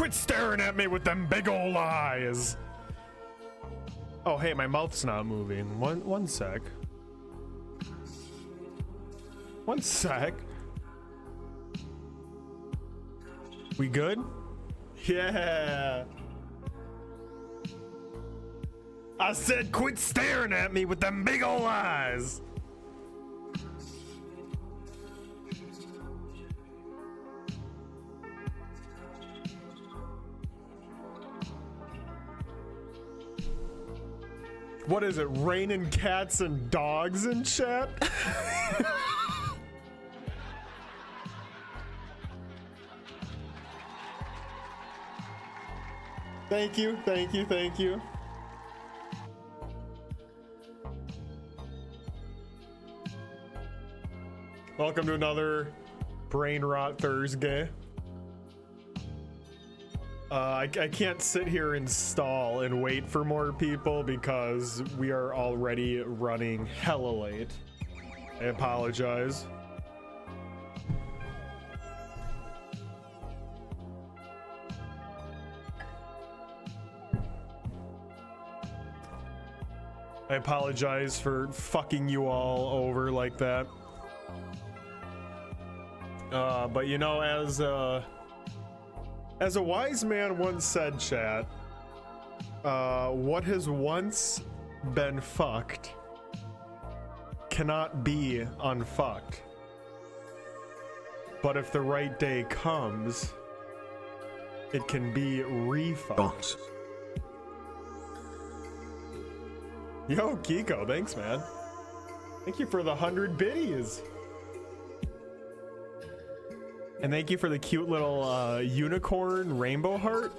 Quit staring at me with them big ol' eyes. Oh, hey, my mouth's not moving. One sec. One sec. We good? Yeah. I said quit staring at me with them big ol' eyes. What is it, raining cats and dogs in chat? Thank you, thank you, thank you. Welcome to another Brain Rot Thursday. I can't sit here and stall and wait for more people because we are already running hella late. I apologize. I apologize for fucking you all over like that. But you know, as a wise man once said, chat, what has once been fucked cannot be unfucked. But if the right day comes, it can be refucked. Yo, Kiko, thanks, man. Thank you for the 100 biddies. And thank you for the cute little unicorn rainbow heart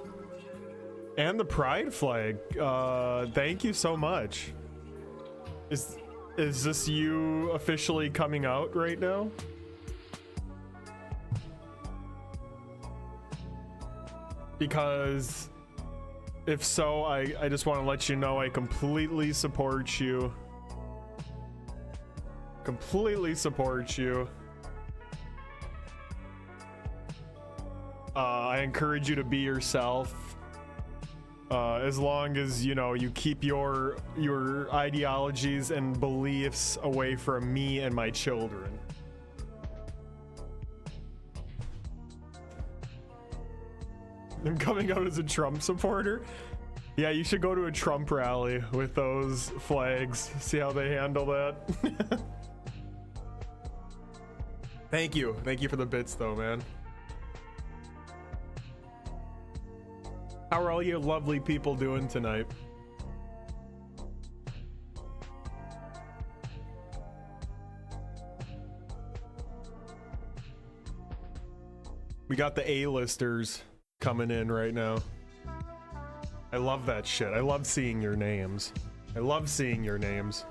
and the pride flag. Thank you so much. Is this you officially coming out right now? Because if so, I just want to let you know I completely support you. Completely support you. I encourage you to be yourself, as long as, you know, you keep your ideologies and beliefs away from me and my children. I'm coming out as a Trump supporter. Yeah, you should go to a Trump rally with those flags. See how they handle that. Thank you for the bits though, man. How are all you lovely people doing tonight? We got the A-listers coming in right now. I love that shit. I love seeing your names. I love seeing your names.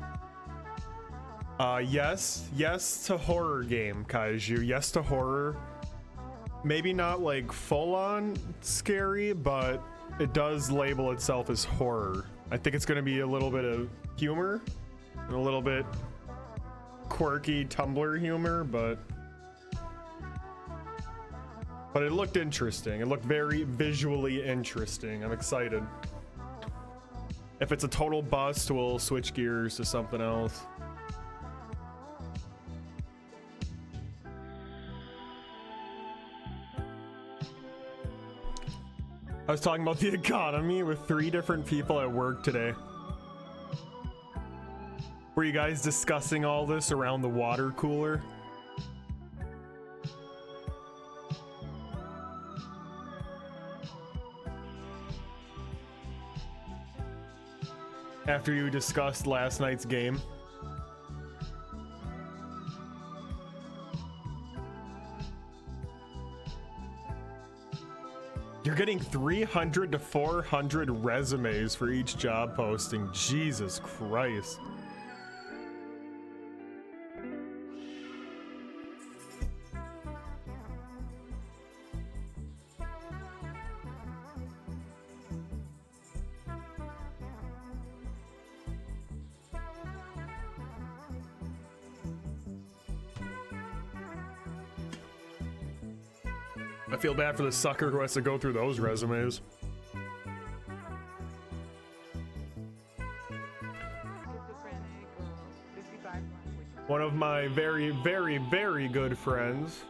Yes to horror game, Kaiju. Yes to horror. Maybe not like full-on scary, but it does label itself as horror. I think it's gonna be a little bit of humor and a little bit quirky Tumblr humor, but it looked interesting. It looked very visually interesting. I'm excited. If it's a total bust, we'll switch gears to something else. I was talking about the economy with 3 different people at work today. Were you guys discussing all this around the water cooler? After you discussed last night's game? You're getting 300 to 400 resumes for each job posting. Jesus Christ. I feel bad for the sucker who has to go through those resumes. One of my very, very, very good friends,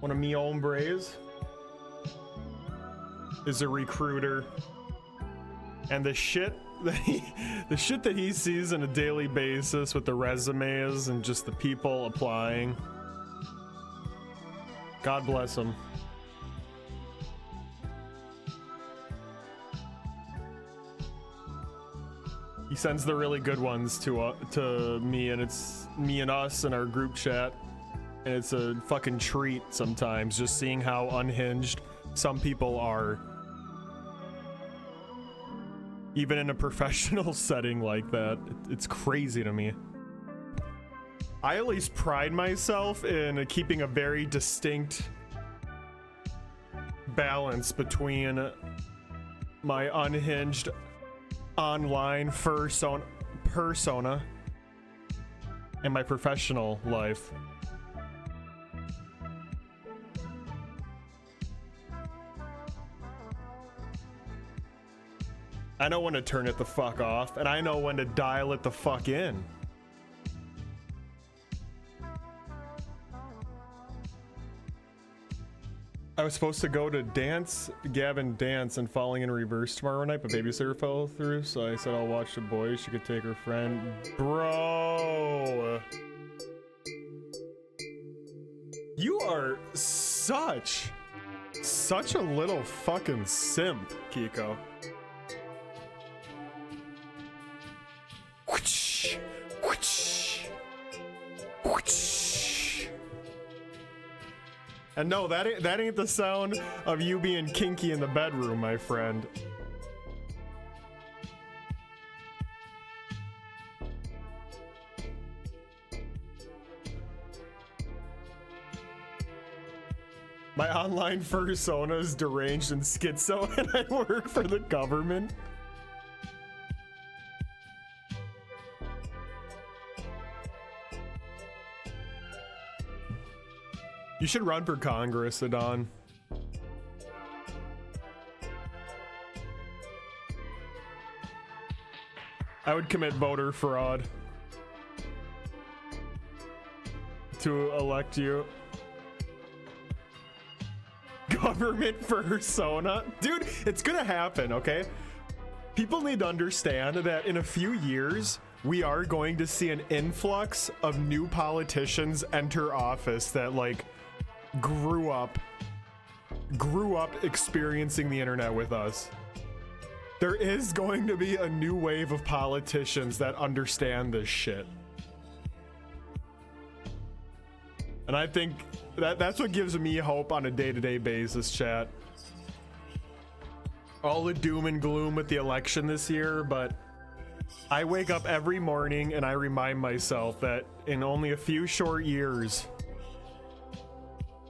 one of me hombres, is a recruiter, and the shit that he sees on a daily basis with the resumes and just the people applying, God bless him. He sends the really good ones to me, and it's me and us in our group chat, and it's a fucking treat sometimes just seeing how unhinged some people are, even in a professional setting like that. It's crazy to me. I at least pride myself in keeping a very distinct balance between my unhinged online persona and my professional life. I know when to turn it the fuck off, and I know when to dial it the fuck in. I was supposed to go to Gavin dance and Falling in Reverse tomorrow night, but babysitter fell through, so I said I'll watch the boys. She could take her friend. Bro, you are such a little fucking simp, Kiko. Whoosh, whoosh, whoosh. And no, that ain't the sound of you being kinky in the bedroom, my friend. My online persona is deranged and schizo, and I work for the government. You should run for Congress, Adon. I would commit voter fraud to elect you. Government persona. Dude, it's gonna happen, okay? People need to understand that in a few years, we are going to see an influx of new politicians enter office that, like, grew up experiencing the internet with us. There is going to be a new wave of politicians that understand this shit. And I think that's what gives me hope on a day-to-day basis, chat. All the doom and gloom with the election this year, but I wake up every morning and I remind myself that in only a few short years,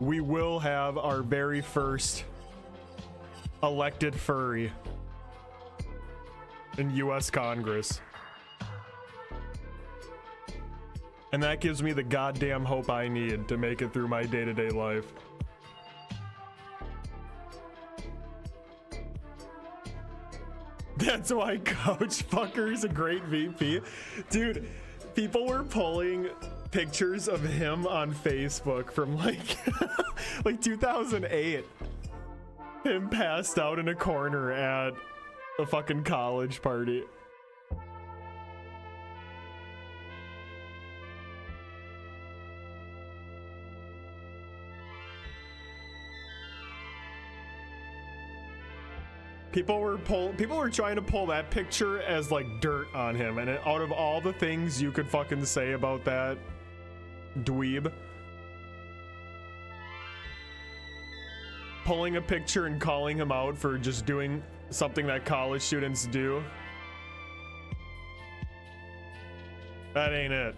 we will have our very first elected furry in US Congress. And that gives me the goddamn hope I need to make it through my day-to-day life. That's why Couch Fucker is a great VP. Dude, people were pulling pictures of him on Facebook from like 2008. Him passed out in a corner at a fucking college party. People were trying to pull that picture as like dirt on him, and out of all the things you could fucking say about that dweeb, pulling a picture and calling him out for just doing something that college students do, that ain't it.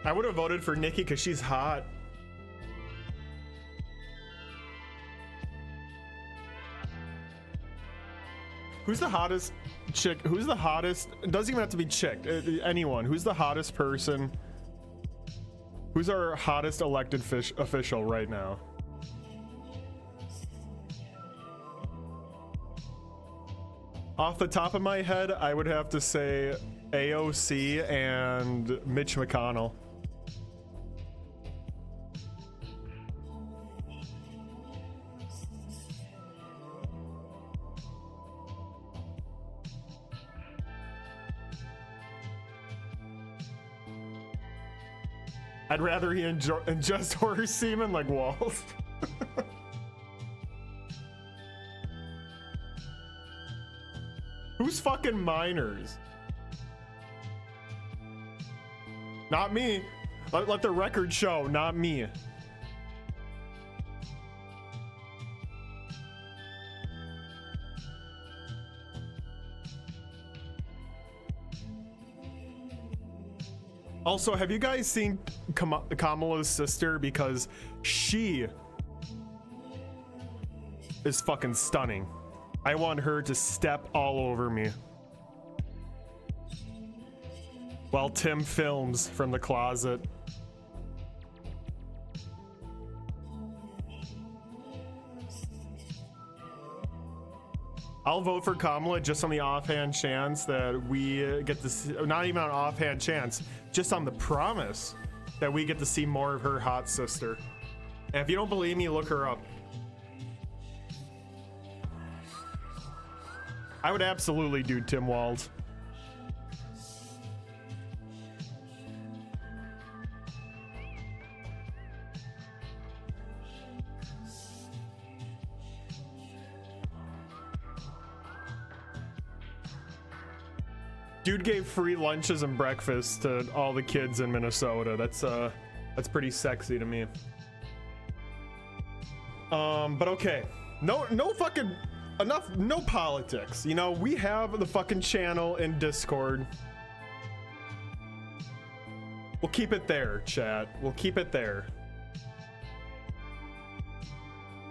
I would have voted for Nikki because she's hot. Who's the hottest chick? Who's the hottest? It doesn't even have to be chick. Anyone. Who's the hottest person? Who's our hottest elected official right now? Off the top of my head, I would have to say AOC and Mitch McConnell. I'd rather he ingest horse semen like Walt. Who's fucking minors? Not me. Let the record show, not me. Also, have you guys seen Kamala's sister? Because she is fucking stunning. I want her to step all over me while Tim films from the closet. I'll vote for Kamala just on the offhand chance that we get to see, not even on offhand chance, just on the promise that we get to see more of her hot sister. And if you don't believe me, look her up. I would absolutely do Tim Walz. Dude gave free lunches and breakfasts to all the kids in Minnesota. That's pretty sexy to me. But okay. No fucking enough, no politics. You know, we have the fucking channel in Discord. We'll keep it there, chat. We'll keep it there.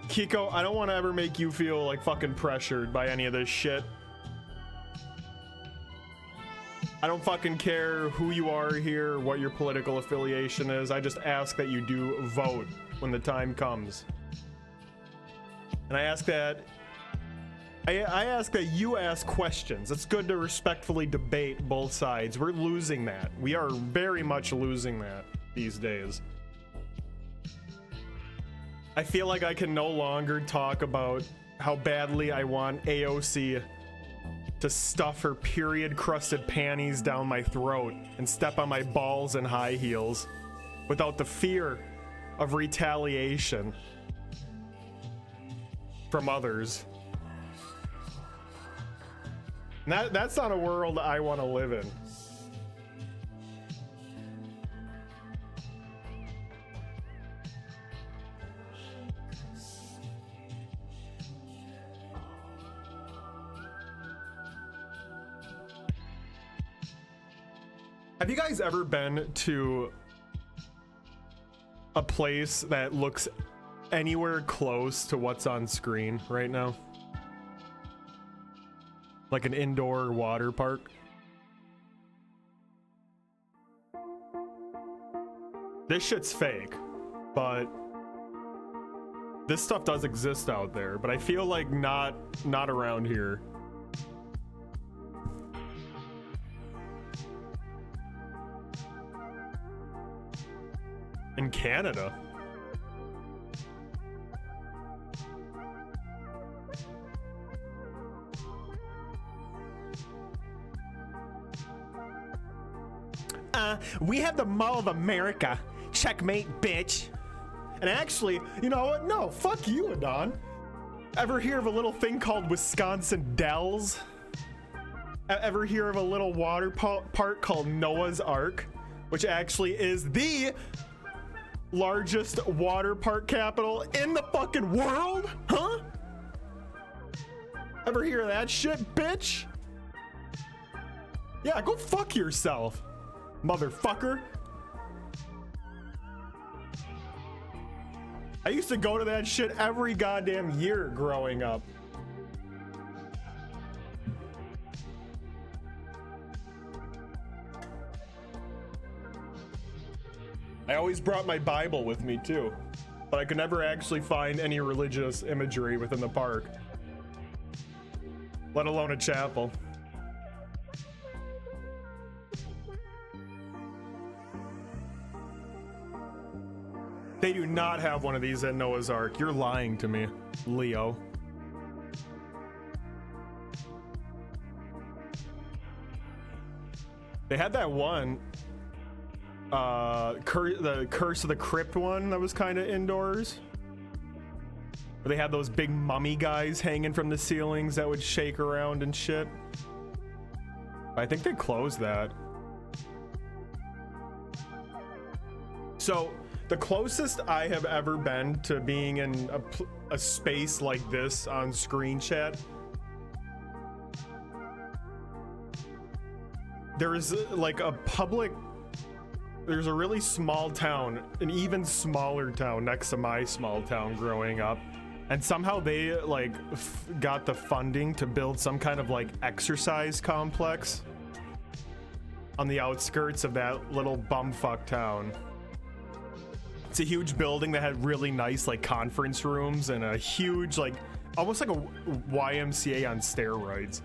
Kiko, I don't want to ever make you feel like fucking pressured by any of this shit. I don't fucking care who you are here, what your political affiliation is. I just ask that you do vote when the time comes. And I ask that you ask questions. It's good to respectfully debate both sides. We're losing that. We are very much losing that these days. I feel like I can no longer talk about how badly I want AOC to stuff her period-crusted panties down my throat and step on my balls in high heels without the fear of retaliation from others. And that's not a world I want to live in. Have you guys ever been to a place that looks anywhere close to what's on screen right now? Like an indoor water park? This shit's fake, but this stuff does exist out there, but I feel like not around here. In Canada. We have the Mall of America. Checkmate, bitch. And actually, you know what? No, fuck you, Adon. Ever hear of a little thing called Wisconsin Dells? Ever hear of a little water park called Noah's Ark? Which actually is the largest water park capital in the fucking world? Huh? Ever hear of that shit, bitch? Yeah, go fuck yourself, motherfucker. I used to go to that shit every goddamn year growing up. I always brought my Bible with me too, but I could never actually find any religious imagery within the park, let alone a chapel. They do not have one of these at Noah's Ark. You're lying to me, Leo. They had that one, the Curse of the Crypt one that was kind of indoors. Where they had those big mummy guys hanging from the ceilings that would shake around and shit. I think they closed that. So, the closest I have ever been to being in a space like this on Screen Chat, there is like a public, there's a really small town, an even smaller town next to my small town growing up, and somehow they like got the funding to build some kind of like exercise complex on the outskirts of that little bumfuck town. It's a huge building that had really nice like conference rooms and a huge like almost like a YMCA on steroids.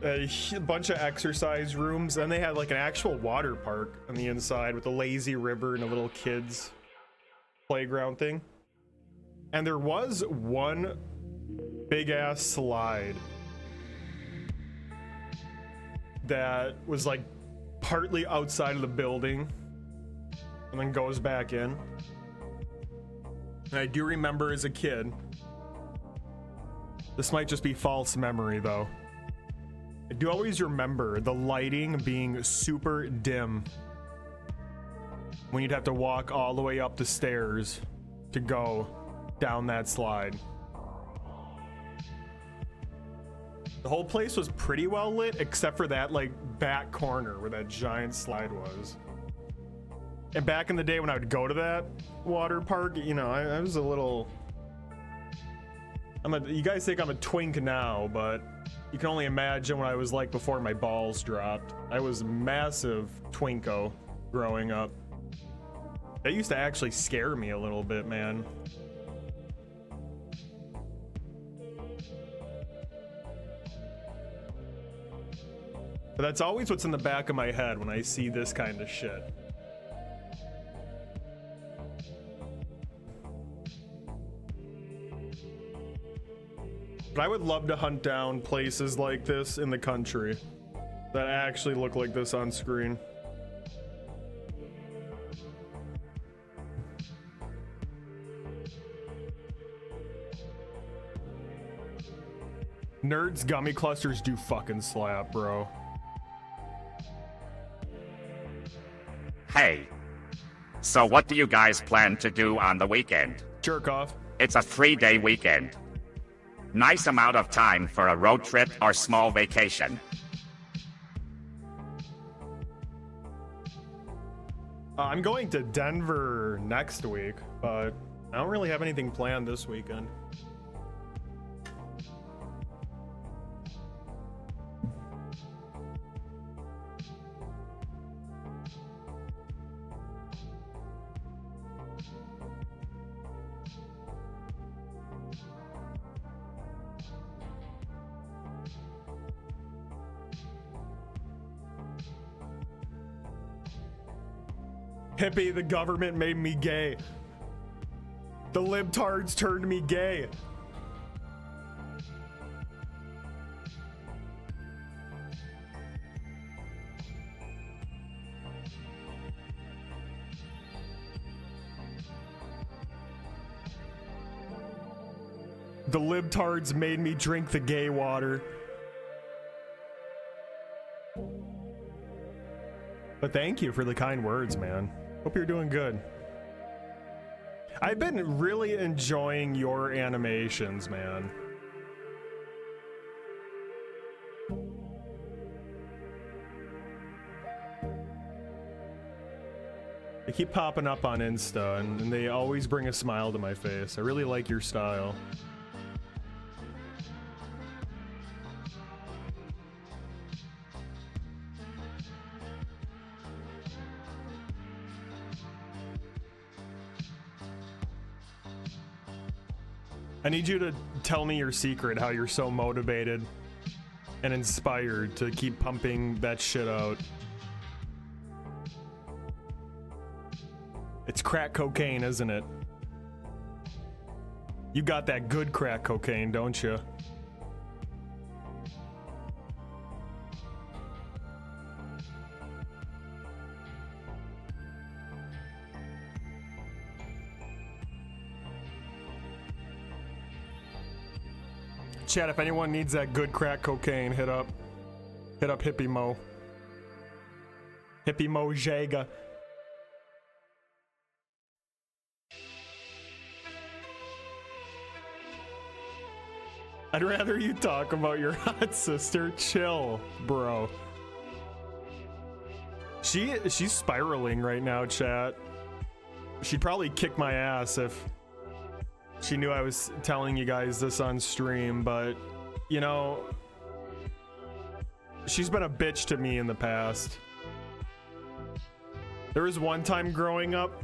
A bunch of exercise rooms, and they had like an actual water park on the inside with a lazy river and a little kids playground thing. And there was one big ass slide that was like partly outside of the building and then goes back in. And I do remember as a kid, this might just be false memory though, I do always remember the lighting being super dim when you'd have to walk all the way up the stairs to go down that slide. The whole place was pretty well lit except for that like back corner where that giant slide was. And back in the day when I would go to that water park, you know, I was a little, you guys think I'm a twink now, but you can only imagine what I was like before my balls dropped. I was a massive twinko growing up. That used to actually scare me a little bit, man. But that's always what's in the back of my head when I see this kind of shit. But I would love to hunt down places like this in the country that actually look like this on screen. Nerds gummy clusters do fucking slap, bro. Hey, so what do you guys plan to do on the weekend? Jerk off. It's a 3-day weekend. Nice amount of time for a road trip or small vacation. I'm going to Denver next week, but I don't really have anything planned this weekend. Hippie, the government made me gay. The libtards turned me gay. The libtards made me drink the gay water. But thank you for the kind words, man. Hope you're doing good. I've been really enjoying your animations, man. They keep popping up on Insta, and they always bring a smile to my face. I really like your style. I need you to tell me your secret, how you're so motivated and inspired to keep pumping that shit out. It's crack cocaine, isn't it? You got that good crack cocaine, don't you? Chat, if anyone needs that good crack cocaine, hit up Hippie Mo. Hippie Mo Jaga. I'd rather you talk about your hot sister. Chill, bro. She's spiraling right now, chat. She'd probably kick my ass if she knew I was telling you guys this on stream, but you know, she's been a bitch to me in the past. There was one time growing up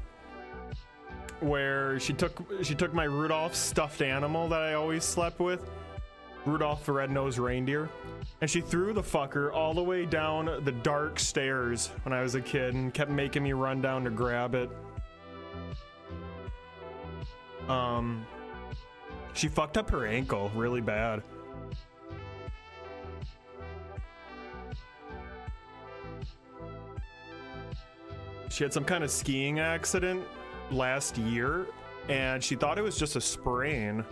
where she took my Rudolph stuffed animal that I always slept with, Rudolph the Red-Nosed Reindeer, and she threw the fucker all the way down the dark stairs when I was a kid and kept making me run down to grab it. She fucked up her ankle really bad. She had some kind of skiing accident last year, and she thought it was just a sprain.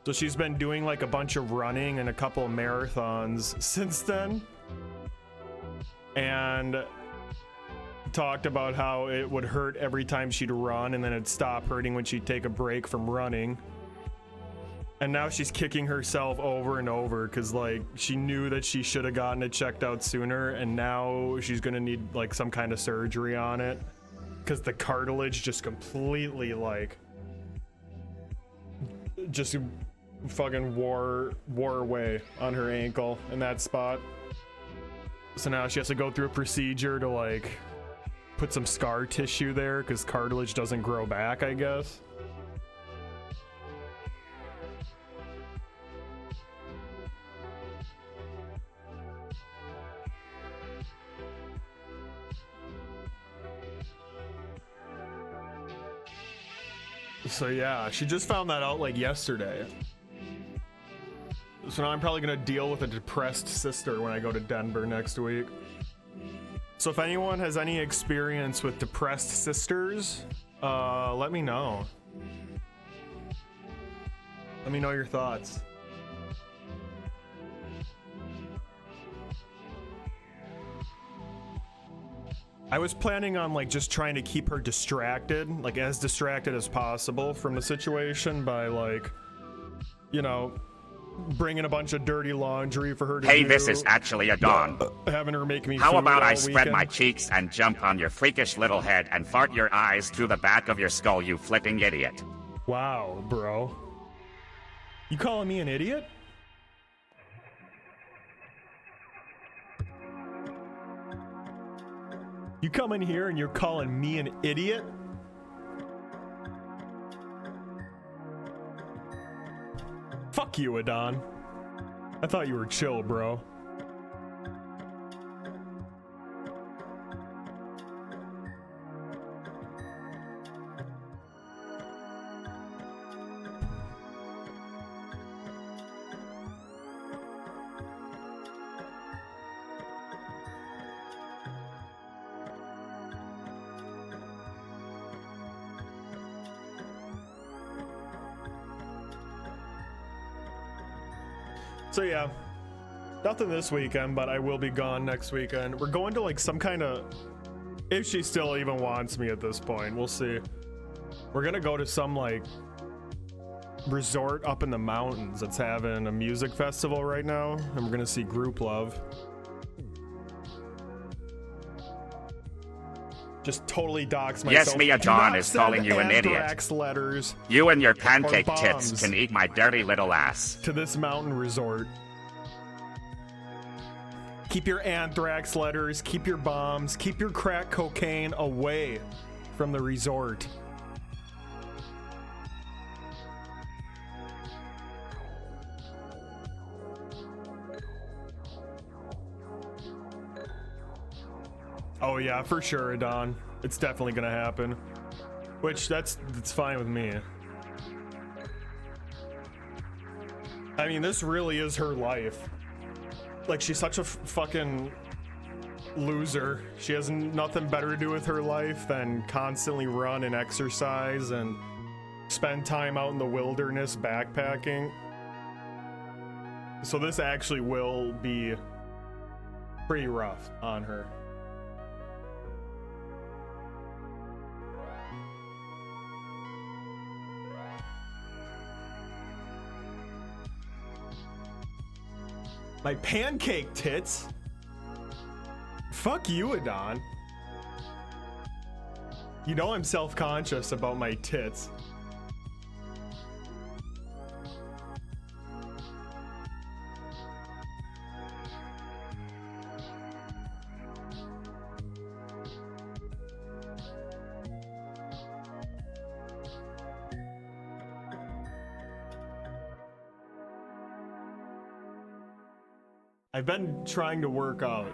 So she's been doing like a bunch of running and a couple of marathons since then. And talked about how it would hurt every time she'd run and then it'd stop hurting when she'd take a break from running. And now she's kicking herself over and over because like she knew that she should have gotten it checked out sooner, and now she's gonna need like some kind of surgery on it because the cartilage just completely like just fucking wore away on her ankle in that spot. So now she has to go through a procedure to like put some scar tissue there because cartilage doesn't grow back, I guess. So yeah, she just found that out like yesterday. So now I'm probably gonna deal with a depressed sister when I go to Denver next week. So if anyone has any experience with depressed sisters, let me know. Let me know your thoughts. I was planning on like just trying to keep her distracted, like as distracted as possible from the situation by like, you know, bringing a bunch of dirty laundry for her to Hey, do. this is actually a dawn. Having her make me How food about all I spread weekend. my cheeks and jump on your freakish little head and fart your eyes through the back of your skull, you flipping idiot. Wow, bro. You calling me an idiot? You come in here and you're calling me an idiot? Fuck you, Adon. I thought you were chill, bro. So yeah, nothing this weekend, but I will be gone next weekend. We're going to like some kind of, if she still even wants me at this point, we'll see. We're gonna go to some like resort up in the mountains that's having a music festival right now, and we're gonna see Group Love. Just totally dox myself. Yes, Mia Do Dawn not is send calling you an idiot. anthrax letters You and your pancake Or tits bombs. can eat my dirty little ass. to this mountain resort. Keep your anthrax letters, keep your bombs, keep your crack cocaine away from the resort. Oh yeah, for sure, Adon. It's definitely gonna happen. Which that's fine with me. I mean, this really is her life. Like, she's such a fucking loser. She has nothing better to do with her life than constantly run and exercise and spend time out in the wilderness backpacking. So this actually will be pretty rough on her. My pancake tits? Fuck you, Adon. You know I'm self-conscious about my tits. I've been trying to work out.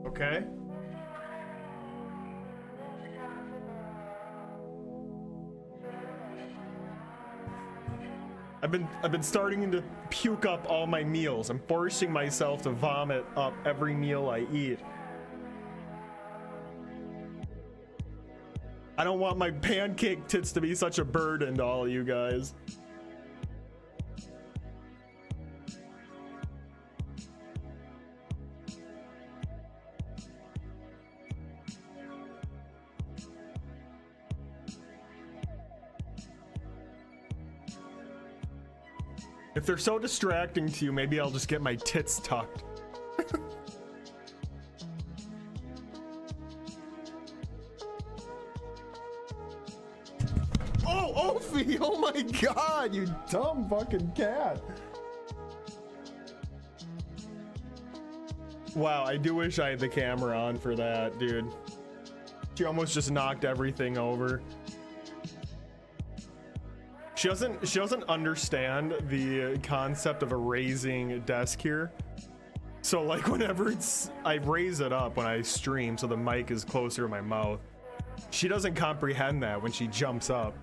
Okay. I've been starting to puke up all my meals. I'm forcing myself to vomit up every meal I eat. I don't want my pancake tits to be such a burden to all you guys. If they're so distracting to you, maybe I'll just get my tits tucked. Oh, Ophi! Oh my god, you dumb fucking cat. Wow, I do wish I had the camera on for that, dude. She almost just knocked everything over. She doesn't understand the concept of a raising desk here. So like whenever I raise it up when I stream so the mic is closer to my mouth. She doesn't comprehend that when she jumps up.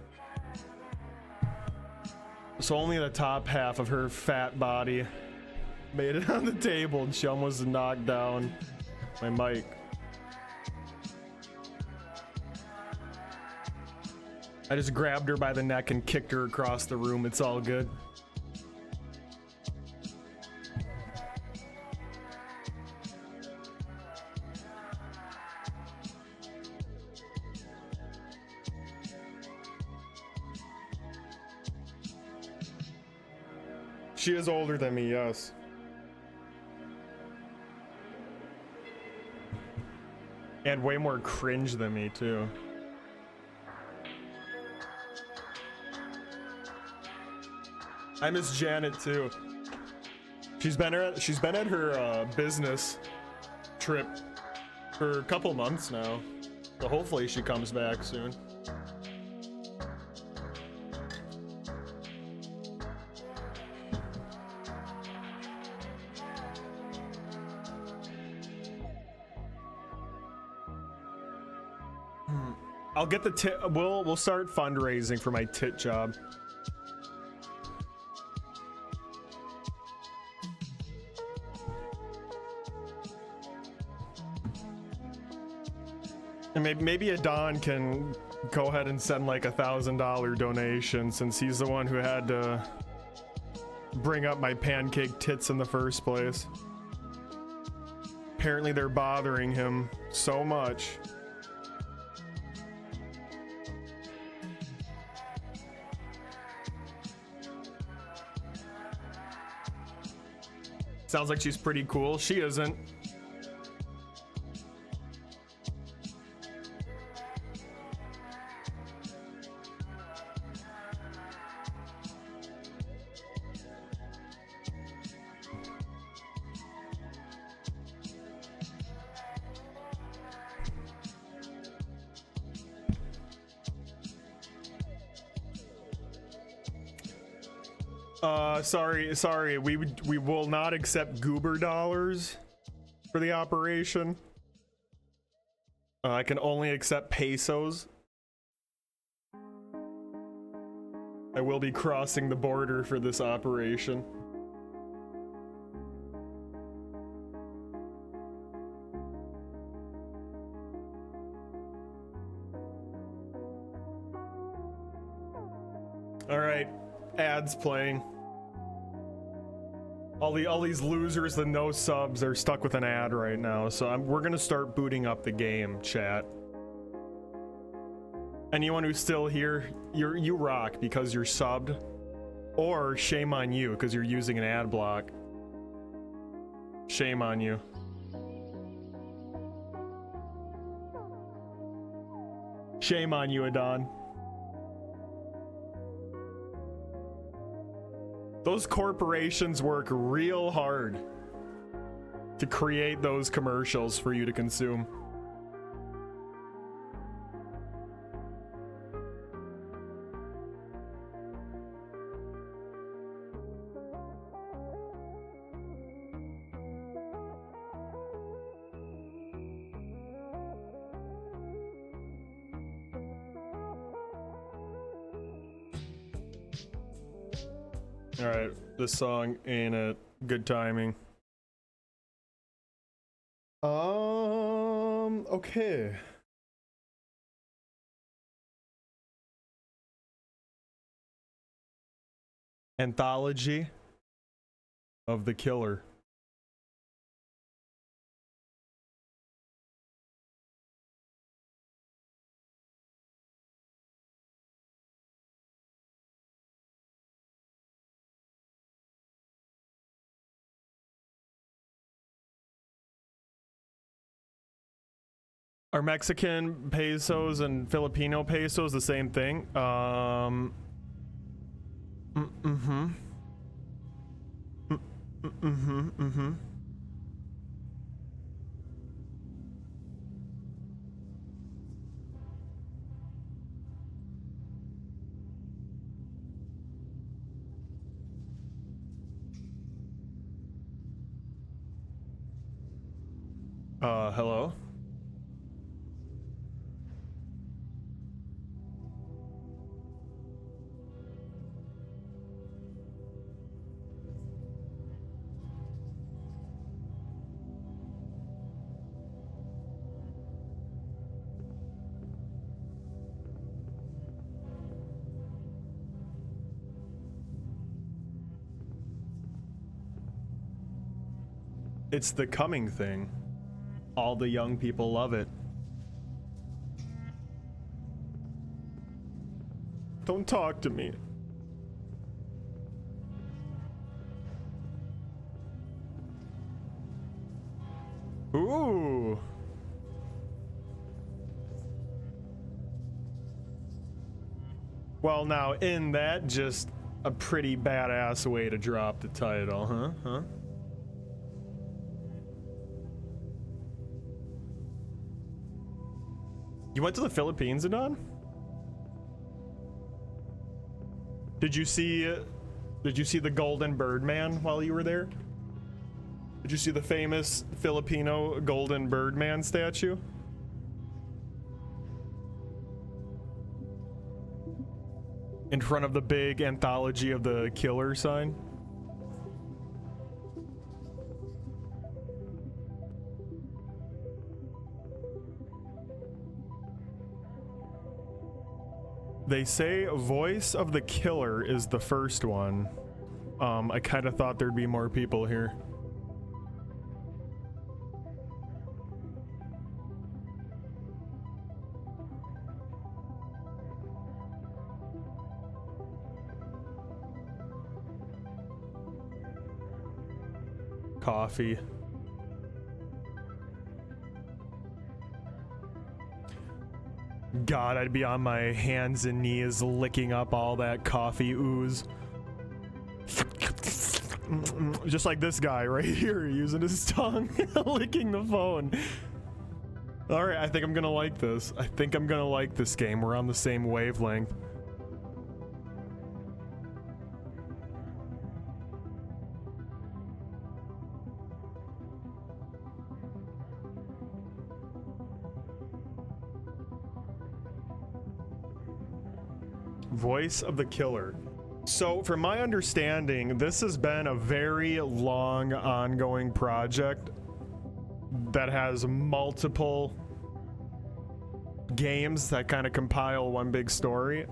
So only the top half of her fat body made it on the table and she almost knocked down my mic. I just grabbed her by the neck and kicked her across the room. It's all good. She is older than me, yes. And way more cringe than me, too. I miss Janet too. She's been at her business trip for a couple months now, so hopefully she comes back soon. I'll get the tit. We'll start fundraising for my tit job. And maybe Adon can go ahead and send like $1,000 donation since he's the one who had to bring up my pancake tits in the first place. Apparently they're bothering him so much. Sounds like she's pretty cool. She isn't. Sorry, we will not accept goober dollars for the operation. I can only accept pesos. I will be crossing the border for this operation. All right, ads playing. All these losers with no subs are stuck with an ad right now, so we're gonna start booting up the game, chat. Anyone who's still here, you rock because you're subbed, or shame on you because you're using an ad block. Shame on you. Shame on you, Adon. Those corporations work real hard to create those commercials for you to consume. All right, this song ain't it. Good timing. Okay. Anthology of the Killer. Are Mexican pesos and Filipino pesos the same thing? Hello? It's the coming thing. All the young people love it. Don't talk to me. Ooh. Well, now, in that, just a pretty badass way to drop the title, huh? You went to the Philippines, Adon? Did you see the Golden Birdman while you were there? Did you see the famous Filipino Golden Birdman statue? In front of the big Anthology of the Killer sign? They say Voice of the Killer is the first one. I kind of thought there'd be more people here. Coffee. God, I'd be on my hands and knees licking up all that coffee ooze. Just like this guy right here, using his tongue, licking the phone. All right, I think I'm gonna like this. I think I'm gonna like this game. We're on the same wavelength. Voice of the killer. So from my understanding, this has been a very long ongoing project that has multiple games that kind of compile one big story.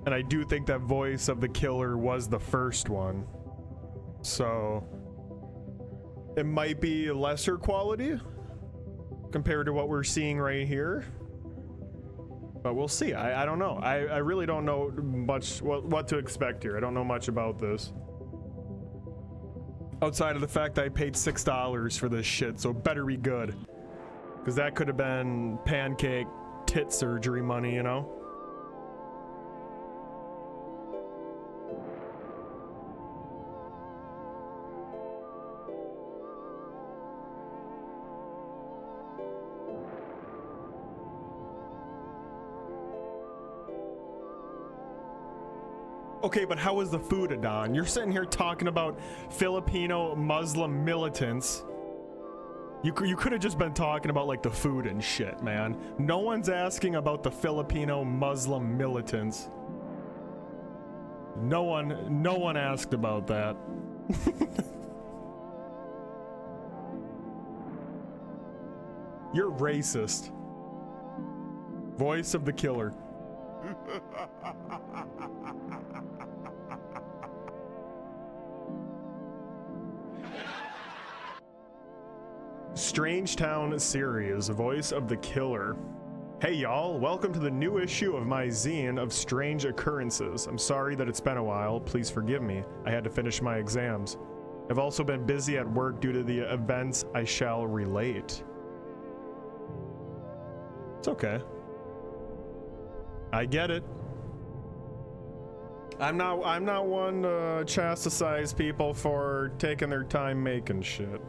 And I do think that Voice of the Killer was the first one. So it might be lesser quality compared to what we're seeing right here. But we'll see. I don't know. I really don't know much what to expect here. I don't know much about this. Outside of the fact that I paid $6 for this shit, so it better be good. Because that could have been pancake tit surgery money, you know? Okay, but how was the food, Adon? You're sitting here talking about Filipino Muslim militants. You could have just been talking about like the food and shit, man. No one's asking about the Filipino Muslim militants. No one asked about that. You're racist. Voice of the killer. Strange Town series, Voice of the Killer. Hey y'all, welcome to the new issue of my zine of strange occurrences. I'm sorry that it's been a while, please forgive me. I had to finish my exams. I've also been busy at work due to the events I shall relate. It's okay. I get it. I'm not one to chastise people for taking their time making shit.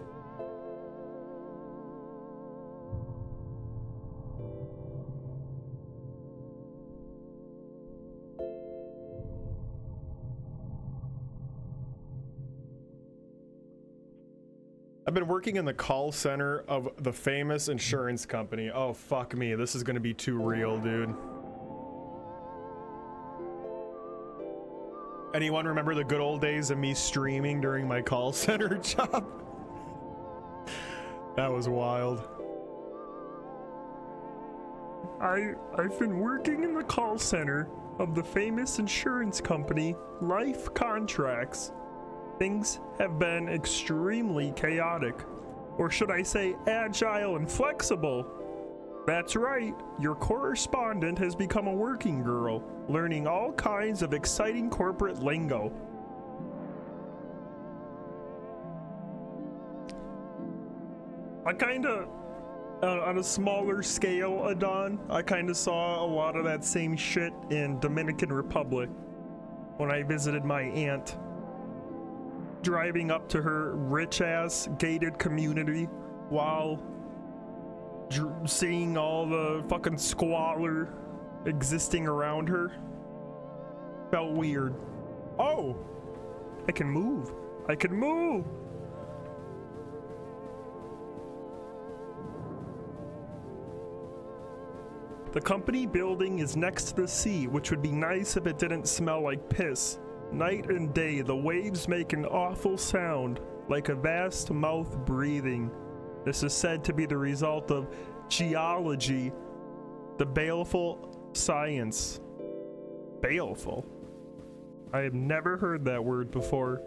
I've been working in the call center of the famous insurance company. Oh, fuck me. This is gonna be too real, dude. Anyone remember the good old days of me streaming during my call center job? That was wild. I've been working in the call center of the famous insurance company, Life Contracts. Things have been extremely chaotic, or should I say agile and flexible. That's right, your correspondent has become a working girl, learning all kinds of exciting corporate lingo. I kinda, on a smaller scale, Adon, I kinda saw a lot of that same shit in Dominican Republic when I visited my aunt. Driving up to her rich-ass gated community while seeing all the fucking squalor existing around her. Felt weird. Oh! I can move. I can move! The company building is next to the sea, which would be nice if it didn't smell like piss. Night and day, the waves make an awful sound, like a vast mouth breathing. This is said to be the result of geology, the baleful science. Baleful? I have never heard that word before.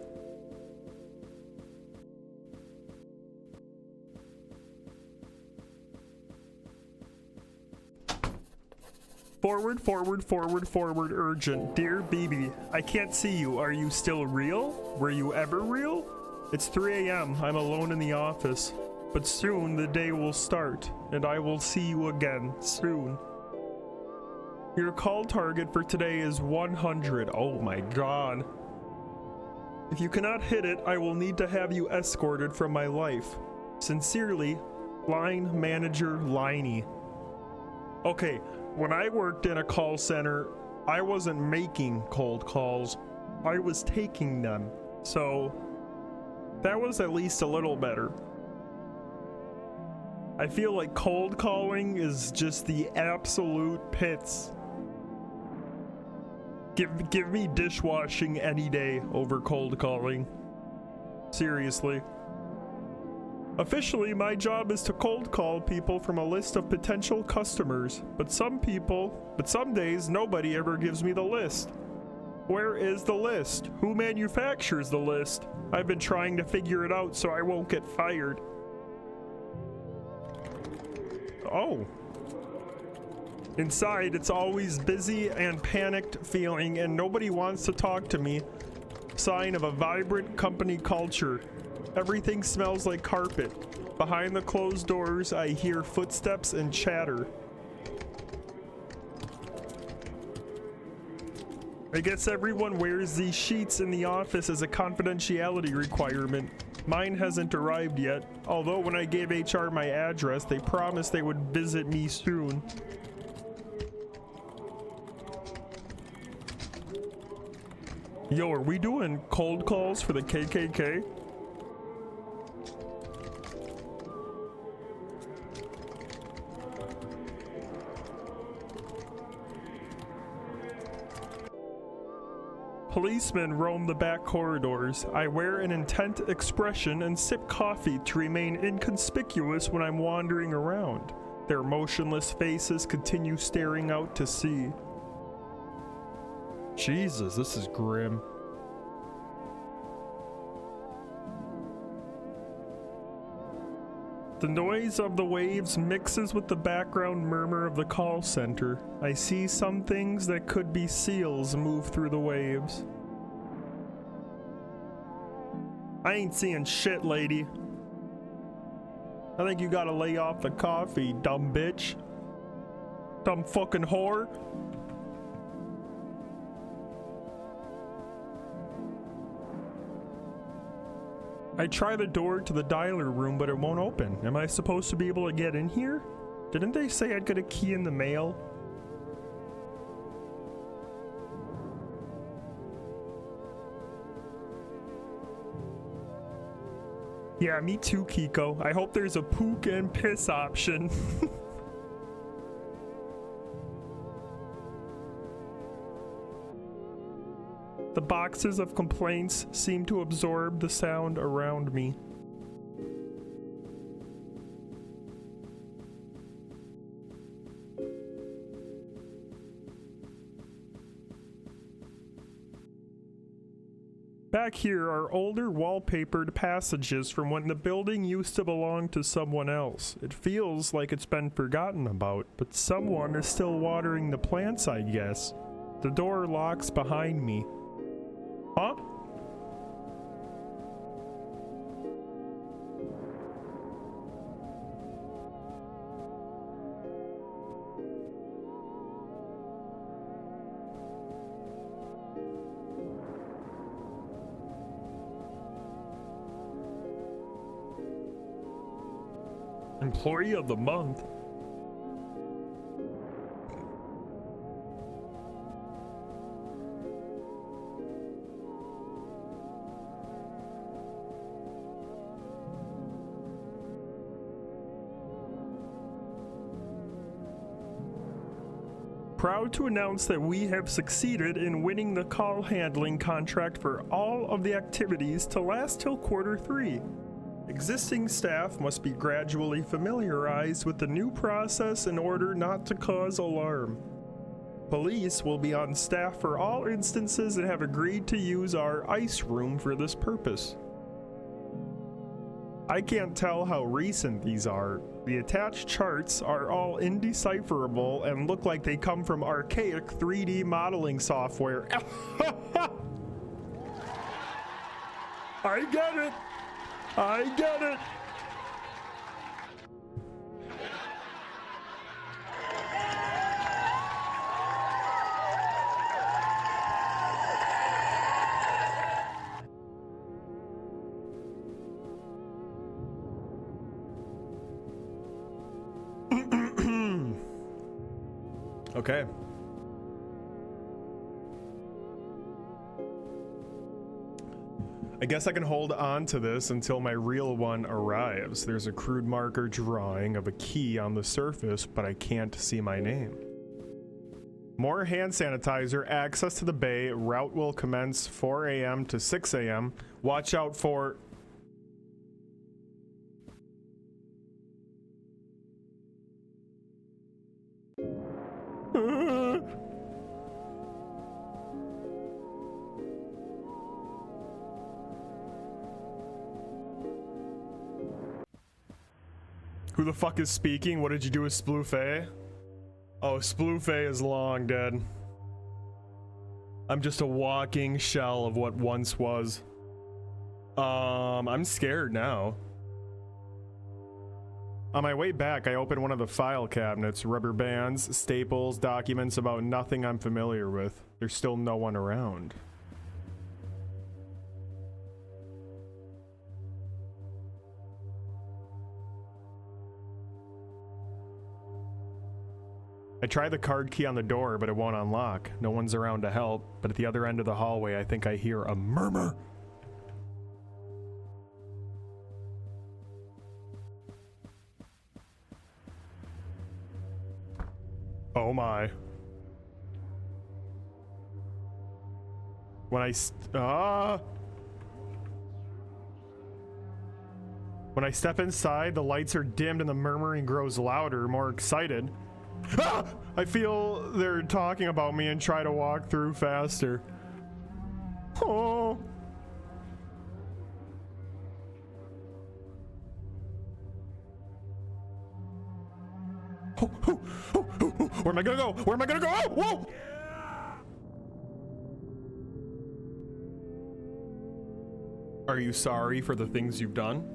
Forward, forward, forward, forward, urgent. Dear BB, I can't see you. Are you still real? Were you ever real? It's 3 a.m. I'm alone in the office. But soon the day will start, and I will see you again, soon. Your call target for today is 100. Oh my god. If you cannot hit it, I will need to have you escorted from my life. Sincerely, Line Manager Liney. Okay. When I worked in a call center, I wasn't making cold calls, I was taking them. So that was at least a little better. I feel like cold calling is just the absolute pits. Give me dishwashing any day over cold calling. Seriously. Officially, my job is to cold call people from a list of potential customers, but some days nobody ever gives me the list. Where is the list? Who manufactures the list? I've been trying to figure it out so I won't get fired. Oh. Inside, it's always busy and panicked feeling, and nobody wants to talk to me. Sign of a vibrant company culture. Everything smells like carpet. Behind the closed doors, I hear footsteps and chatter. I guess everyone wears these sheets in the office as a confidentiality requirement. Mine hasn't arrived yet, although when I gave HR my address, they promised they would visit me soon. Yo, are we doing cold calls for the KKK? Policemen roam the back corridors. I wear an intent expression and sip coffee to remain inconspicuous when I'm wandering around. Their motionless faces continue staring out to sea. Jesus, this is grim. The noise of the waves mixes with the background murmur of the call center. I see some things that could be seals move through the waves. I ain't seeing shit, lady. I think you gotta lay off the coffee, dumb bitch. Dumb fucking whore. I try the door to the dialer room, but it won't open. Am I supposed to be able to get in here? Didn't they say I'd get a key in the mail? Yeah, me too, Kiko. I hope there's a pook and piss option. The boxes of complaints seem to absorb the sound around me. Back here are older wallpapered passages from when the building used to belong to someone else. It feels like it's been forgotten about, but someone is still watering the plants, I guess. The door locks behind me. Huh? Employee of the month. Proud to announce that we have succeeded in winning the call handling contract for all of the activities to last till Q3. Existing staff must be gradually familiarized with the new process in order not to cause alarm. Police will be on staff for all instances and have agreed to use our ice room for this purpose. I can't tell how recent these are. The attached charts are all indecipherable and look like they come from archaic 3D modeling software. I get it! I get it! Okay. I guess I can hold on to this until my real one arrives. There's a crude marker drawing of a key on the surface, but I can't see my name. More hand sanitizer. Access to the bay. Route will commence 4 a.m. to 6 a.m. Watch out for... Who the fuck is speaking? What did you do with Splufay? Oh, Splufay is long dead. I'm just a walking shell of what once was. I'm scared now. On my way back, I opened one of the file cabinets. Rubber bands, staples, documents about nothing I'm familiar with. There's still no one around. I tried the card key on the door, but it won't unlock. No one's around to help, but at the other end of the hallway, I think I hear a murmur. Oh my. When I step inside, the lights are dimmed and the murmuring grows louder, more excited. Ah! I feel they're talking about me and try to walk through faster. Oh. Where am I gonna go? Where am I gonna go? Oh, whoa! Are you sorry for the things you've done?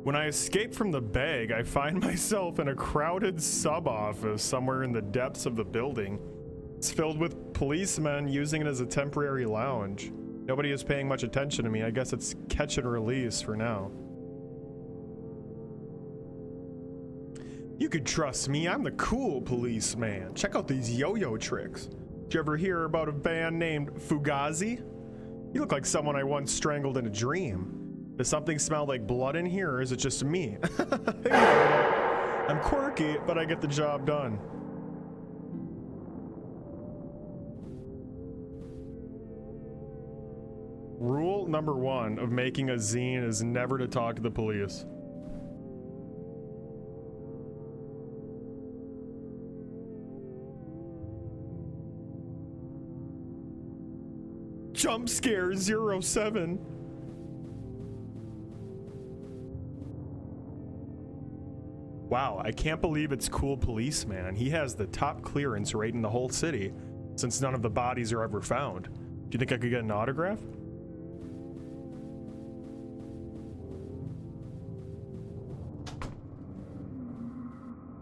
When I escape from the bag, I find myself in a crowded sub-office somewhere in the depths of the building. It's filled with policemen using it as a temporary lounge. Nobody is paying much attention to me. I guess it's catch and release for now. You could trust me, I'm the cool policeman. Check out these yo-yo tricks. Did you ever hear about a band named Fugazi? You look like someone I once strangled in a dream. Does something smell like blood in here, or is it just me? I'm quirky, but I get the job done. Rule number 1 of making a zine is never to talk to the police. Jump scare 07. Wow, I can't believe it's cool policeman. He has the top clearance rate in the whole city, since none of the bodies are ever found. Do you think I could get an autograph?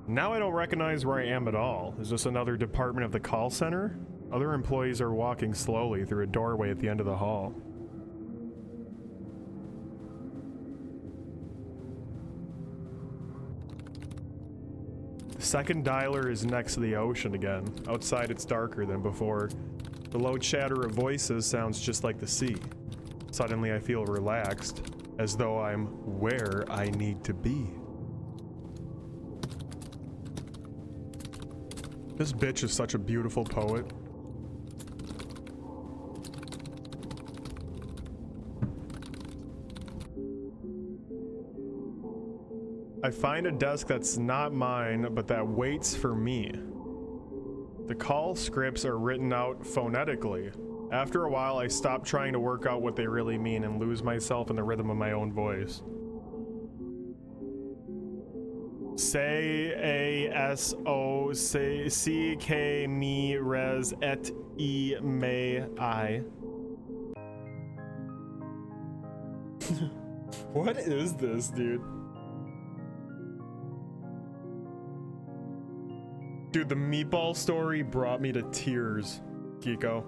Now I don't recognize where I am at all. Is this another department of the call center? Other employees are walking slowly through a doorway at the end of the hall. The second dialer is next to the ocean again. Outside it's darker than before. The low chatter of voices sounds just like the sea. Suddenly I feel relaxed, as though I'm where I need to be. This bitch is such a beautiful poet. I find a desk that's not mine, but that waits for me. The call scripts are written out phonetically. After a while, I stop trying to work out what they really mean and lose myself in the rhythm of my own voice. Say a s o c k me res et e may I. What is this, dude? Dude, the meatball story brought me to tears, Kiko.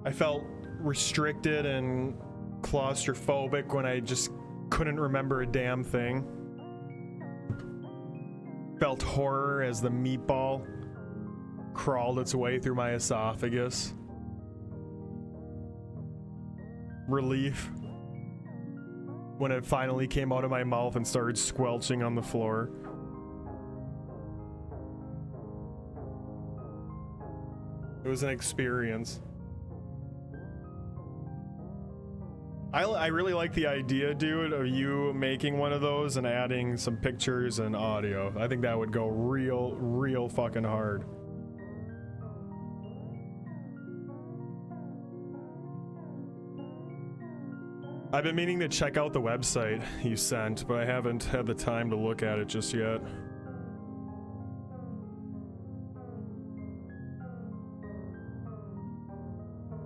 I felt restricted and claustrophobic when I just couldn't remember a damn thing. Felt horror as the meatball crawled its way through my esophagus. Relief. when it finally came out of my mouth and started squelching on the floor. It was an experience. I really like the idea, dude, of you making one of those and adding some pictures and audio. I think that would go real fucking hard. I've been meaning to check out the website you sent, but I haven't had the time to look at it just yet.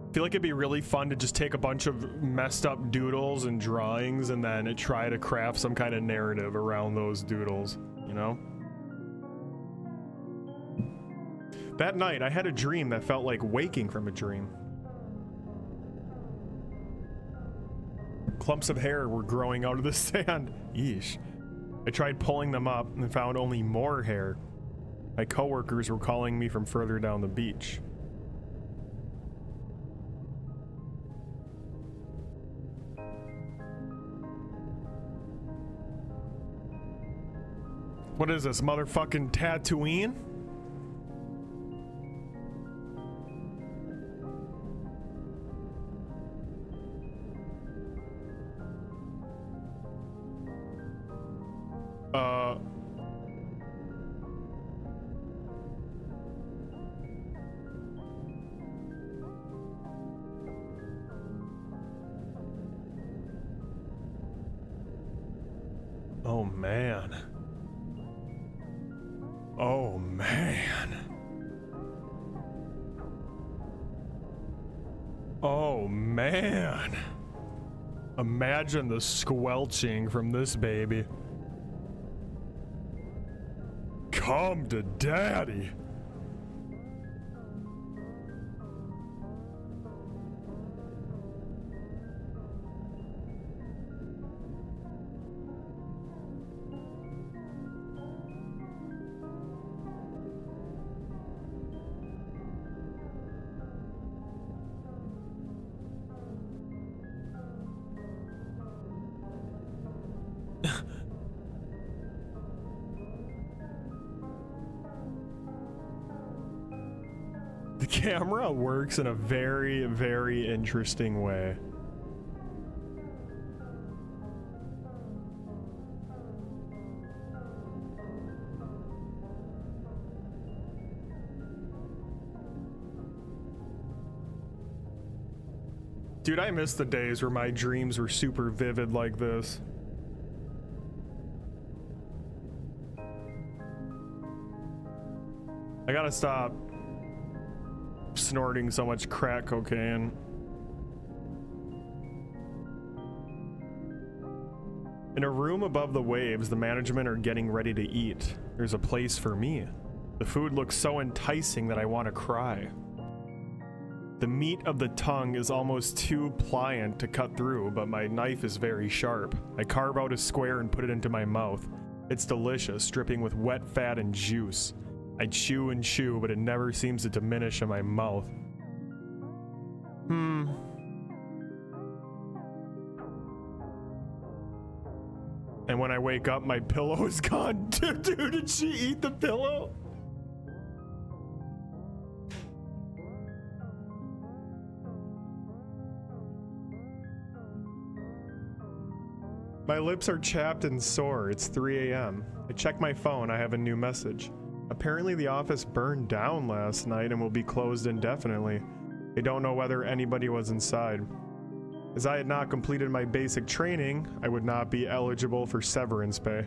I feel like it'd be really fun to just take a bunch of messed up doodles and drawings and then try to craft some kind of narrative around those doodles, you know? That night, I had a dream that felt like waking from a dream. Clumps of hair were growing out of the sand. Yeesh. I tried pulling them up and found only more hair. My coworkers were calling me from further down the beach. What is this, motherfucking Tatooine? Oh man. Oh man. Oh man. Imagine the squelching from this baby. Come to daddy. The camera works in a very interesting way. Dude, I miss the days where my dreams were super vivid like this. I gotta stop snorting so much crack cocaine. In a room above the waves, the management are getting ready to eat. There's a place for me. The food looks so enticing that I want to cry. The meat of the tongue is almost too pliant to cut through, but my knife is very sharp. I carve out a square and put it into my mouth. It's delicious, dripping with wet fat and juice. I chew and chew, but it never seems to diminish in my mouth. And when I wake up, my pillow is gone. Dude, did she eat the pillow? My lips are chapped and sore. It's 3 a.m. I check my phone. I have a new message. Apparently the office burned down last night and will be closed indefinitely. They don't know whether anybody was inside. As I had not completed my basic training, I would not be eligible for severance pay.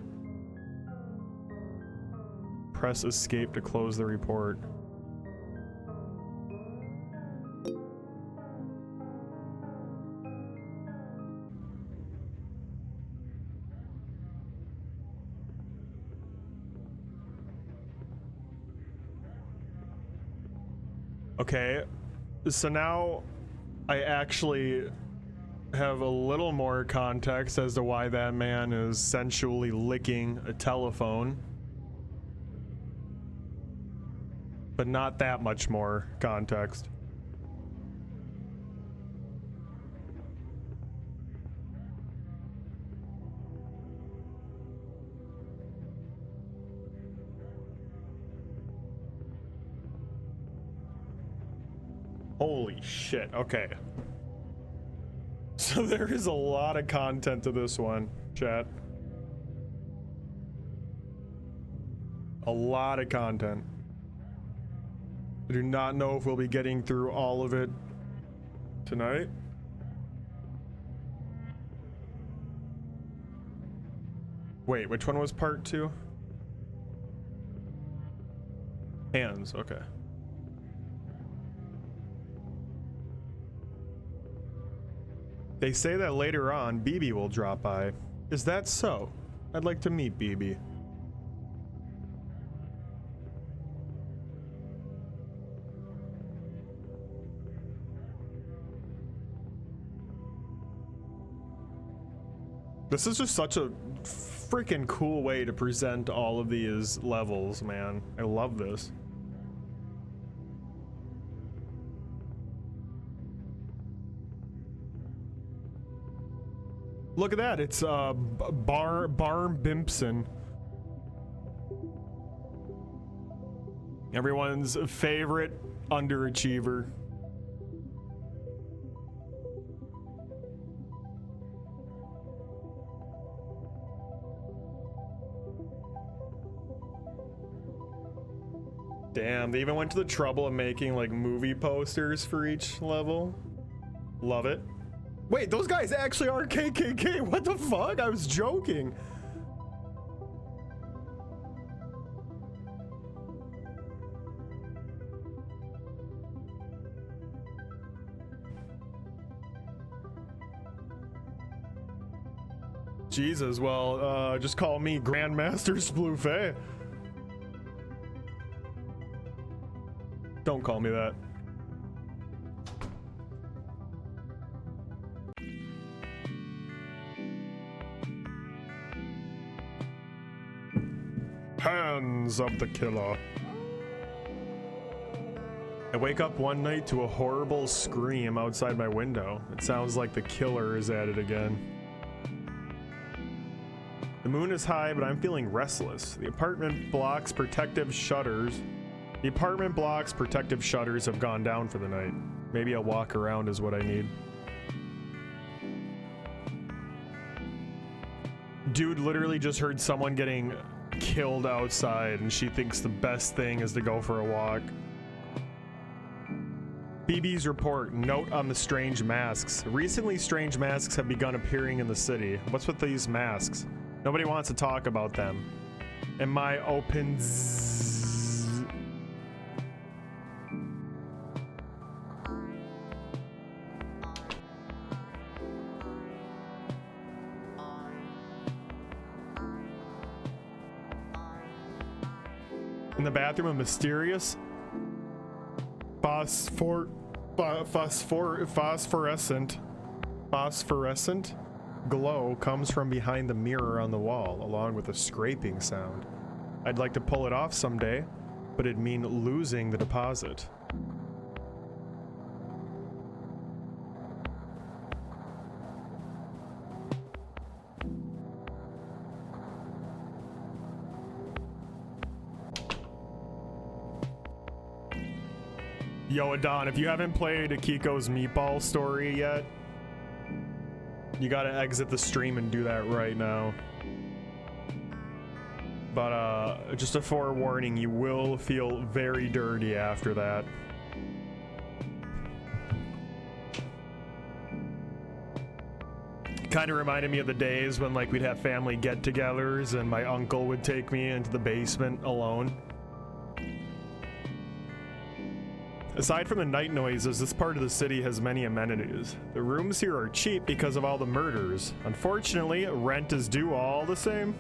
Press escape to close the report. Okay, so now I actually have a little more context as to why that man is sensually licking a telephone. But not that much more context. Holy shit. Okay. So there is a lot of content to this one, chat. A lot of content. I do not know if we'll be getting through all of it tonight. Wait, which one was part 2? Hands, okay. They say that later on, BB will drop by. Is that so? I'd like to meet BB. This is just such a freaking cool way to present all of these levels, man. I love this. Look at that, it's Barm Bimpson. Everyone's favorite underachiever. Damn, they even went to the trouble of making like movie posters for each level. Love it. Wait, those guys actually are KKK. What the fuck? I was joking. Jesus, well, just call me Grandmaster Splufay. Don't call me that. Hands of the killer. I wake up one night to a horrible scream outside my window. It sounds like the killer is at it again. The moon is high, but I'm feeling restless. The apartment block's protective shutters have gone down for the night. Maybe a walk around is what I need. Dude literally just heard someone getting killed outside and she thinks the best thing is to go for a walk. BB's report, note on the strange masks. Recently, strange masks have begun appearing in the city. What's with these masks? Nobody wants to talk about them. In my open in the bathroom, a mysterious phosphorescent glow comes from behind the mirror on the wall, along with a scraping sound. I'd like to pull it off someday, but it'd mean losing the deposit. Yo, Adon, if you haven't played Akiko's Meatball Story yet, you gotta exit the stream and do that right now. But just a forewarning, you will feel very dirty after that. Kind of reminded me of the days when like we'd have family get-togethers and my uncle would take me into the basement alone. Aside from the night noises, this part of the city has many amenities. The rooms here are cheap because of all the murders. Unfortunately, rent is due all the same.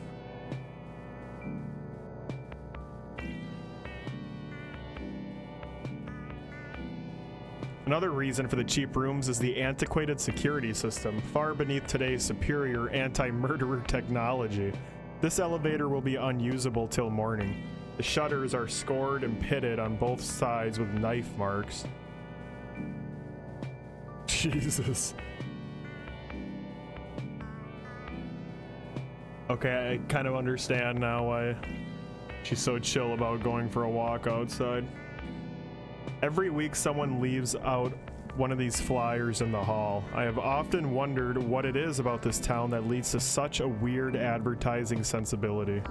Another reason for the cheap rooms is the antiquated security system, far beneath today's superior anti-murderer technology. This elevator will be unusable till morning. The shutters are scored and pitted on both sides with knife marks. Jesus. Okay, I kind of understand now why she's so chill about going for a walk outside. Every week someone leaves out one of these flyers in the hall. I have often wondered what it is about this town that leads to such a weird advertising sensibility.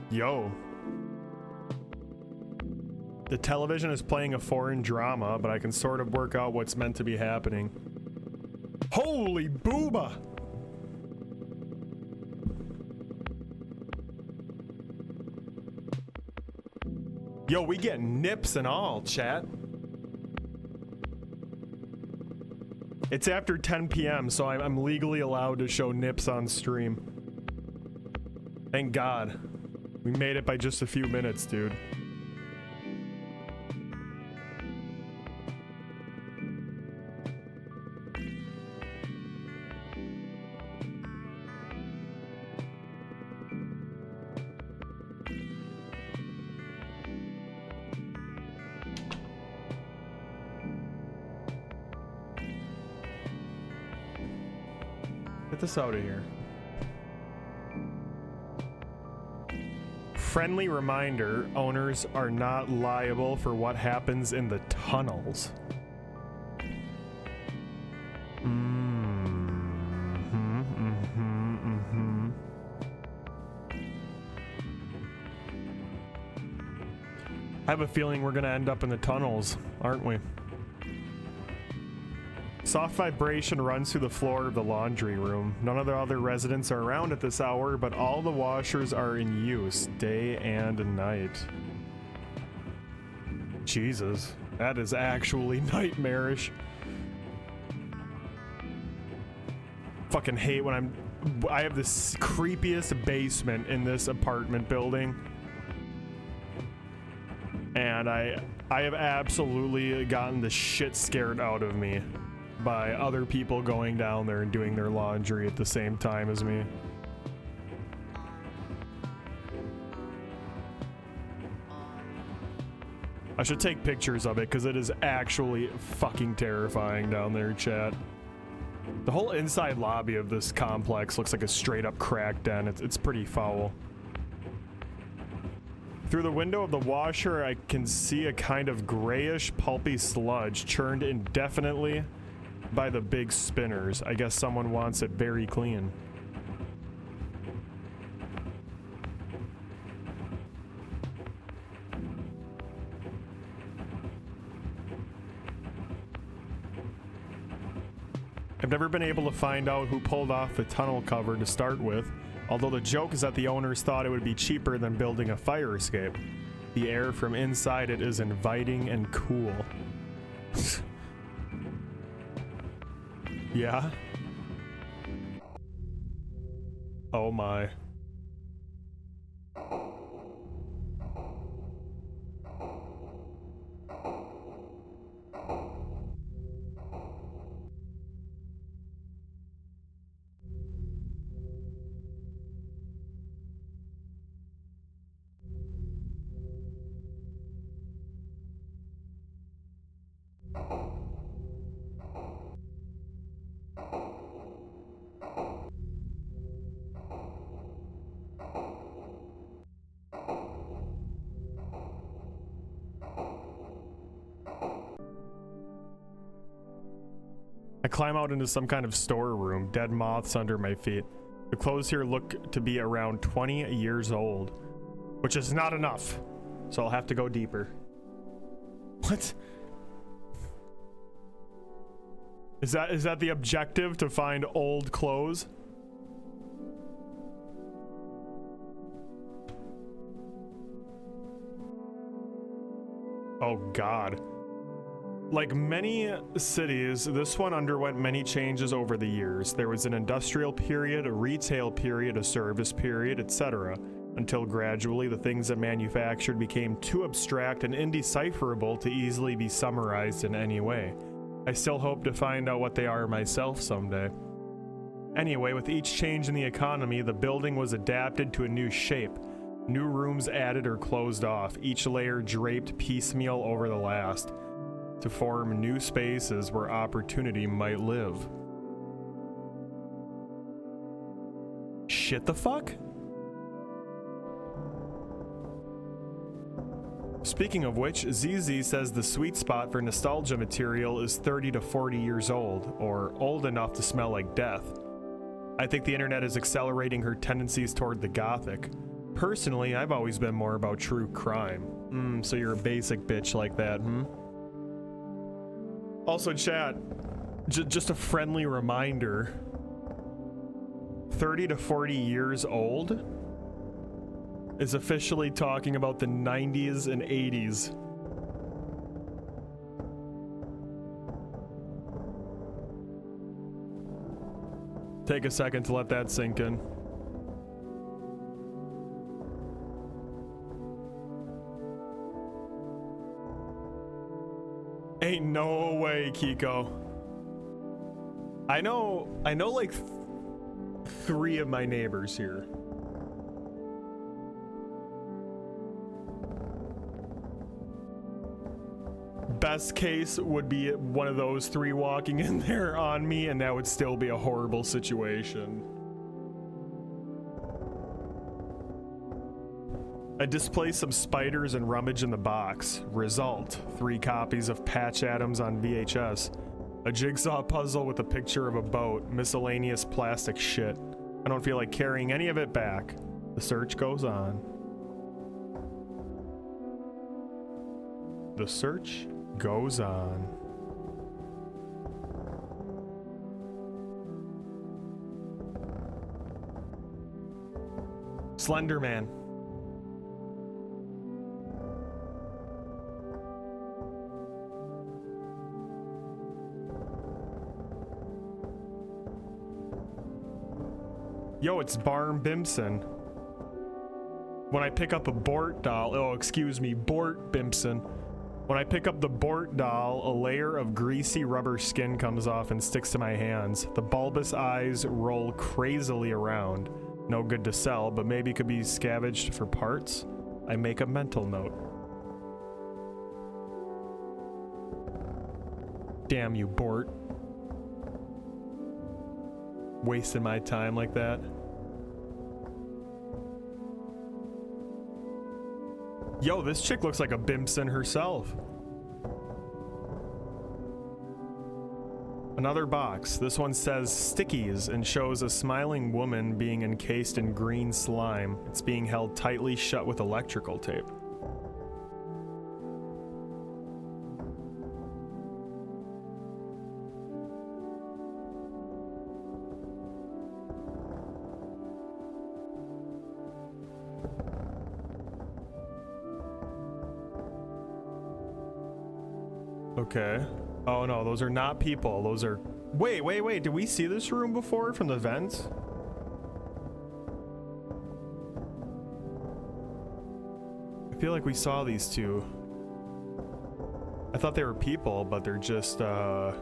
Yo. The television is playing a foreign drama, but I can sort of work out what's meant to be happening. Holy booba! Yo, we get nips and all, chat. It's after 10 p.m., so I'm legally allowed to show nips on stream. Thank God. We made it by just a few minutes, dude. Get this out of here. Friendly reminder, owners are not liable for what happens in the tunnels. I have a feeling we're gonna end up in the tunnels, aren't we? Soft vibration runs through the floor of the laundry room. None of the other residents are around at this hour, but all the washers are in use, day and night. Jesus, that is actually nightmarish. Fucking hate when I have this creepiest basement in this apartment building. And I have absolutely gotten the shit scared out of me by other people going down there and doing their laundry at the same time as me. I should take pictures of it because it is actually fucking terrifying down there, chat. The whole inside lobby of this complex looks like a straight up crack den. It's pretty foul. Through the window of the washer, I can see a kind of grayish, pulpy sludge churned indefinitely by the big spinners. I guess someone wants it very clean. I've never been able to find out who pulled off the tunnel cover to start with, although the joke is that the owners thought it would be cheaper than building a fire escape. The air from inside it is inviting and cool. Yeah? Oh my. I climb out into some kind of storeroom, dead moths under my feet. The clothes here look to be around 20 years old, which is not enough, so I'll have to go deeper. What? Is that the objective, to find old clothes? Oh God. Like many cities, this one underwent many changes over the years. There was an industrial period, a retail period, a service period, etc., until gradually the things it manufactured became too abstract and indecipherable to easily be summarized in any way. I still hope to find out what they are myself someday. Anyway, with each change in the economy, the building was adapted to a new shape. New rooms added or closed off, each layer draped piecemeal over the last, to form new spaces where opportunity might live. shit the fuck? Speaking of which, ZZ says the sweet spot for nostalgia material is 30 to 40 years old, or old enough to smell like death. I think the internet is accelerating her tendencies toward the gothic. Personally, I've always been more about true crime. So you're a basic bitch like that, Also, chat, just a friendly reminder, 30 to 40 years old is officially talking about the 90s and 80s. Take a second to let that sink in. Ain't no way, Kiko. I know like 3 of my neighbors here. Best case would be one of those 3 walking in there on me, and that would still be a horrible situation. I displaced some spiders and rummage in the box. Result: 3 copies of Patch Adams on VHS, a jigsaw puzzle with a picture of a boat, miscellaneous plastic shit. I don't feel like carrying any of it back. The search goes on. The search goes on. Slender Man. Yo, it's Barm Bimson. When I pick up a Bort doll, Bort Bimson. When I pick up the Bort doll, a layer of greasy rubber skin comes off and sticks to my hands. The bulbous eyes roll crazily around. No good to sell, but maybe could be scavenged for parts. I make a mental note. Damn you, Bort. Wasting my time like that. Yo, this chick looks like a Bimson herself. Another box. This one says stickies and shows a smiling woman being encased in green slime. It's being held tightly shut with electrical tape. Okay. Oh no, those are not people. Those are... Wait. Did we see this room before from the vents? I feel like we saw these 2. I thought they were people, but they're just, They're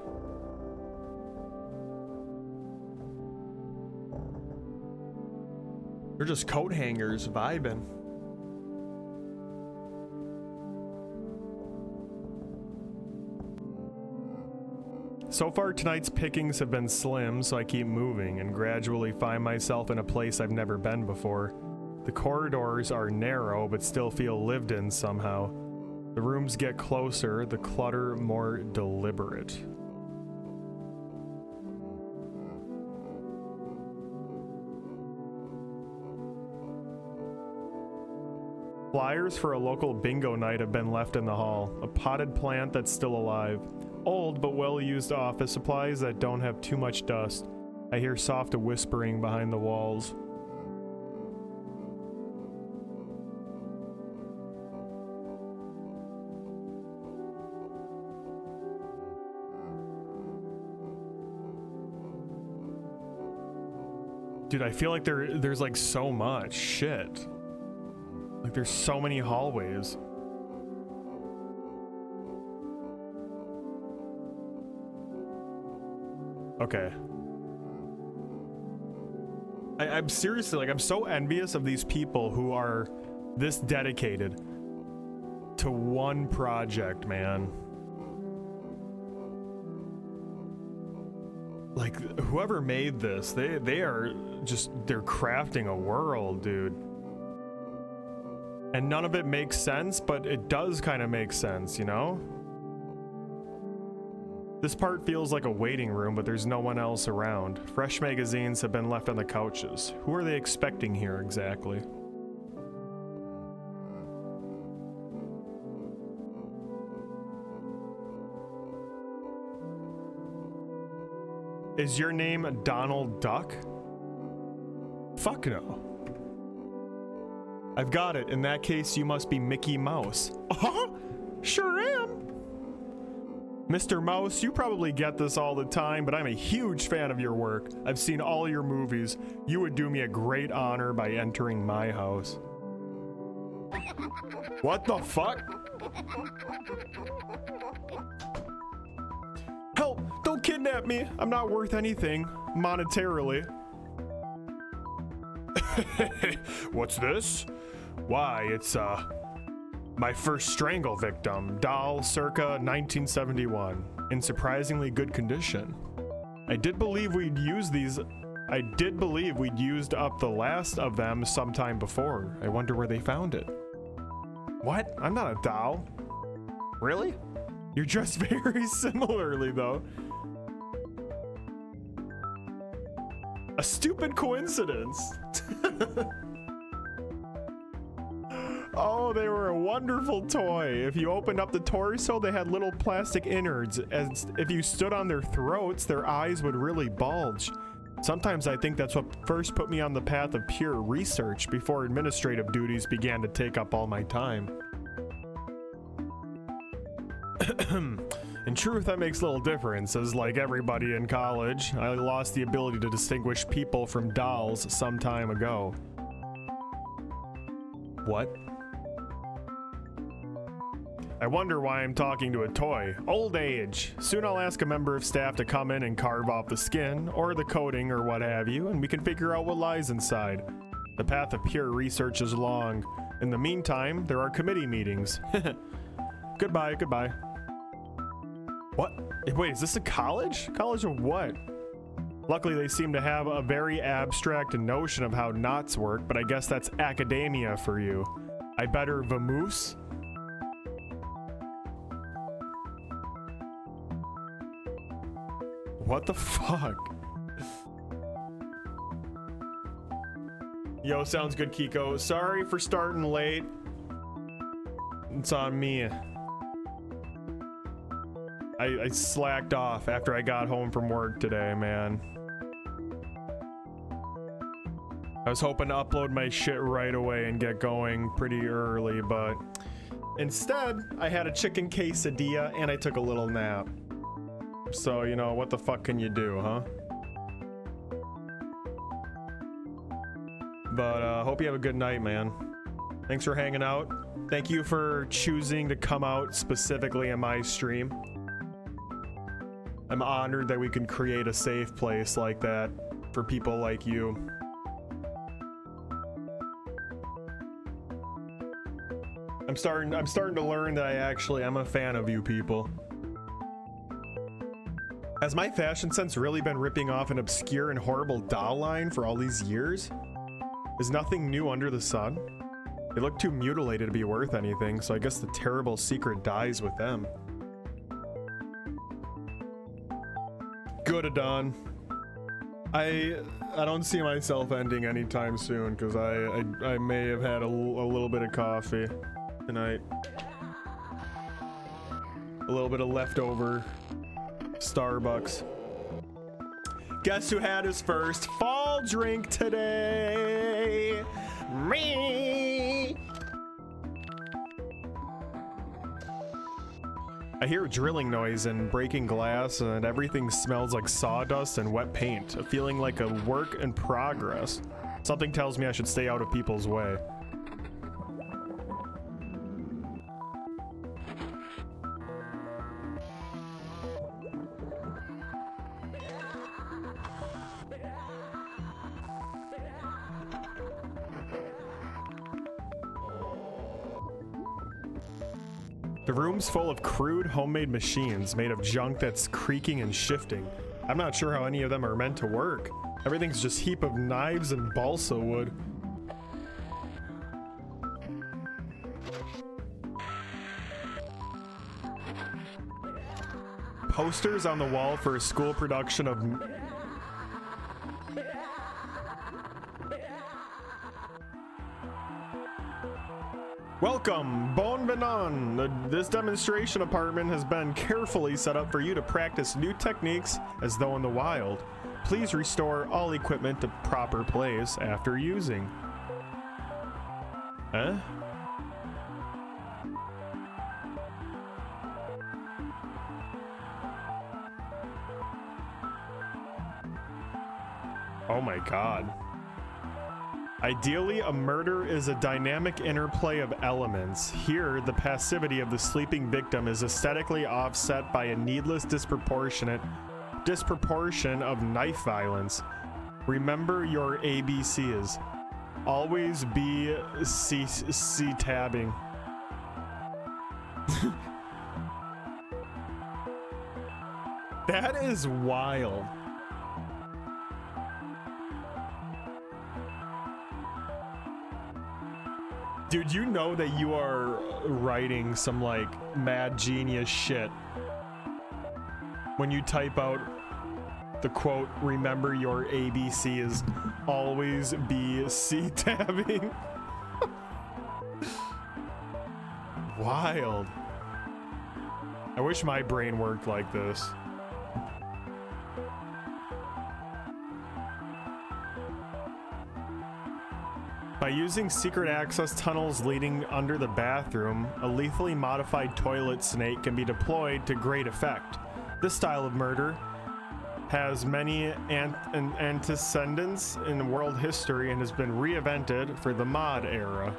just coat hangers vibing. So far, tonight's pickings have been slim, so I keep moving and gradually find myself in a place I've never been before. The corridors are narrow, but still feel lived in somehow. The rooms get closer, the clutter more deliberate. Flyers for a local bingo night have been left in the hall. A potted plant that's still alive. Old but well-used office supplies that don't have too much dust. I hear soft whispering behind the walls. Dude, I feel like there's like so much shit. Like there's so many hallways. Okay. I'm seriously, like, I'm so envious of these people who are this dedicated to one project, man. Like, whoever made this, they are just, they're crafting a world, dude. And none of it makes sense, but it does kind of make sense, you know? This part feels like a waiting room, but there's no one else around. Fresh magazines have been left on the couches. Who are they expecting here exactly? Is your name Donald Duck? Fuck no. I've got it. In that case, you must be Mickey Mouse. Uh-huh. Sure am. Mr. Mouse, you probably get this all the time, but I'm a huge fan of your work. I've seen all your movies. You would do me a great honor by entering my house. What the fuck? Help! Don't kidnap me! I'm not worth anything, monetarily. What's this? Why, it's, my first strangle victim, doll circa 1971, in surprisingly good condition. I did believe we'd used up the last of them sometime before. I wonder where they found it. What? I'm not a doll. Really? You're dressed very similarly, though. A stupid coincidence. Oh, they were a wonderful toy. If you opened up the torso, they had little plastic innards. As if you stood on their throats, their eyes would really bulge. Sometimes I think that's what first put me on the path of pure research before administrative duties began to take up all my time. In truth, that makes little difference, as like everybody in college, I lost the ability to distinguish people from dolls some time ago. What? I wonder why I'm talking to a toy. Old age. Soon I'll ask a member of staff to come in and carve off the skin, or the coating, or what have you, and we can figure out what lies inside. The path of pure research is long. In the meantime, there are committee meetings. Goodbye, goodbye. What? Wait, is this a college? College of what? Luckily, they seem to have a very abstract notion of how knots work, but I guess that's academia for you. I better vamoose? What the fuck? Yo, sounds good, Kiko. Sorry for starting late. It's on me. I slacked off after I got home from work today, man. I was hoping to upload my shit right away and get going pretty early, but instead, I had a chicken quesadilla and I took a little nap. So, you know, what the fuck can you do, huh? But, hope you have a good night, man. Thanks for hanging out. Thank you for choosing to come out specifically in my stream. I'm honored that we can create a safe place like that for people like you. I'm starting to learn that I actually am a fan of you people. Has my fashion sense really been ripping off an obscure and horrible doll line for all these years? Is nothing new under the sun? They look too mutilated to be worth anything, so I guess the terrible secret dies with them. Good, Adon. I don't see myself ending anytime soon because I may have had a little bit of coffee tonight. A little bit of leftover Starbucks. Guess who had his first fall drink today? Me. I hear drilling noise and breaking glass, and everything smells like sawdust and wet paint, a feeling like a work in progress. Something tells me I should stay out of people's way. The room's full of crude homemade machines made of junk that's creaking and shifting. I'm not sure how any of them are meant to work. Everything's just heap of knives and balsa wood. Posters on the wall for a school production of... Welcome, Bon Venon. This demonstration apartment has been carefully set up for you to practice new techniques as though in the wild. Please restore all equipment to proper place after using. Huh? Oh my god. Ideally, a murder is a dynamic interplay of elements. Here, the passivity of the sleeping victim is aesthetically offset by a needless disproportion of knife violence. Remember your ABCs. Always be C-tabbing. That is wild. Dude, you know that you are writing some like mad genius shit when you type out the quote, remember your ABC is always be C-tabbing. Wild. I wish my brain worked like this. By using secret access tunnels leading under the bathroom, a lethally modified toilet snake can be deployed to great effect. This style of murder has many antecedents in world history and has been reinvented for the mod era.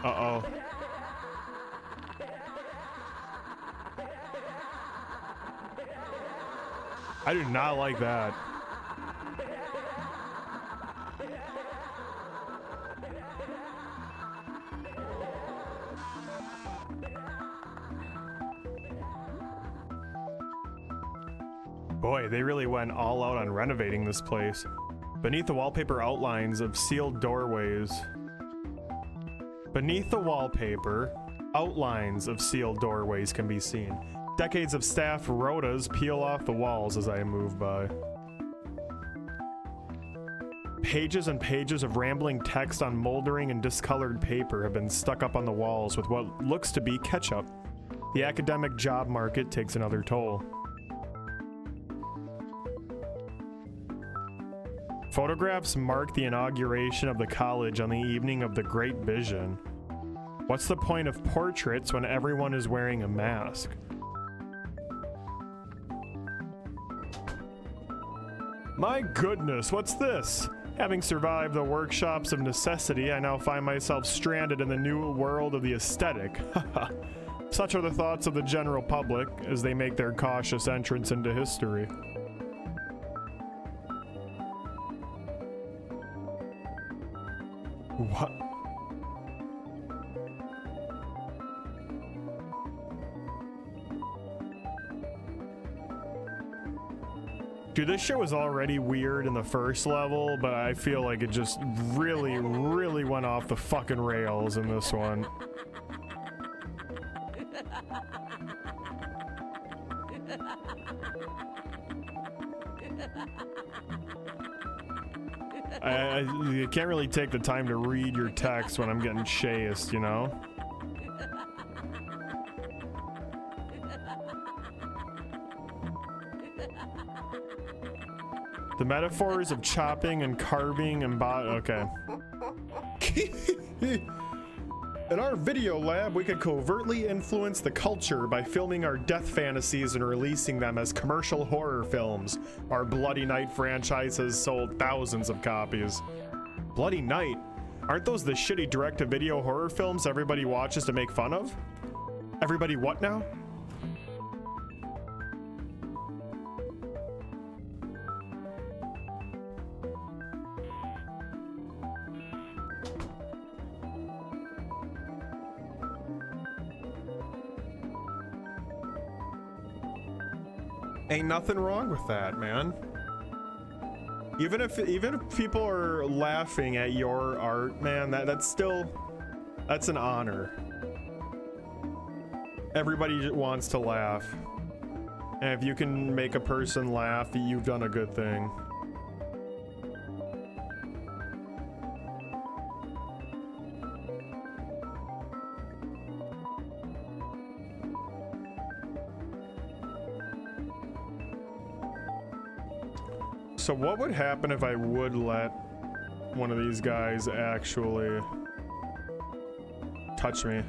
Uh-oh. I do not like that. Boy, they really went all out on renovating this place. Beneath the wallpaper outlines of sealed doorways. Beneath the wallpaper, outlines of sealed doorways can be seen. Decades of staff rotas peel off the walls as I move by. Pages and pages of rambling text on moldering and discolored paper have been stuck up on the walls with what looks to be ketchup. The academic job market takes another toll. Photographs mark the inauguration of the college on the evening of the Great Vision. What's the point of portraits when everyone is wearing a mask? My goodness, what's this? Having survived the workshops of necessity, I now find myself stranded in the new world of the aesthetic. Such are the thoughts of the general public as they make their cautious entrance into history. What? Dude, this shit was already weird in the first level, but I feel like it just really, really went off the fucking rails in this one. You can't really take the time to read your text when I'm getting chased, you know? The metaphors of chopping and carving and okay. In our video lab, we could covertly influence the culture by filming our death fantasies and releasing them as commercial horror films. Our Bloody Night franchise has sold thousands of copies. Bloody Night? Aren't those the shitty direct-to-video horror films everybody watches to make fun of? Everybody what now? Ain't nothing wrong with that, man. Even if people are laughing at your art, man, that's an honor. Everybody wants to laugh. And if you can make a person laugh, you've done a good thing. So what would happen if I would let one of these guys actually touch me?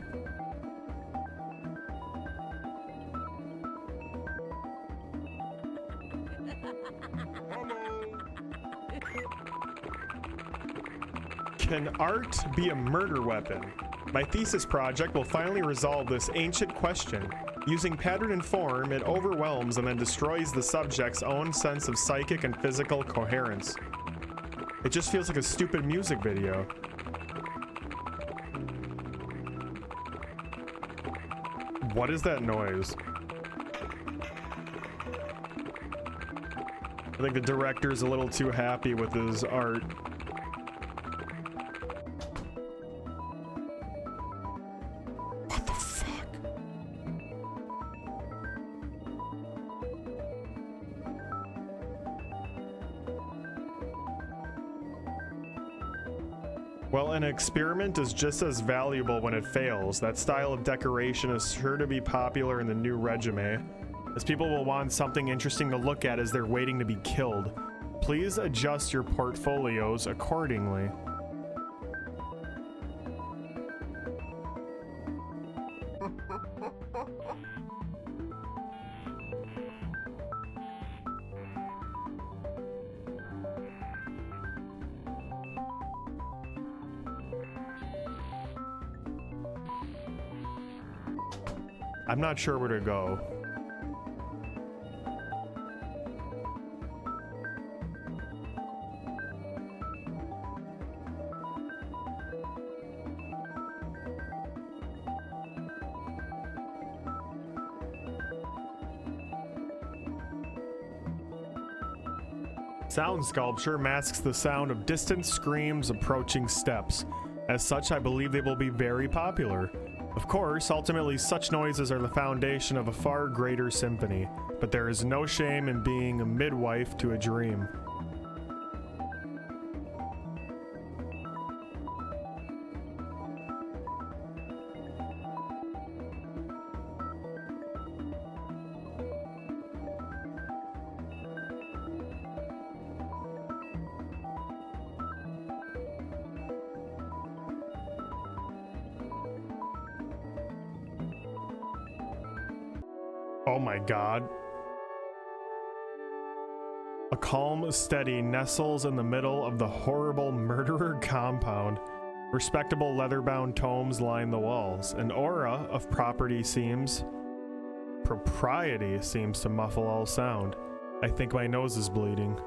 Can art be a murder weapon? My thesis project will finally resolve this ancient question. Using pattern and form, it overwhelms and then destroys the subject's own sense of psychic and physical coherence. It just feels like a stupid music video. What is that noise? I think the director's a little too happy with his art. What the fuck? Well, an experiment is just as valuable when it fails. That style of decoration is sure to be popular in the new regime, as people will want something interesting to look at as they're waiting to be killed. Please adjust your portfolios accordingly. I'm not sure where to go. Sound sculpture masks the sound of distant screams approaching steps. As such, I believe they will be very popular. Of course, ultimately such noises are the foundation of a far greater symphony, but there is no shame in being a midwife to a dream. Oh my god. A calm steady nestles in the middle of the horrible murderer compound. Respectable leather-bound tomes line the walls. An aura of propriety seems to muffle all sound. I think my nose is bleeding.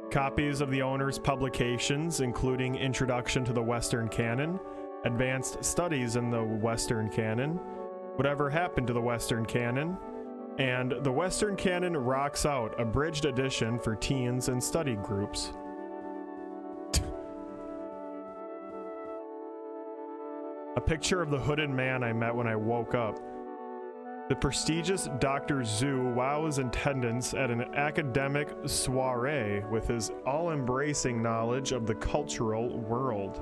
Copies of the owner's publications, including Introduction to the Western Canon, Advanced Studies in the Western Canon, Whatever Happened to the Western Canon, and The Western Canon Rocks Out, abridged edition for teens and study groups. A picture of the hooded man I met when I woke up. The prestigious Dr. Zhu wows attendants at an academic soiree with his all-embracing knowledge of the cultural world.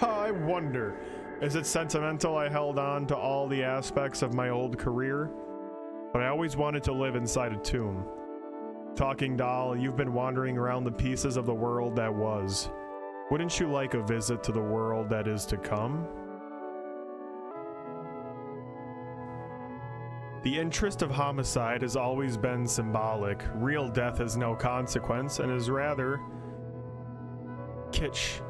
I wonder, is it sentimental I held on to all the aspects of my old career? But I always wanted to live inside a tomb. Talking doll, you've been wandering around the pieces of the world that was. Wouldn't you like a visit to the world that is to come? The interest of homicide has always been symbolic. Real death has no consequence and is rather kitsch.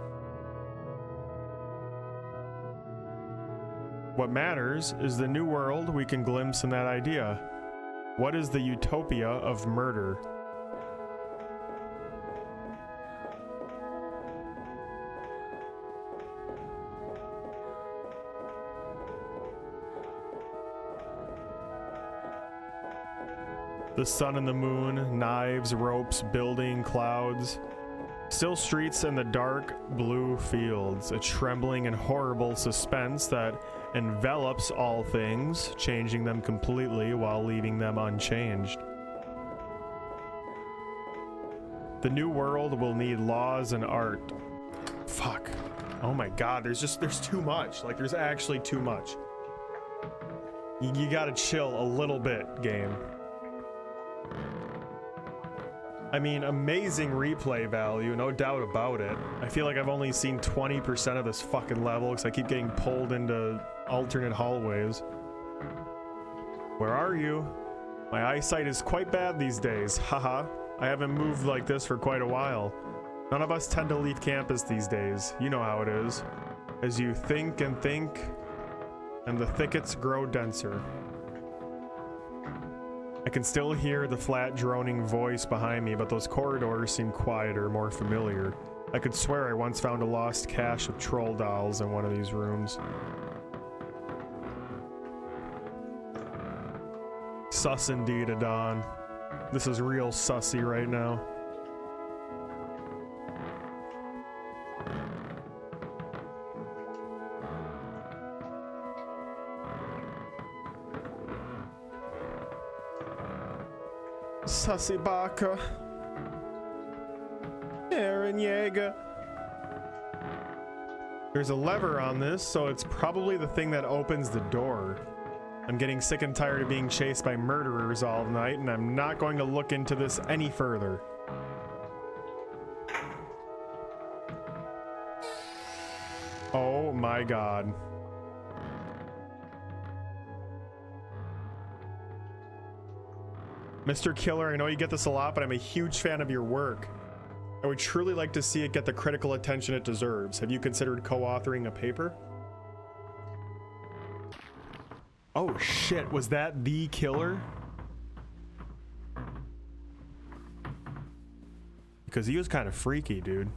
What matters is the new world we can glimpse in that idea. What is the utopia of murder? The sun and the moon, knives, ropes, building, clouds. Still streets and the dark blue fields, a trembling and horrible suspense that envelops all things, changing them completely while leaving them unchanged. The new world will need laws and art. Fuck. Oh my god, there's too much. Like, there's actually too much. You gotta chill a little bit, game. I mean, amazing replay value, no doubt about it. I feel like I've only seen 20% of this fucking level because I keep getting pulled into alternate hallways. Where are you? My eyesight is quite bad these days, haha. I haven't moved like this for quite a while. None of us tend to leave campus these days. You know how it is. As you think, and the thickets grow denser. I can still hear the flat droning voice behind me, but those corridors seem quieter, more familiar. I could swear I once found a lost cache of troll dolls in one of these rooms. Sus indeed, Adon. This is real sussy right now. Sussy Baka. Eren Yeager. There's a lever on this, so it's probably the thing that opens the door. I'm getting sick and tired of being chased by murderers all night, and I'm not going to look into this any further. Oh my god. Mr. Killer, I know you get this a lot, but I'm a huge fan of your work. I would truly like to see it get the critical attention it deserves. Have you considered co-authoring a paper? Oh shit, was that the killer? Because he was kind of freaky, dude.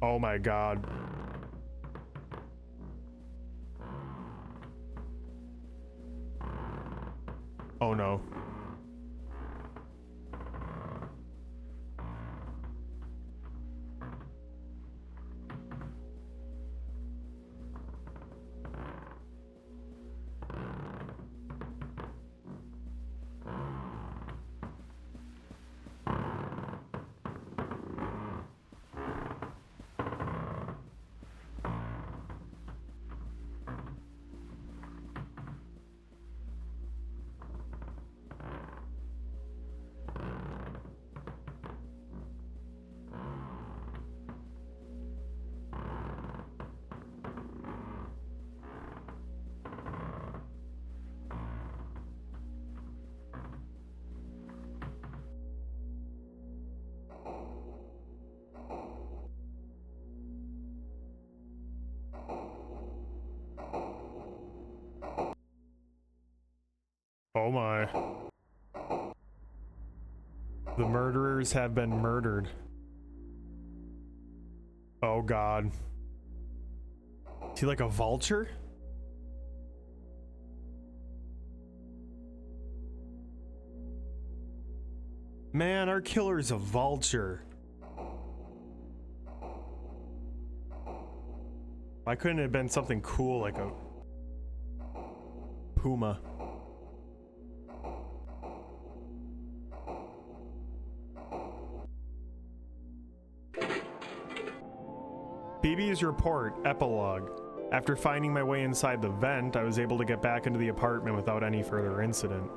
Oh my god. Oh no. Oh my. The murderers have been murdered. Oh god. Is he like a vulture? Man, our killer's a vulture. Why couldn't it have been something cool like a puma? BB's report, epilogue. After finding my way inside the vent, I was able to get back into the apartment without any further incident.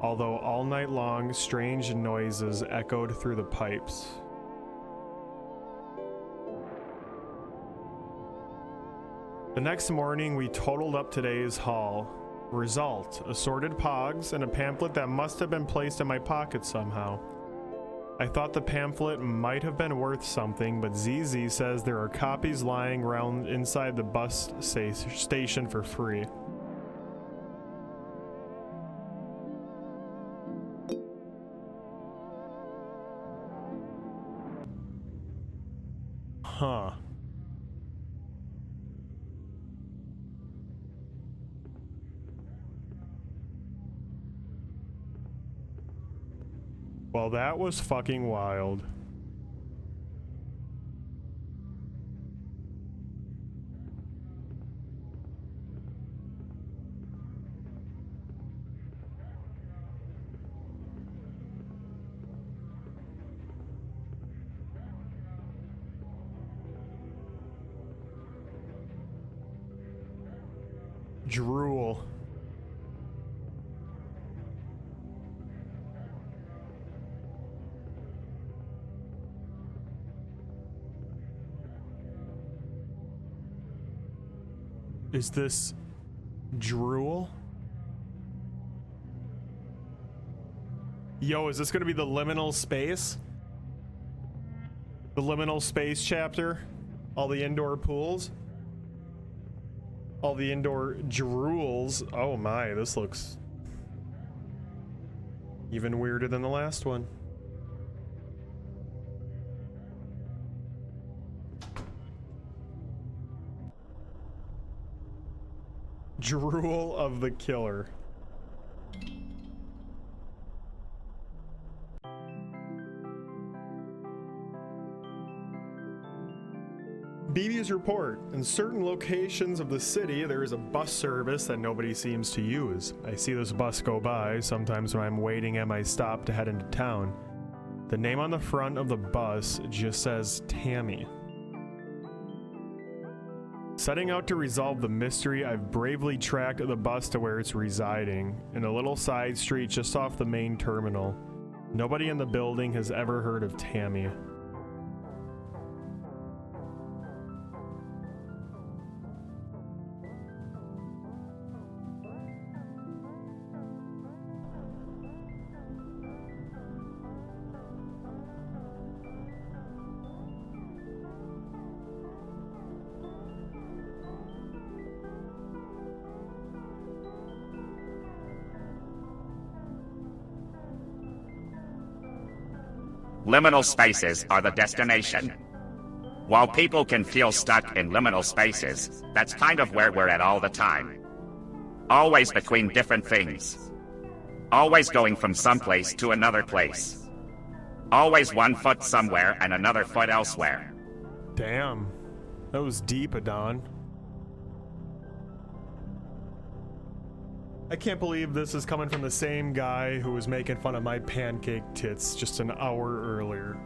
Although all night long, strange noises echoed through the pipes. The next morning, we totaled up today's haul. Result: assorted pogs and a pamphlet that must have been placed in my pocket somehow. I thought the pamphlet might have been worth something, but ZZ says there are copies lying around inside the bus station for free. Huh. Well, that was fucking wild. Drool. Is this drool? Yo, is this gonna be the liminal space? The liminal space chapter? All the indoor pools? All the indoor drools. Oh my, this looks even weirder than the last one. Drool of the killer. BB's report. In certain locations of the city, there is a bus service that nobody seems to use. I see this bus go by sometimes when I'm waiting at my stop to head into town. The name on the front of the bus just says Tammy. Setting out to resolve the mystery, I've bravely tracked the bus to where it's residing, in a little side street just off the main terminal. Nobody in the building has ever heard of Tammy. Liminal spaces are the destination. While people can feel stuck in liminal spaces, that's kind of where we're at all the time. Always between different things. Always going from some place to another place. Always one foot somewhere and another foot elsewhere. Damn. That was deep, Adon. I can't believe this is coming from the same guy who was making fun of my pancake tits just an hour earlier.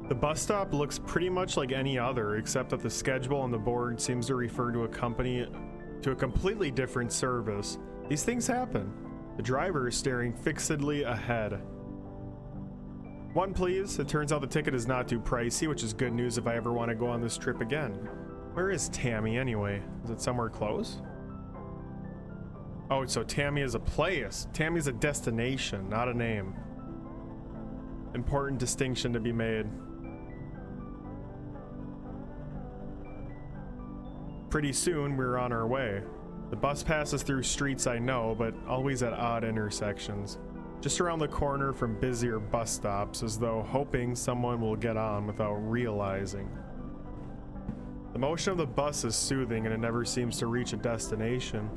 The bus stop looks pretty much like any other, except that the schedule on the board seems to refer to a completely different service. These things happen. The driver is staring fixedly ahead. One, please. It turns out the ticket is not too pricey, which is good news if I ever want to go on this trip again. Where is Tammy anyway? Is it somewhere close? Oh, so Tammy is a place. Tammy's a destination, not a name. Important distinction to be made. Pretty soon, we're on our way. The bus passes through streets I know, but always at odd intersections. Just around the corner from busier bus stops, as though hoping someone will get on without realizing. The motion of the bus is soothing and it never seems to reach a destination.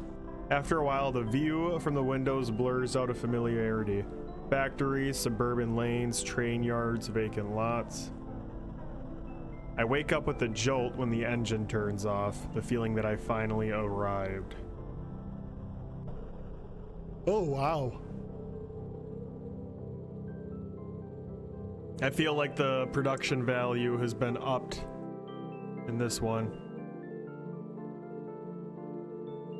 After a while, the view from the windows blurs out of familiarity. Factories, suburban lanes, train yards, vacant lots. I wake up with a jolt when the engine turns off, the feeling that I finally arrived. Oh, wow. I feel like the production value has been upped in this one.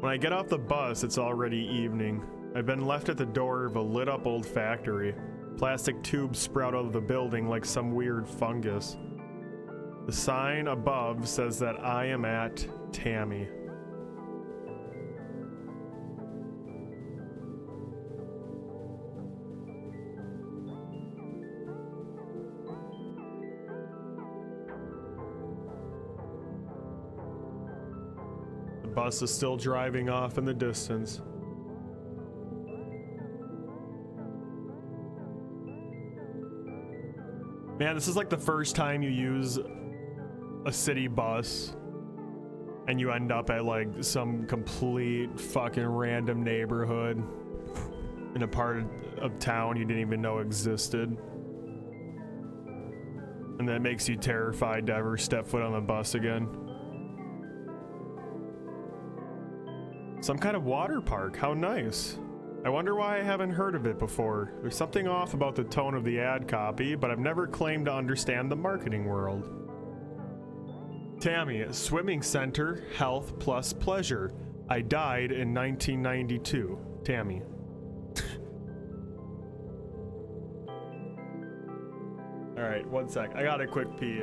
When I get off the bus, it's already evening. I've been left at the door of a lit-up old factory. Plastic tubes sprout out of the building like some weird fungus. The sign above says that I am at Tammy. The bus is still driving off in the distance. Man, this is like the first time you use a city bus and you end up at like some complete fucking random neighborhood in a part of town you didn't even know existed. And that makes you terrified to ever step foot on the bus again. Some kind of water park, how nice. I wonder why I haven't heard of it before. There's something off about the tone of the ad copy, but I've never claimed to understand the marketing world. Tammy, swimming center, health plus pleasure. I died in 1992. Tammy. Alright, one sec. I got a quick pee.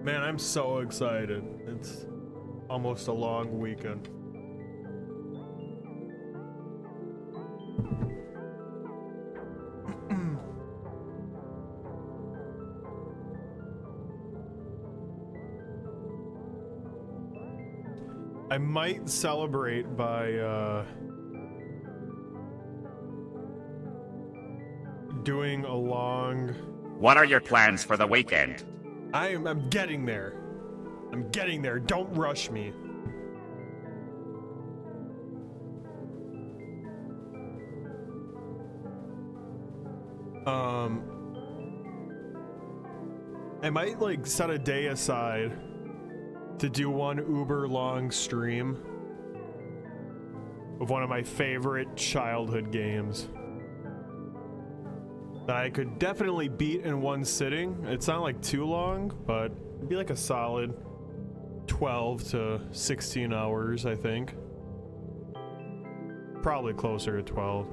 Man, I'm so excited. It's almost a long weekend. I might celebrate by doing a long... What are your plans for the weekend? I'm getting there. I'm getting there. Don't rush me. I might like set a day aside to do one uber long stream of one of my favorite childhood games that I could definitely beat in one sitting. It's not like too long, but it'd be like a solid 12 to 16 hours, I think. Probably closer to 12.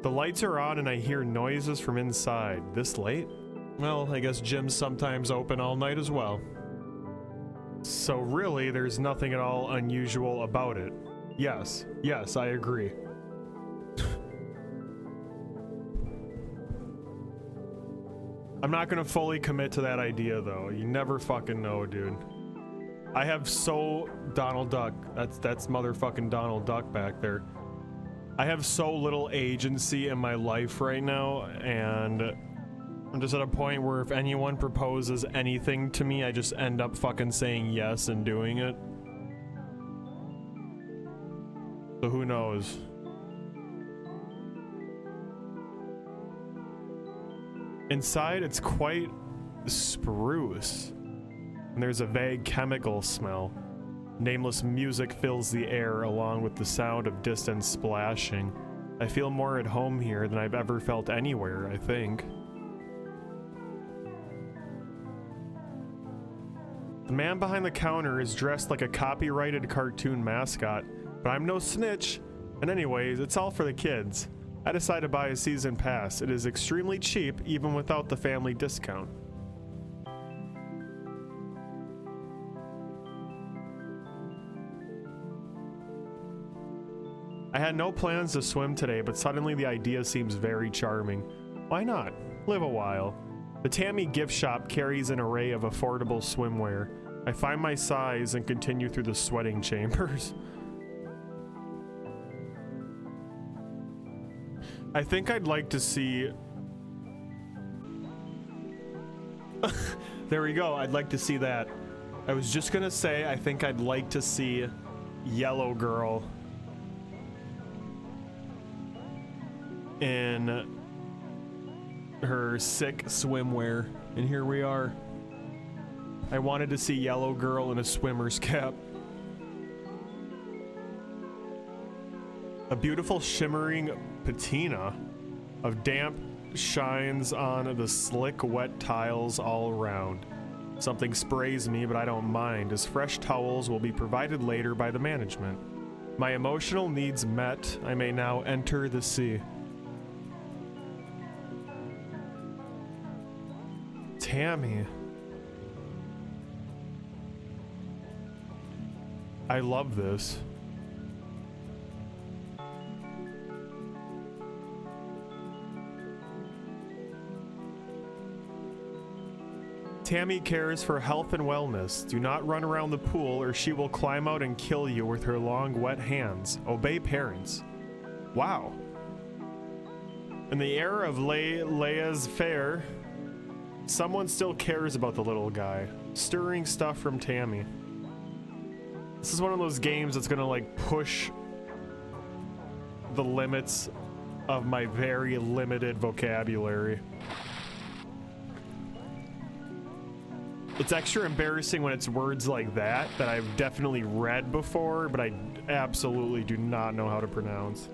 The lights are on and I hear noises from inside. This late? Well, I guess gyms sometimes open all night as well. So really, there's nothing at all unusual about it. Yes, I agree. I'm not gonna fully commit to that idea though. You never fucking know, dude. I have so Donald Duck. That's motherfucking Donald Duck back there. I have so little agency in my life right now, and I'm just at a point where if anyone proposes anything to me, I just end up fucking saying yes and doing it. So who knows? Inside, it's quite spruce, and there's a vague chemical smell. Nameless music fills the air along with the sound of distant splashing. I feel more at home here than I've ever felt anywhere, I think. The man behind the counter is dressed like a copyrighted cartoon mascot, but I'm no snitch. And anyways, it's all for the kids. I decided to buy a season pass. It is extremely cheap, even without the family discount. I had no plans to swim today, but suddenly the idea seems very charming. Why not? Live a while. The Tammy gift shop carries an array of affordable swimwear. I find my size and continue through the sweating chambers. I think I'd like to see... There we go, I'd like to see that. I was just gonna say, I think I'd like to see Yellow Girl in her sick swimwear, and here we are. I wanted to see Yellow Girl in a swimmer's cap. A beautiful shimmering patina of damp shines on the slick wet tiles all around. Something sprays me, but I don't mind, as fresh towels will be provided later by the management. My emotional needs met, I may now enter the sea. Tammy. I love this. Tammy cares for health and wellness. Do not run around the pool or she will climb out and kill you with her long, wet hands. Obey parents. Wow. In the era of Leia's fair, someone still cares about the little guy. Stirring stuff from Tammy. This is one of those games that's gonna like push the limits of my very limited vocabulary. It's extra embarrassing when it's words like that I've definitely read before, but I absolutely do not know how to pronounce.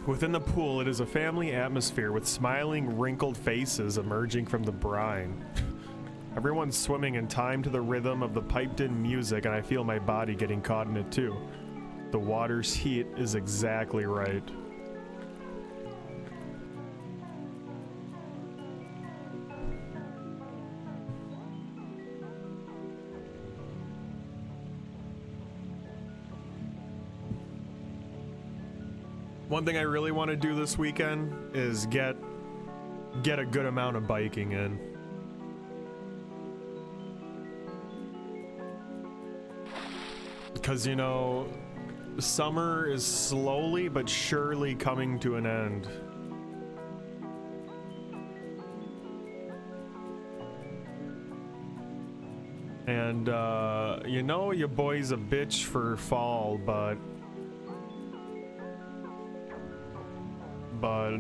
Within the pool, it is a family atmosphere with smiling, wrinkled faces emerging from the brine. Everyone's swimming in time to the rhythm of the piped-in music, and I feel my body getting caught in it too. The water's heat is exactly right. One thing I really want to do this weekend is get a good amount of biking in. Because, you know, summer is slowly but surely coming to an end. And, you know, your boy's a bitch for fall, but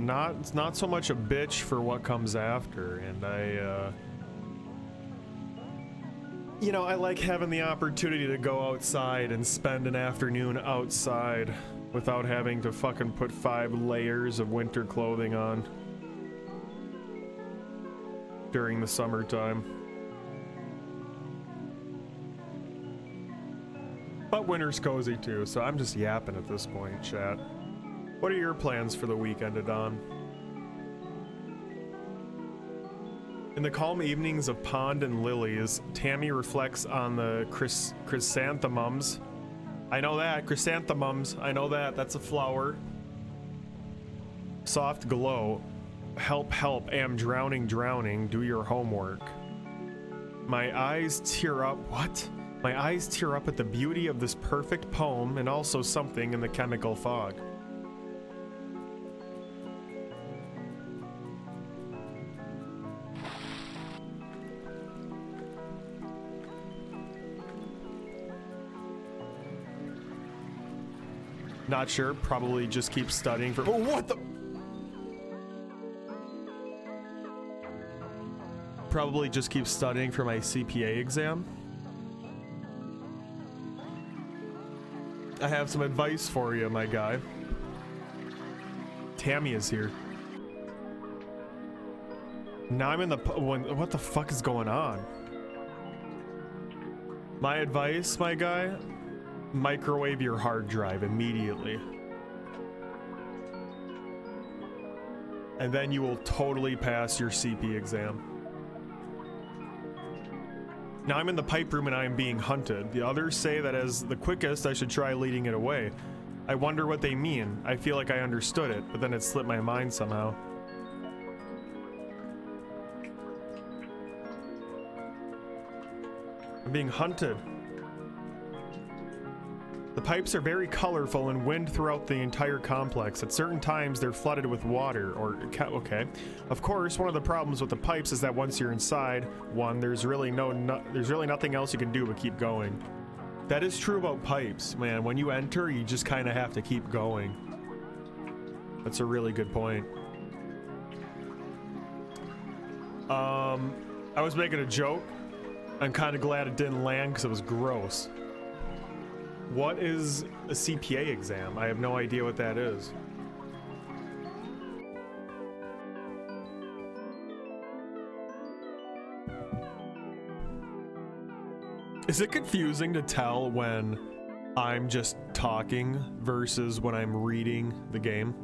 not so much a bitch for what comes after. And you know, I like having the opportunity to go outside and spend an afternoon outside without having to fucking put 5 layers of winter clothing on during the summertime. But winter's cozy too, so I'm just yapping at this point, chat. What are your plans for the weekend, Adon? In the calm evenings of pond and lilies, Tammy reflects on the chrysanthemums. I know that, chrysanthemums. I know that, that's a flower. Soft glow. Help, help, am drowning, drowning. Do your homework. My eyes tear up. What? My eyes tear up at the beauty of this perfect poem and also something in the chemical fog. Not sure, probably just keep studying for— oh, what the— probably just keep studying for my CPA exam. I have some advice for you, my guy. Tammy is here. Now I'm in the— what the fuck is going on? My advice, my guy? Microwave your hard drive immediately. And then you will totally pass your CP exam. Now I'm in the pipe room and I am being hunted. The others say that as the quickest I should try leading it away. I wonder what they mean. I feel like I understood it, but then it slipped my mind somehow. I'm being hunted. The pipes are very colorful and wind throughout the entire complex. At certain times, they're flooded with water, or— okay. Of course, one of the problems with the pipes is that once you're inside one, there's really nothing else you can do but keep going. That is true about pipes, man. When you enter, you just kind of have to keep going. That's a really good point. I was making a joke. I'm kind of glad it didn't land because it was gross. What is a CPA exam? I have no idea what that is. Is it confusing to tell when I'm just talking versus when I'm reading the game?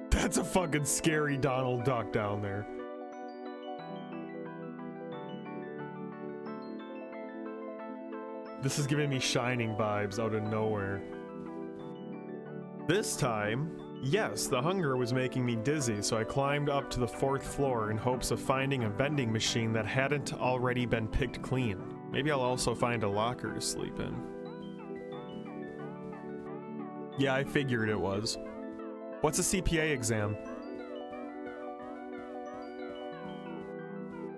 That's a fucking scary Donald Duck down there. This is giving me Shining vibes out of nowhere. This time, yes, the hunger was making me dizzy, so I climbed up to the 4th floor in hopes of finding a vending machine that hadn't already been picked clean. Maybe I'll also find a locker to sleep in. Yeah, I figured it was. What's a CPA exam?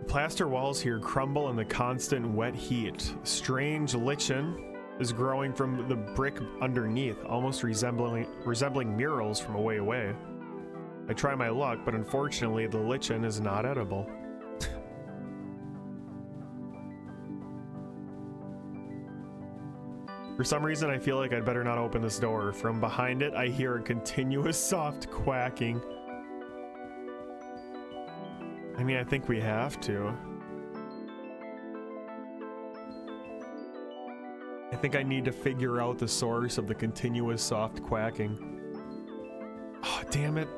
Plaster walls here crumble in the constant wet heat. Strange lichen is growing from the brick underneath, almost resembling murals from a way away. I try my luck, but unfortunately the lichen is not edible. For some reason I feel like I'd better not open this door. From behind it I hear a continuous soft quacking. I mean, I think we have to. I think I need to figure out the source of the continuous soft quacking. Oh, damn it.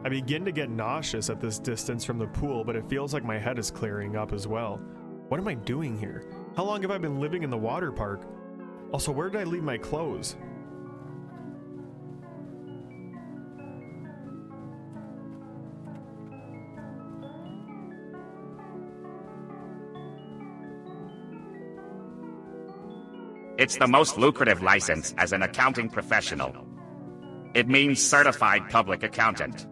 I begin to get nauseous at this distance from the pool, but it feels like my head is clearing up as well. What am I doing here? How long have I been living in the water park? Also, where did I leave my clothes? It's the most lucrative license as an accounting professional. It means certified public accountant.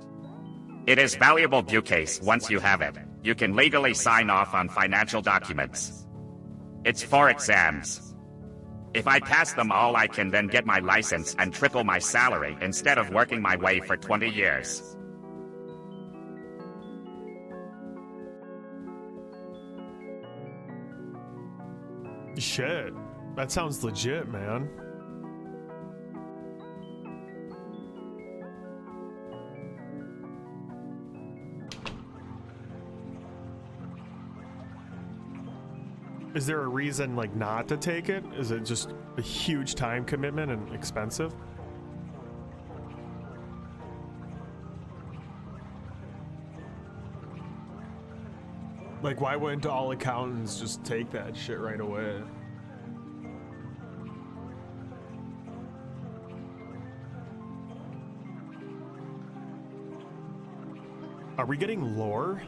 It is valuable case once you have it. You can legally sign off on financial documents. It's 4 exams. If I pass them all, I can then get my license and triple my salary instead of working my way for 20 years. Shit. That sounds legit, man. Is there a reason, like, not to take it? Is it just a huge time commitment and expensive? Like, why wouldn't all accountants just take that shit right away? Are we getting lore?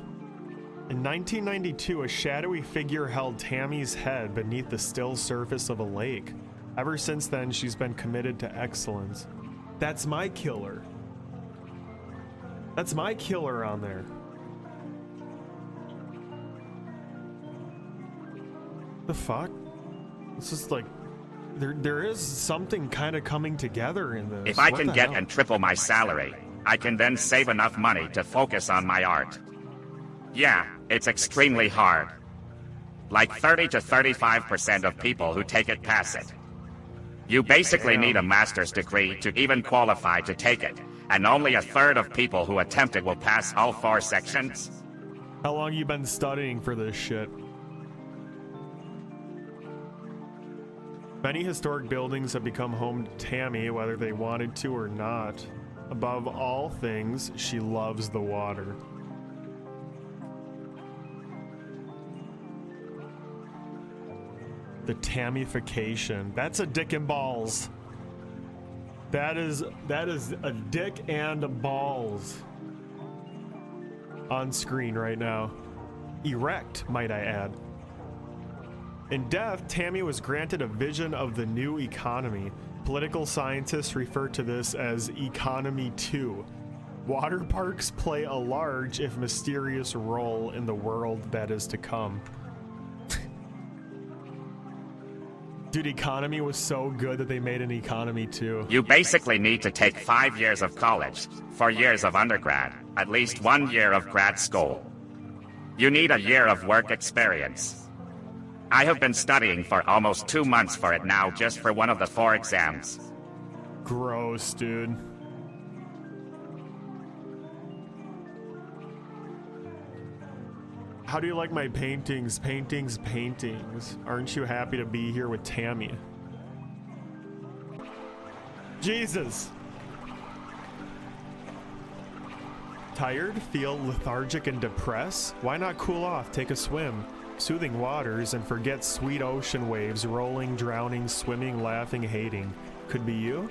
In 1992, a shadowy figure held Tammy's head beneath the still surface of a lake. Ever since then, she's been committed to excellence. That's my killer. That's my killer on there. The fuck? This is like, there is something kind of coming together in this. If I can get and triple my salary, I can then save enough money to focus on my art. Yeah, it's extremely hard. Like 30 to 35% of people who take it pass it. You basically need a master's degree to even qualify to take it, and only a third of people who attempt it will pass all 4 sections. How long you been studying for this shit? Many historic buildings have become home to Tammy, whether they wanted to or not. Above all things, she loves the water. The Tammyification. That's a dick and balls. That is a dick and balls. On screen right now. Erect, might I add. In death, Tammy was granted a vision of the new economy. Political scientists refer to this as Economy 2. Water parks play a large, if mysterious, role in the world that is to come. Dude, Economy was so good that they made an Economy 2. You basically need to take 5 years of college, 4 years of undergrad, at least 1 year of grad school. You need a year of work experience. I have been studying for almost 2 months for it now, just for one of the 4 exams. Gross, dude. How do you like my paintings? Paintings. Aren't you happy to be here with Tammy? Jesus. Tired? Feel lethargic and depressed? Why not cool off, take a swim? Soothing waters and forget sweet ocean waves, rolling, drowning, swimming, laughing, hating. Could be you?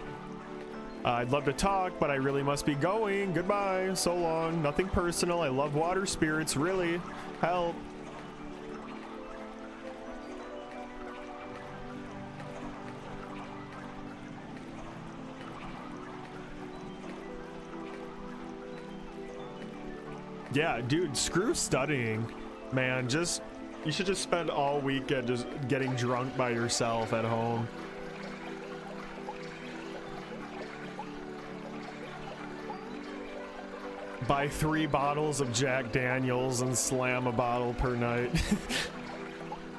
I'd love to talk, but I really must be going. Goodbye. So long. Nothing personal. I love water spirits. Really. Help. Yeah, dude, screw studying. Man, you should just spend all weekend just getting drunk by yourself at home. Buy 3 bottles of Jack Daniels and slam a bottle per night.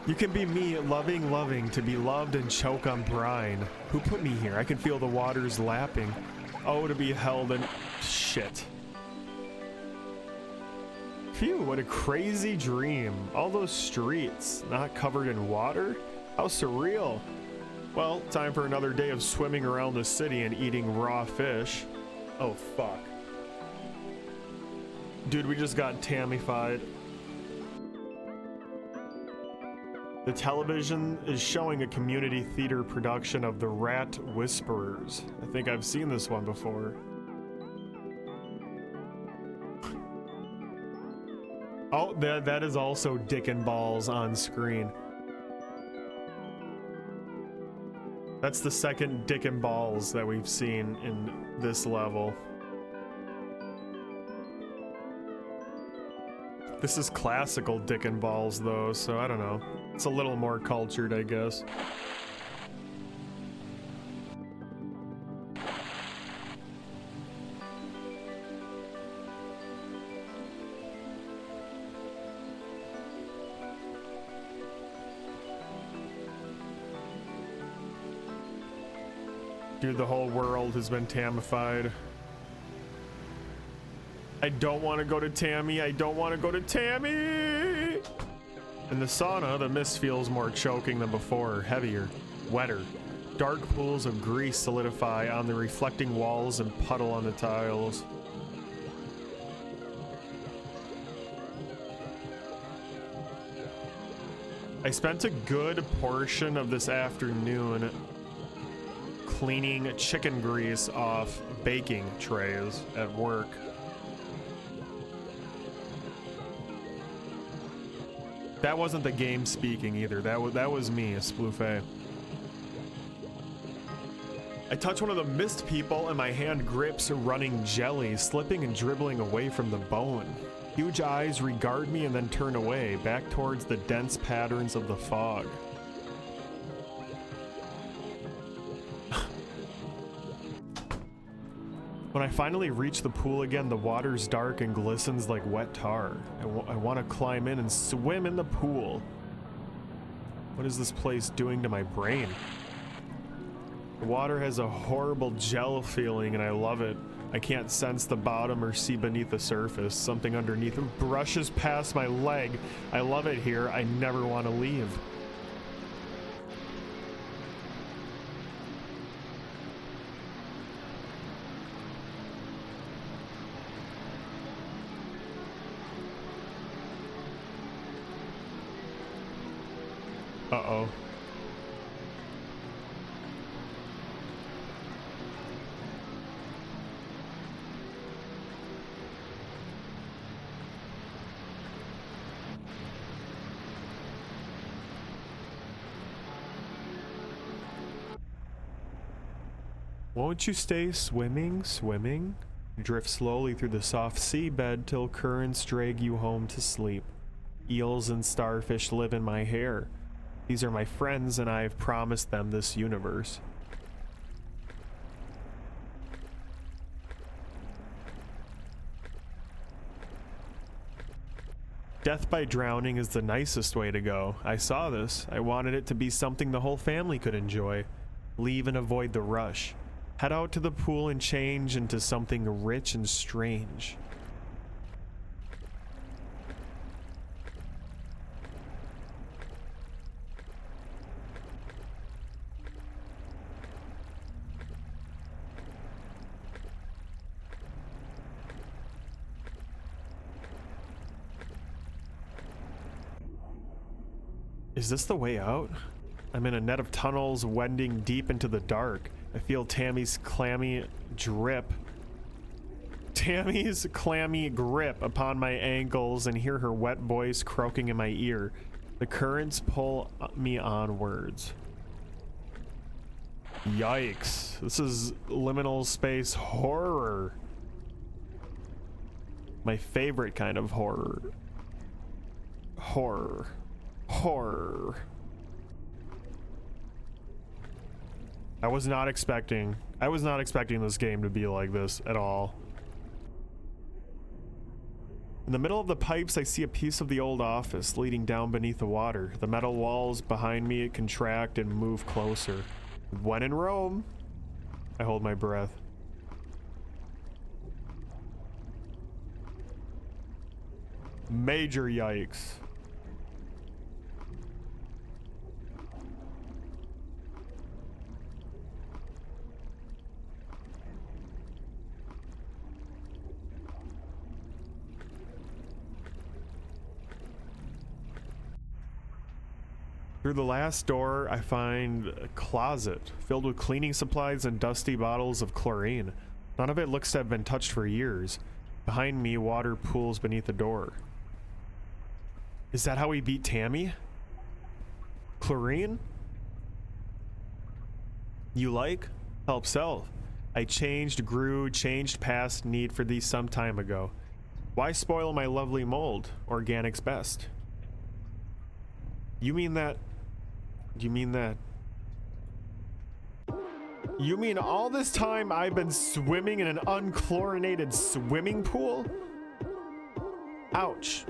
You can be me, loving, to be loved and choke on brine. Who put me here? I can feel the waters lapping. Oh, to be held in... Shit. Phew, what a crazy dream. All those streets, not covered in water? How surreal. Well, time for another day of swimming around the city and eating raw fish. Oh, fuck. Dude, we just got Tammyfied. The television is showing a community theater production of The Rat Whisperers. I think I've seen this one before. Oh, that is also Dick and Balls on screen. That's the second Dick and Balls that we've seen in this level. This is classical Dick and Balls though, so I don't know. It's a little more cultured, I guess. Dude, the whole world has been Tamified. I don't want to go to Tammy. I don't want to go to Tammy. In the sauna, the mist feels more choking than before, heavier, wetter. Dark pools of grease solidify on the reflecting walls and puddle on the tiles. I spent a good portion of this afternoon cleaning chicken grease off baking trays at work. That wasn't the game speaking either. That was me, a Splufay. I touch one of the mist people and my hand grips running jelly, slipping and dribbling away from the bone. Huge eyes regard me and then turn away, back towards the dense patterns of the fog. When I finally reach the pool again, the water's dark and glistens like wet tar. I want to climb in and swim in the pool. What is this place doing to my brain? The water has a horrible gel feeling and I love it. I can't sense the bottom or see beneath the surface. Something underneath it brushes past my leg. I love it here. I never want to leave. Uh-oh. Won't you stay swimming? Drift slowly through the soft seabed till currents drag you home to sleep. Eels and starfish live in my hair. These are my friends and I've promised them this universe. Death by drowning is the nicest way to go. I saw this. I wanted it to be something the whole family could enjoy. Leave and avoid the rush. Head out to the pool and change into something rich and strange. Is this the way out? I'm in a net of tunnels wending deep into the dark. I feel Tammy's clammy grip upon my ankles and hear her wet voice croaking in my ear. The currents pull me onwards. Yikes. This is liminal space horror. My favorite kind of horror. Horror. I was not expecting this game to be like this at all. In the middle of the pipes, I see a piece of the old office leading down beneath the water. The metal walls behind me contract and move closer. When in Rome, I hold my breath. Major yikes. Through the last door, I find a closet filled with cleaning supplies and dusty bottles of chlorine. None of it looks to have been touched for years. Behind me, water pools beneath the door. Is that how we beat Tammy? Chlorine? You like? Help self. I changed, grew, changed past need for these some time ago. Why spoil my lovely mold? Organic's best. You mean that? You mean that? You mean all this time I've been swimming in an unchlorinated swimming pool? Ouch.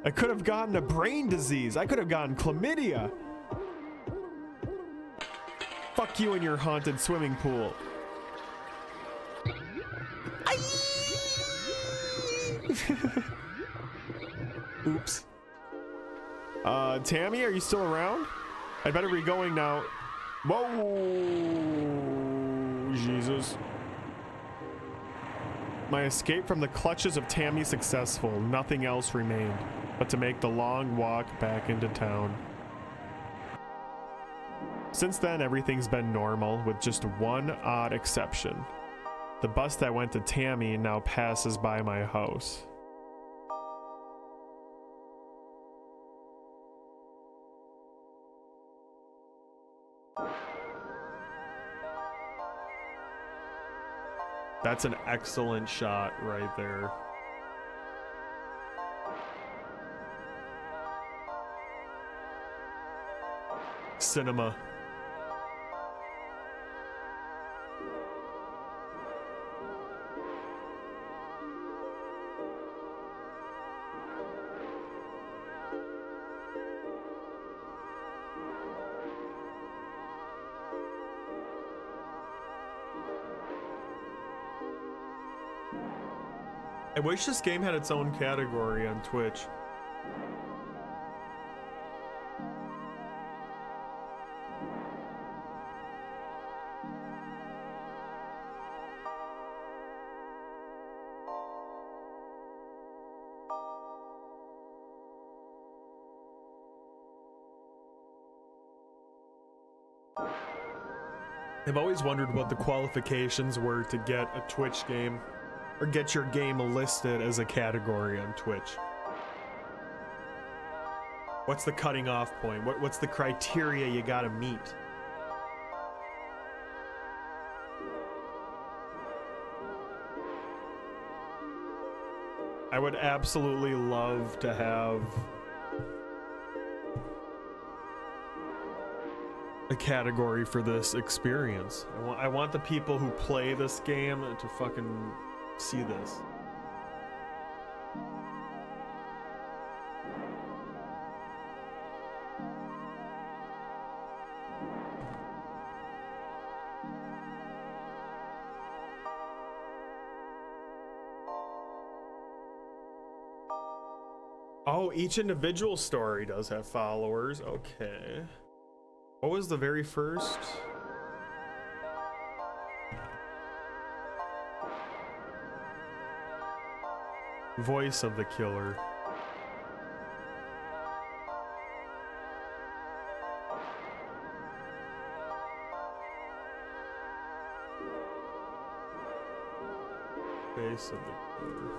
I could have gotten a brain disease. I could have gotten chlamydia. Fuck you and your haunted swimming pool. Oops. Tammy, are you still around? I'd better be going now. Whoa, Jesus. My escape from the clutches of Tammy successful. Nothing else remained but to make the long walk back into town. Since then, everything's been normal, with just one odd exception. The bus that went to Tammy now passes by my house. That's an excellent shot right there. Cinema. I wish this game had its own category on Twitch. I've always wondered what the qualifications were to get a Twitch game, or get your game listed as a category on Twitch. What's the cutting off point? What's the criteria you gotta meet? I would absolutely love to have a category for this experience. I want the people who play this game to fucking see this. Oh, each individual story does have followers. Okay. What was the very first? Voice of the killer. Face of the killer.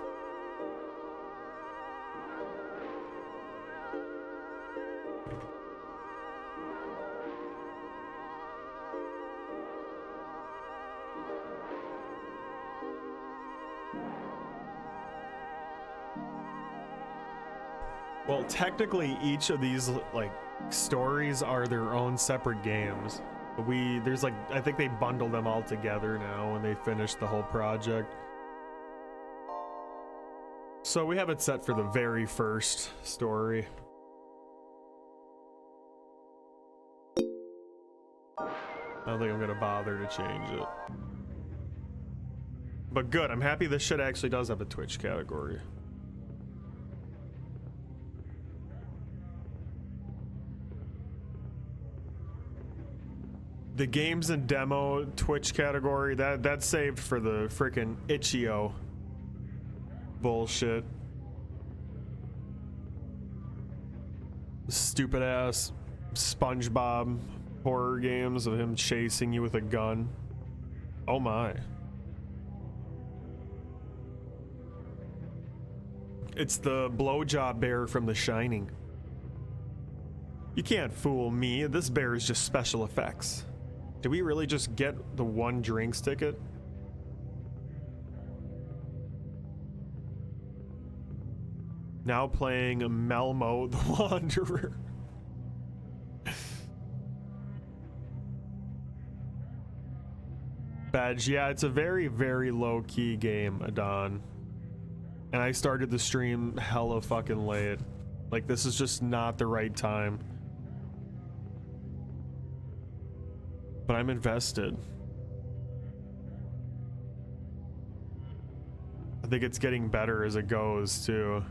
Well, technically each of these like stories are their own separate games. But there's like, I think they bundle them all together now when they finish the whole project. So we have it set for the very first story. I don't think I'm gonna bother to change it. But good, I'm happy this shit actually does have a Twitch category. The games and demo Twitch category, that's saved for the frickin' itch.io bullshit. Stupid ass SpongeBob horror games of him chasing you with a gun. Oh my. It's the blowjob bear from The Shining. You can't fool me. This bear is just special effects. Did we really just get the one drinks ticket? Now playing Melmo the Wanderer. Badge, yeah, it's a very, very low-key game, Adon. And I started the stream hella fucking late. Like, this is just not the right time. But I'm invested. I think it's getting better as it goes, too.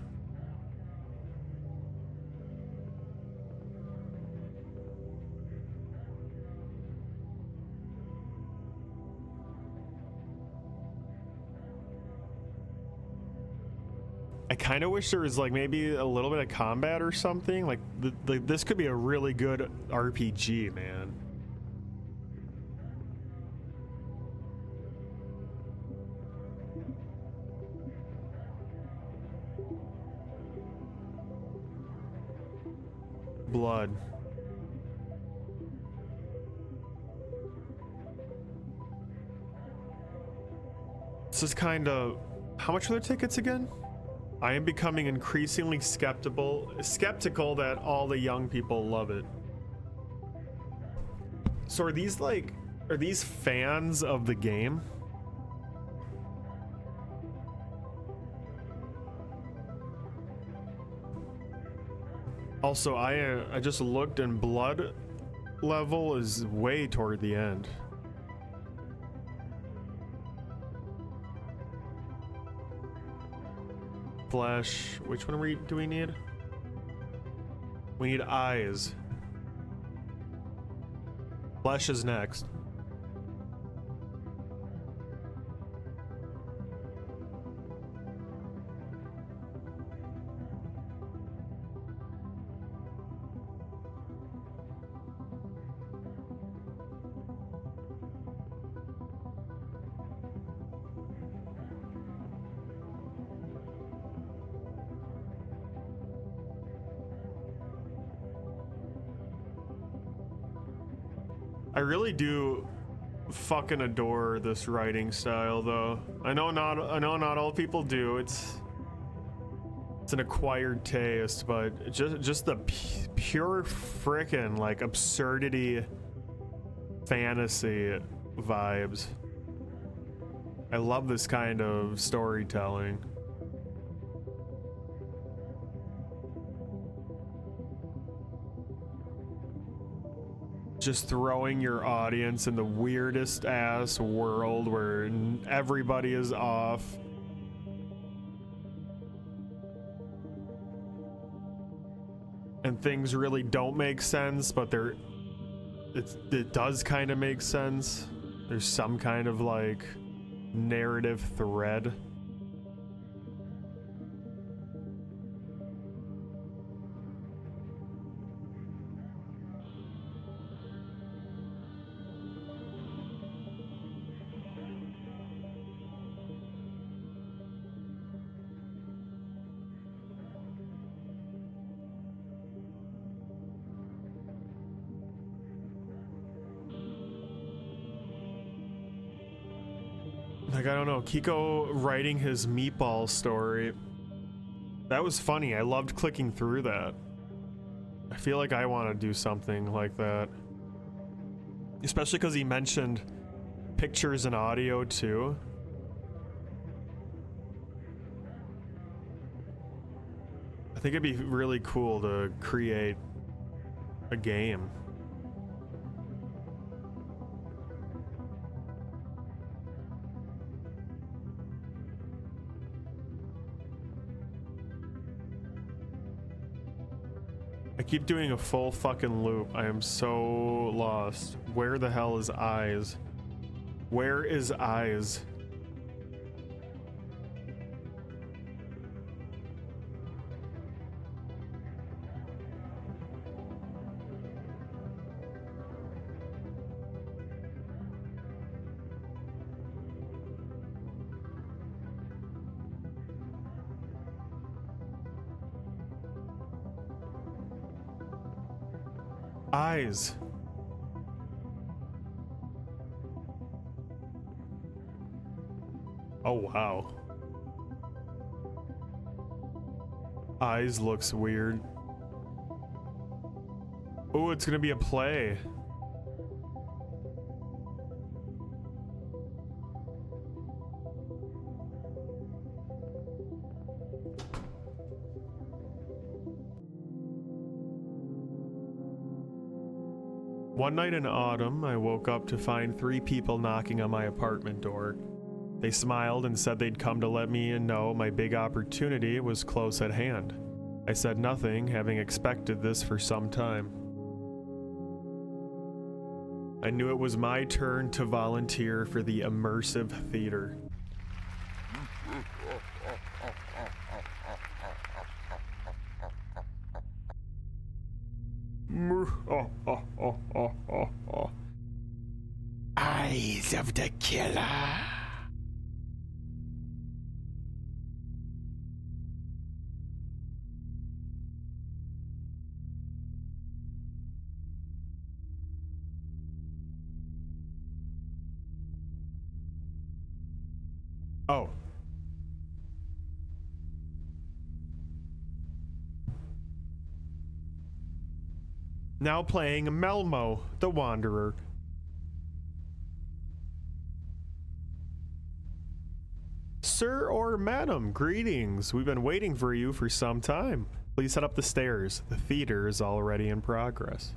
I kind of wish there was like maybe a little bit of combat or something. Like this could be a really good RPG, man. Blood. This is kind of... How much are their tickets again? I am becoming increasingly skeptical that all the young people love it. So are these like... Are these fans of the game? Also, I just looked and blood level is way toward the end. Flesh. Which one do we need? We need eyes. Flesh is next. I really do fucking adore this writing style, though. I know not all people do. It's an acquired taste, but just the pure frickin' like absurdity fantasy vibes. I love this kind of storytelling. Just throwing your audience in the weirdest ass world where everybody is off. And things really don't make sense, but it does kind of make sense. There's some kind of like narrative thread. Like, I don't know, Kiko writing his meatball story. That was funny. I loved clicking through that. I feel like I want to do something like that. Especially because he mentioned pictures and audio too. I think it'd be really cool to create a game. I keep doing a full fucking loop. I am so lost. Where the hell is eyes? Where is eyes? Eyes. Oh, wow. Eyes looks weird. Oh, it's gonna be a play. One night in autumn, I woke up to find 3 people knocking on my apartment door. They smiled and said they'd come to let me know my big opportunity was close at hand. I said nothing, having expected this for some time. I knew it was my turn to volunteer for the immersive theater. Eyes of the killer. Oh. Now playing Melmo, the Wanderer. Sir or madam, greetings. We've been waiting for you for some time. Please head up the stairs. The theater is already in progress.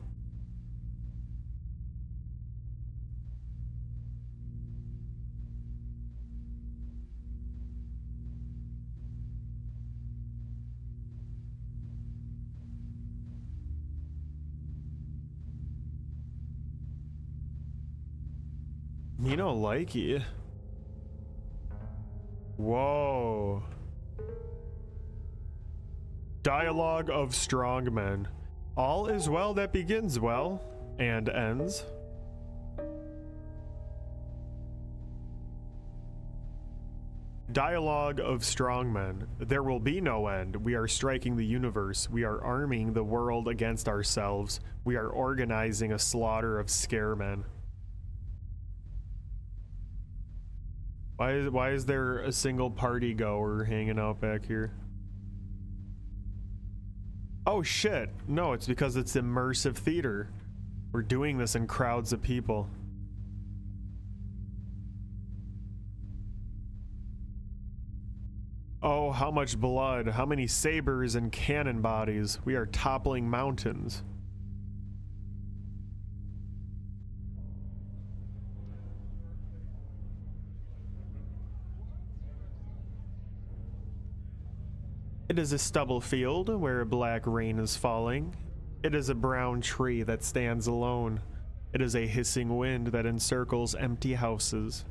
Me no likey. Whoa. Dialogue of strongmen. All is well that begins well and ends. Dialogue of strongmen. There will be no end. We are striking the universe. We are arming the world against ourselves. We are organizing a slaughter of scaremen. Why is there a single party goer hanging out back here? Oh shit. No, it's because it's immersive theater. We're doing this in crowds of people. Oh, how much blood, how many sabers and cannon bodies. We are toppling mountains. It is a stubble field where black rain is falling. It is a brown tree that stands alone. It is a hissing wind that encircles empty houses.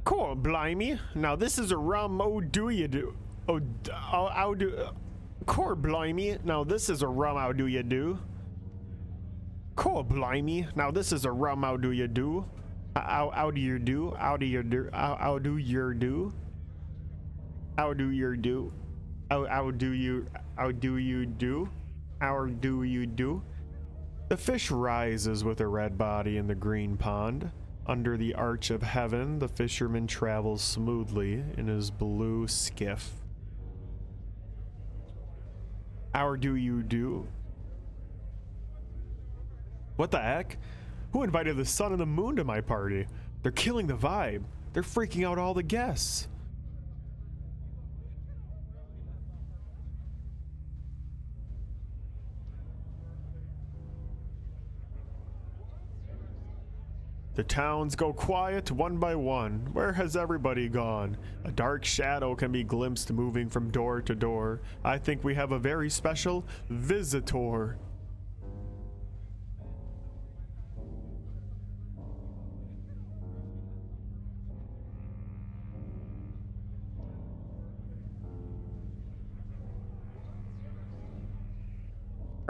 Cool, blimey. Now this is a rum, oh do you do. How do. Core blimey. Now this is a rum, how do you do. Core blimey. Now this is a rum, how do you do. How do you do? How do you do? How do you do? How do you do? How do you do? How do you do? The fish rises with a red body in the green pond. Under the arch of heaven, the fisherman travels smoothly in his blue skiff. How do you do? What the heck? Who invited the sun and the moon to my party? They're killing the vibe. They're freaking out all the guests. The towns go quiet one by one. Where has everybody gone? A dark shadow can be glimpsed moving from door to door. I think we have a very special visitor.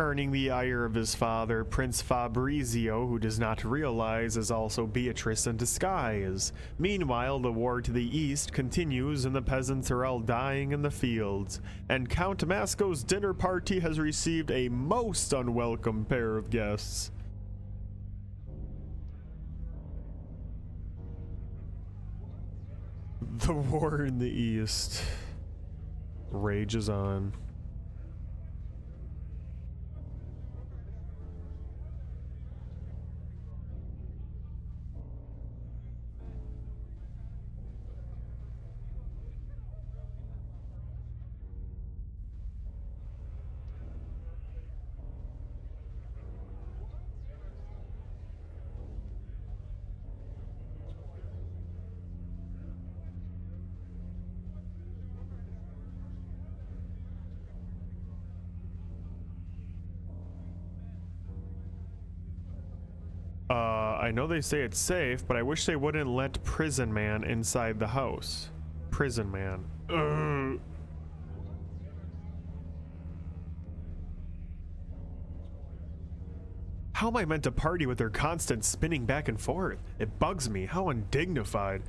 earning the ire of his father, Prince Fabrizio, who does not realize is also Beatrice in disguise. Meanwhile, the war to the east continues and the peasants are all dying in the fields, and Count Masco's dinner party has received a most unwelcome pair of guests. The war in the east rages on. I know they say it's safe, but I wish they wouldn't let Prison Man inside the house. Prison Man. How am I meant to party with their constant spinning back and forth? It bugs me. How undignified.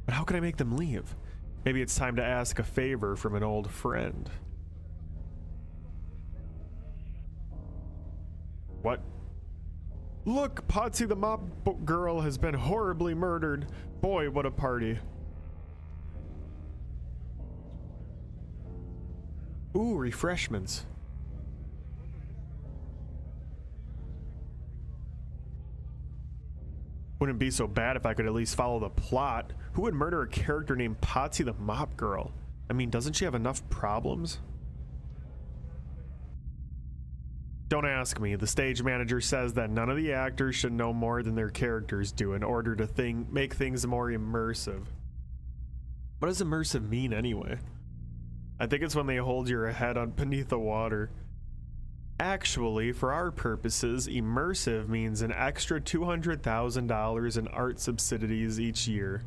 But how can I make them leave? Maybe it's time to ask a favor from an old friend. What? Look, Potsy the mop girl has been horribly murdered. Boy, what a party. Ooh, refreshments. Wouldn't be so bad if I could at least follow the plot. Who would murder a character named Potsy the mop girl? I mean, doesn't she have enough problems? Don't ask me. The stage manager says that none of the actors should know more than their characters do in order to make things more immersive. What does immersive mean anyway? I think it's when they hold your head on beneath the water. Actually, for our purposes, immersive means an extra $200,000 in art subsidies each year.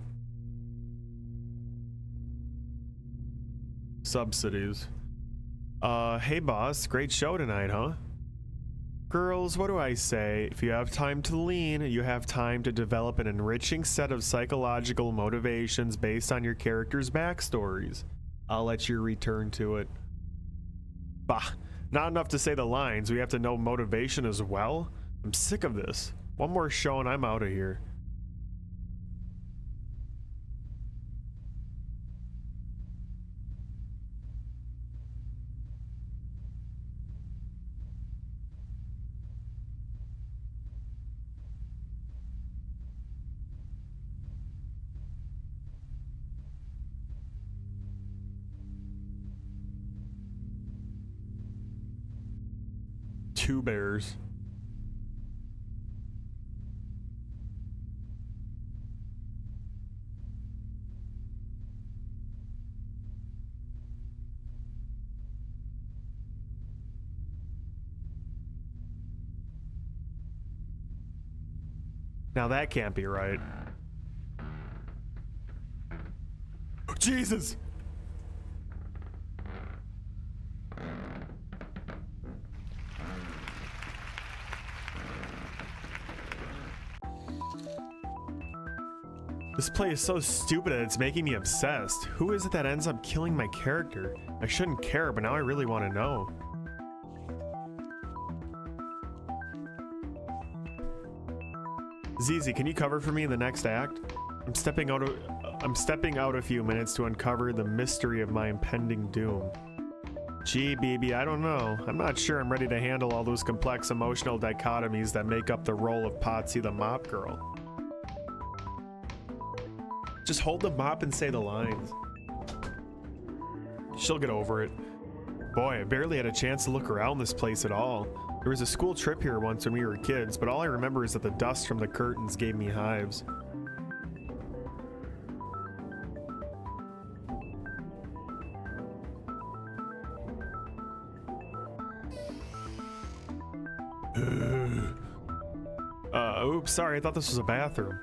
Subsidies. Hey boss, great show tonight, huh? Girls, what do I say? If you have time to lean, you have time to develop an enriching set of psychological motivations based on your characters' backstories. I'll let you return to it. Bah, not enough to say the lines, we have to know motivation as well? I'm sick of this. One more show and I'm out of here. Two bears. Now that can't be right. Jesus! This play is so stupid that it's making me obsessed. Who is it that ends up killing my character? I shouldn't care, but now I really want to know. Zizi, can you cover for me in the next act? I'm stepping out a few minutes to uncover the mystery of my impending doom. Gee, BB, I don't know. I'm not sure I'm ready to handle all those complex emotional dichotomies that make up the role of Potsy the mop girl. Just hold the mop and say the lines. She'll get over it. Boy, I barely had a chance to look around this place at all. There was a school trip here once when we were kids, but all I remember is that the dust from the curtains gave me hives. Oops, sorry, I thought this was a bathroom.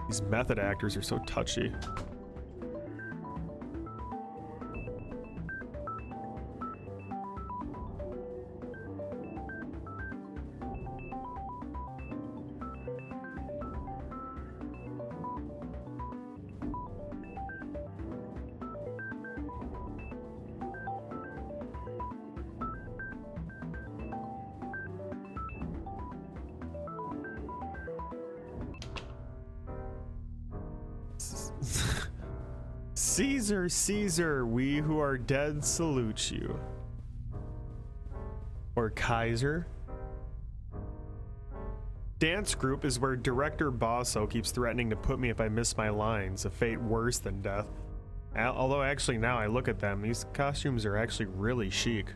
These method actors are so touchy. Caesar, Caesar, we who are dead salute you. Or Kaiser. Dance group is where director Bosso keeps threatening to put me if I miss my lines, a fate worse than death. Although actually now I look at them, these costumes are actually really chic.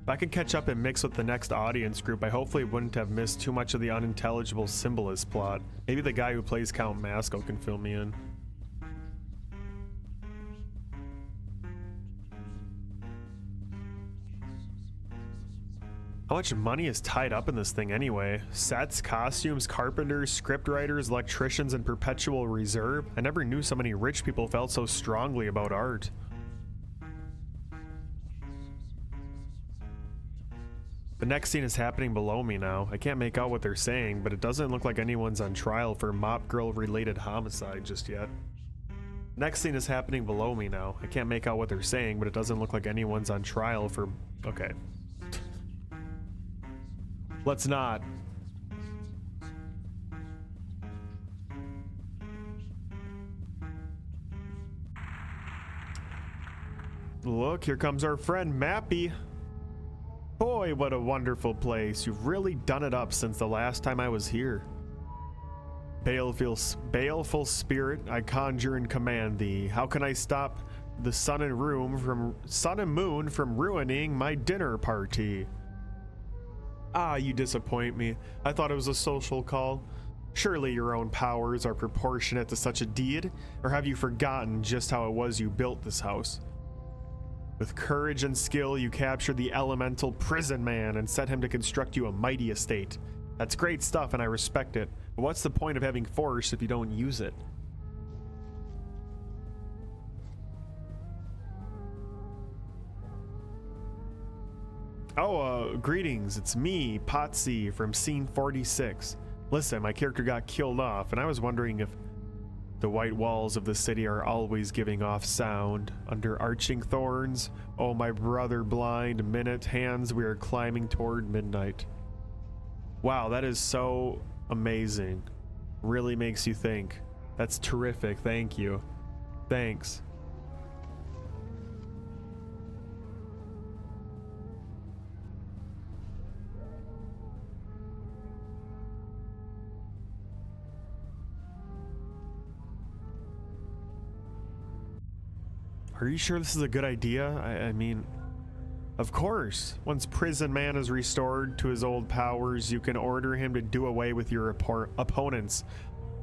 If I could catch up and mix with the next audience group, I hopefully wouldn't have missed too much of the unintelligible symbolist plot. Maybe the guy who plays Count Masco can fill me in. How much money is tied up in this thing anyway? Sets, costumes, carpenters, scriptwriters, electricians, and perpetual reserve? I never knew so many rich people felt so strongly about art. The next scene is happening below me now. I can't make out what they're saying, but it doesn't look like anyone's on trial for Mop Girl related homicide just yet. Next scene is happening below me now. I can't make out what they're saying, but it doesn't look like anyone's on trial for... Okay. Let's not. Look, here comes our friend Mappy. Boy, what a wonderful place. You've really done it up since the last time I was here. Baleful spirit, I conjure and command thee. How can I stop the sun and moon from ruining my dinner party? Ah, you disappoint me. I thought it was a social call. Surely your own powers are proportionate to such a deed, or have you forgotten just how it was you built this house? With courage and skill, you captured the elemental prison man and set him to construct you a mighty estate. That's great stuff and I respect it, but what's the point of having force if you don't use it? Oh, greetings, it's me, Potsy, from scene 46. Listen, my character got killed off, and I was wondering if the white walls of the city are always giving off sound. Under arching thorns, oh my brother blind, minute hands, we are climbing toward midnight. Wow, that is so amazing. Really makes you think. That's terrific, thank you. Thanks. Are you sure this is a good idea? I mean, of course. Once Prison Man is restored to his old powers, you can order him to do away with your opponents.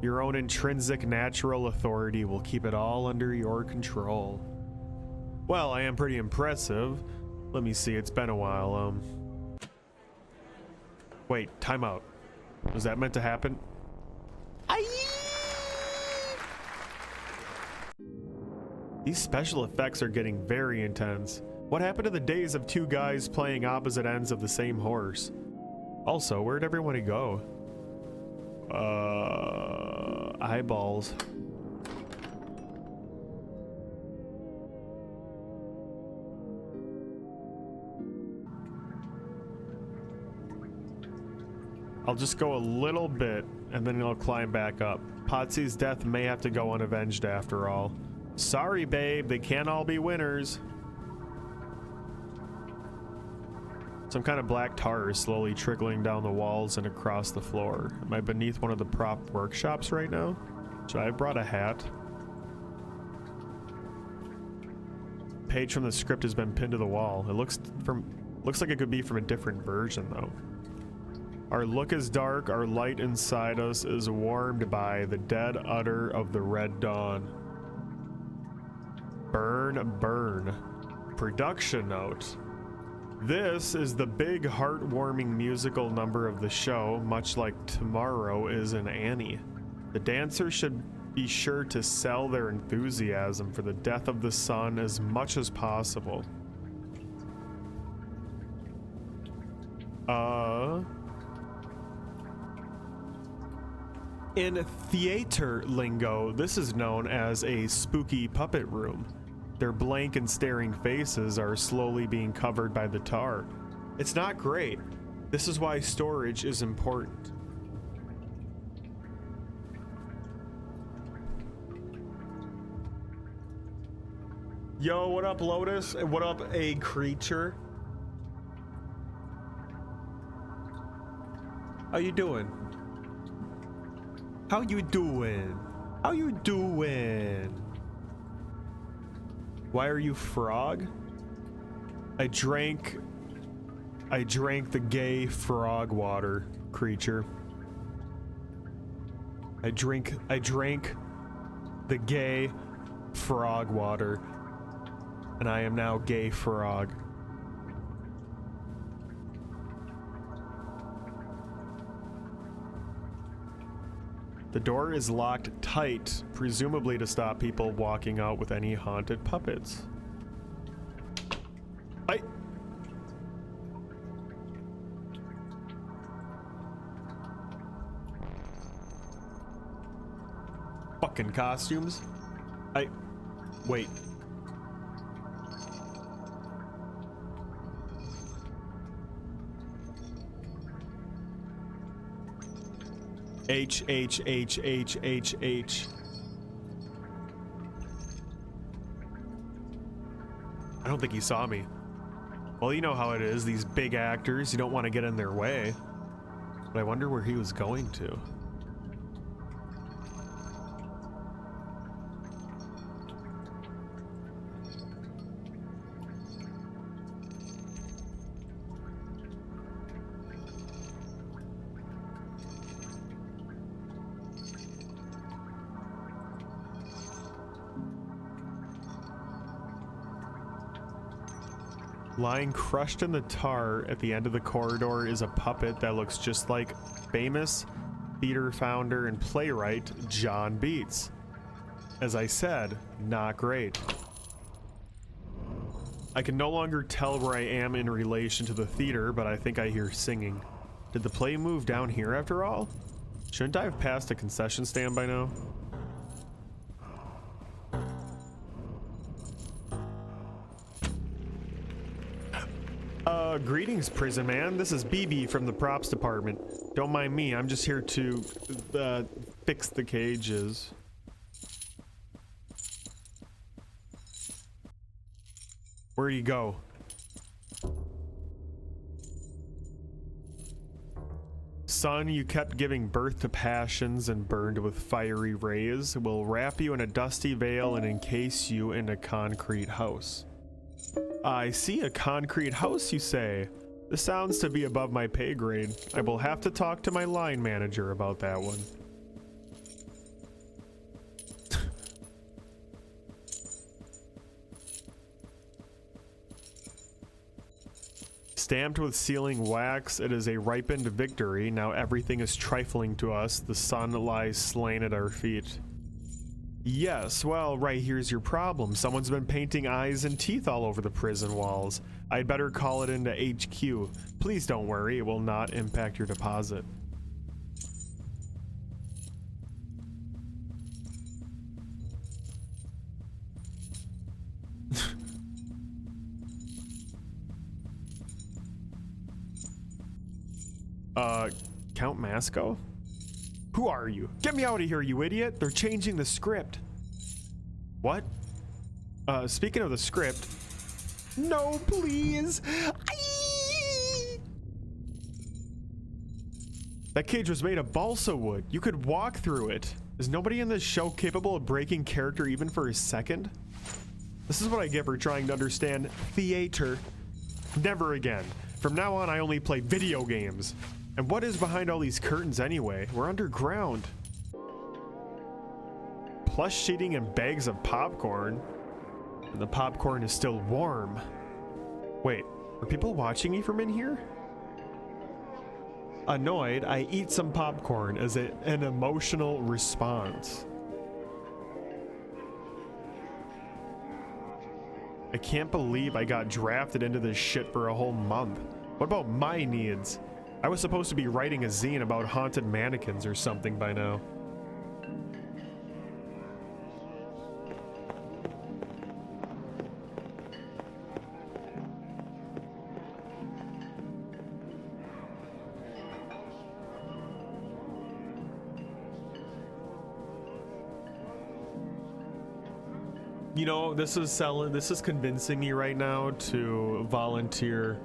Your own intrinsic natural authority will keep it all under your control. Well, I am pretty impressive. Let me see, it's been a while. Wait, time out. Was that meant to happen? These special effects are getting very intense. What happened to the days of two guys playing opposite ends of the same horse? Also, where'd everyone go? Eyeballs. I'll just go a little bit and then I'll climb back up. Potsy's death may have to go unavenged after all. Sorry, babe, they can't all be winners. Some kind of black tar is slowly trickling down the walls and across the floor. Am I beneath one of the prop workshops right now? Should I have brought a hat? Page from the script has been pinned to the wall. It looks like it could be from a different version though. Our look is dark, our light inside us is warmed by the dead udder of the red dawn. Burn, burn. Production note. This is the big heartwarming musical number of the show, much like Tomorrow is in Annie. The dancers should be sure to sell their enthusiasm for the death of the sun as much as possible. In theater lingo, this is known as a spooky puppet room. Their blank and staring faces are slowly being covered by the tar. It's not great. This is why storage is important. Yo, what up, Lotus? And what up, a creature? How you doing? How you doing? How you doing? Why are you frog? I drank the gay frog water, creature. I drank the gay frog water, and I am now gay frog. The door is locked tight, presumably to stop people walking out with any haunted puppets. Fucking costumes. Wait. H. I don't think he saw me. Well, you know how it is, these big actors, you don't want to get in their way. But I wonder where he was going to. Lying crushed in the tar at the end of the corridor is a puppet that looks just like famous theater founder and playwright John Beats. As I said, not great. I can no longer tell where I am in relation to the theater, but I think I hear singing. Did the play move down here after all? Shouldn't I have passed a concession stand by now? Greetings, prison man. This is BB from the props department. Don't mind me, I'm just here to fix the cages. Where'd he go? Son, you kept giving birth to passions and burned with fiery rays. We'll wrap you in a dusty veil and encase you in a concrete house. I see, a concrete house, you say? This sounds to be above my pay grade. I will have to talk to my line manager about that one. Stamped with sealing wax, it is a ripened victory. Now everything is trifling to us. The sun lies slain at our feet. Yes, well, right here's your problem. Someone's been painting eyes and teeth all over the prison walls. I'd better call it into HQ. Please don't worry, it will not impact your deposit. Count Masco? Who are you? Get me out of here, you idiot! They're changing the script. What? Speaking of the script. No, please! Aye! That cage was made of balsa wood. You could walk through it. Is nobody in this show capable of breaking character even for a second? This is what I get for trying to understand theater. Never again. From now on, I only play video games. And what is behind all these curtains anyway? We're underground. Plush sheeting and bags of popcorn. And the popcorn is still warm. Wait, are people watching me from in here? Annoyed, I eat some popcorn as an emotional response. I can't believe I got drafted into this shit for a whole month. What about my needs? I was supposed to be writing a zine about haunted mannequins or something by now. You know, this is convincing me right now to volunteer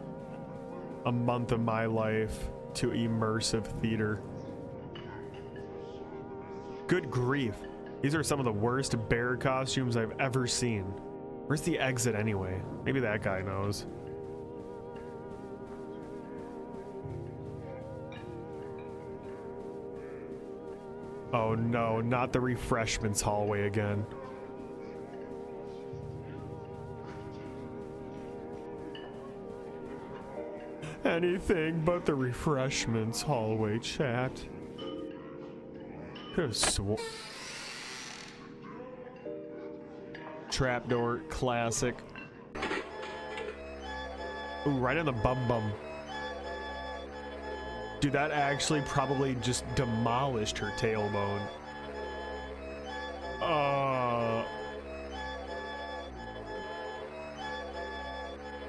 a month of my life to immersive theater. Good grief. These are some of the worst bear costumes I've ever seen. Where's the exit anyway? Maybe that guy knows. Oh no, not the refreshments hallway again. Anything but the refreshments hallway, chat. Could've swore. Trapdoor, classic. Ooh, right in the bum bum. Dude, that actually probably just demolished her tailbone.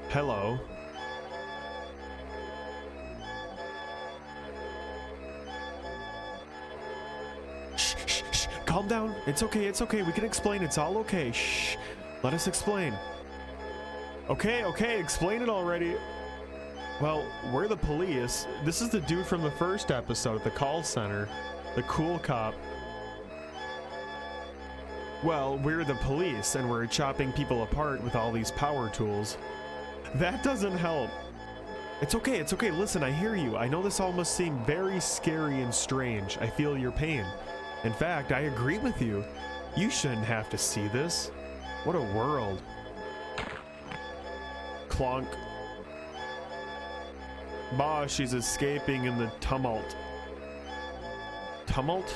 Hello. Shh, shh, shh. Calm down. It's okay, it's okay. We can explain. It's all okay. Shh. Let us explain. Okay, okay, explain it already. Well, we're the police. This is the dude from the first episode at the call center. The cool cop. Well, we're the police, and we're chopping people apart with all these power tools. That doesn't help. It's okay, it's okay. Listen, I hear you. I know this all must seem very scary and strange. I feel your pain. In fact, I agree with you. You shouldn't have to see this. What a world. Clonk. Boss, she's escaping in the tumult. Tumult?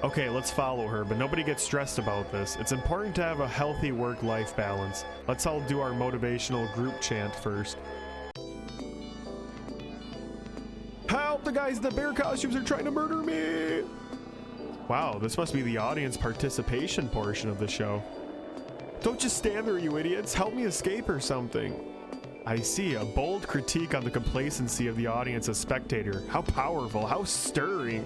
Okay, let's follow her, but nobody gets stressed about this. It's important to have a healthy work-life balance. Let's all do our motivational group chant first. Help! The guys in the bear costumes are trying to murder me! Wow, this must be the audience participation portion of the show. Don't just stand there, you idiots. Help me escape or something. I see, a bold critique on the complacency of the audience as spectator. How powerful, how stirring.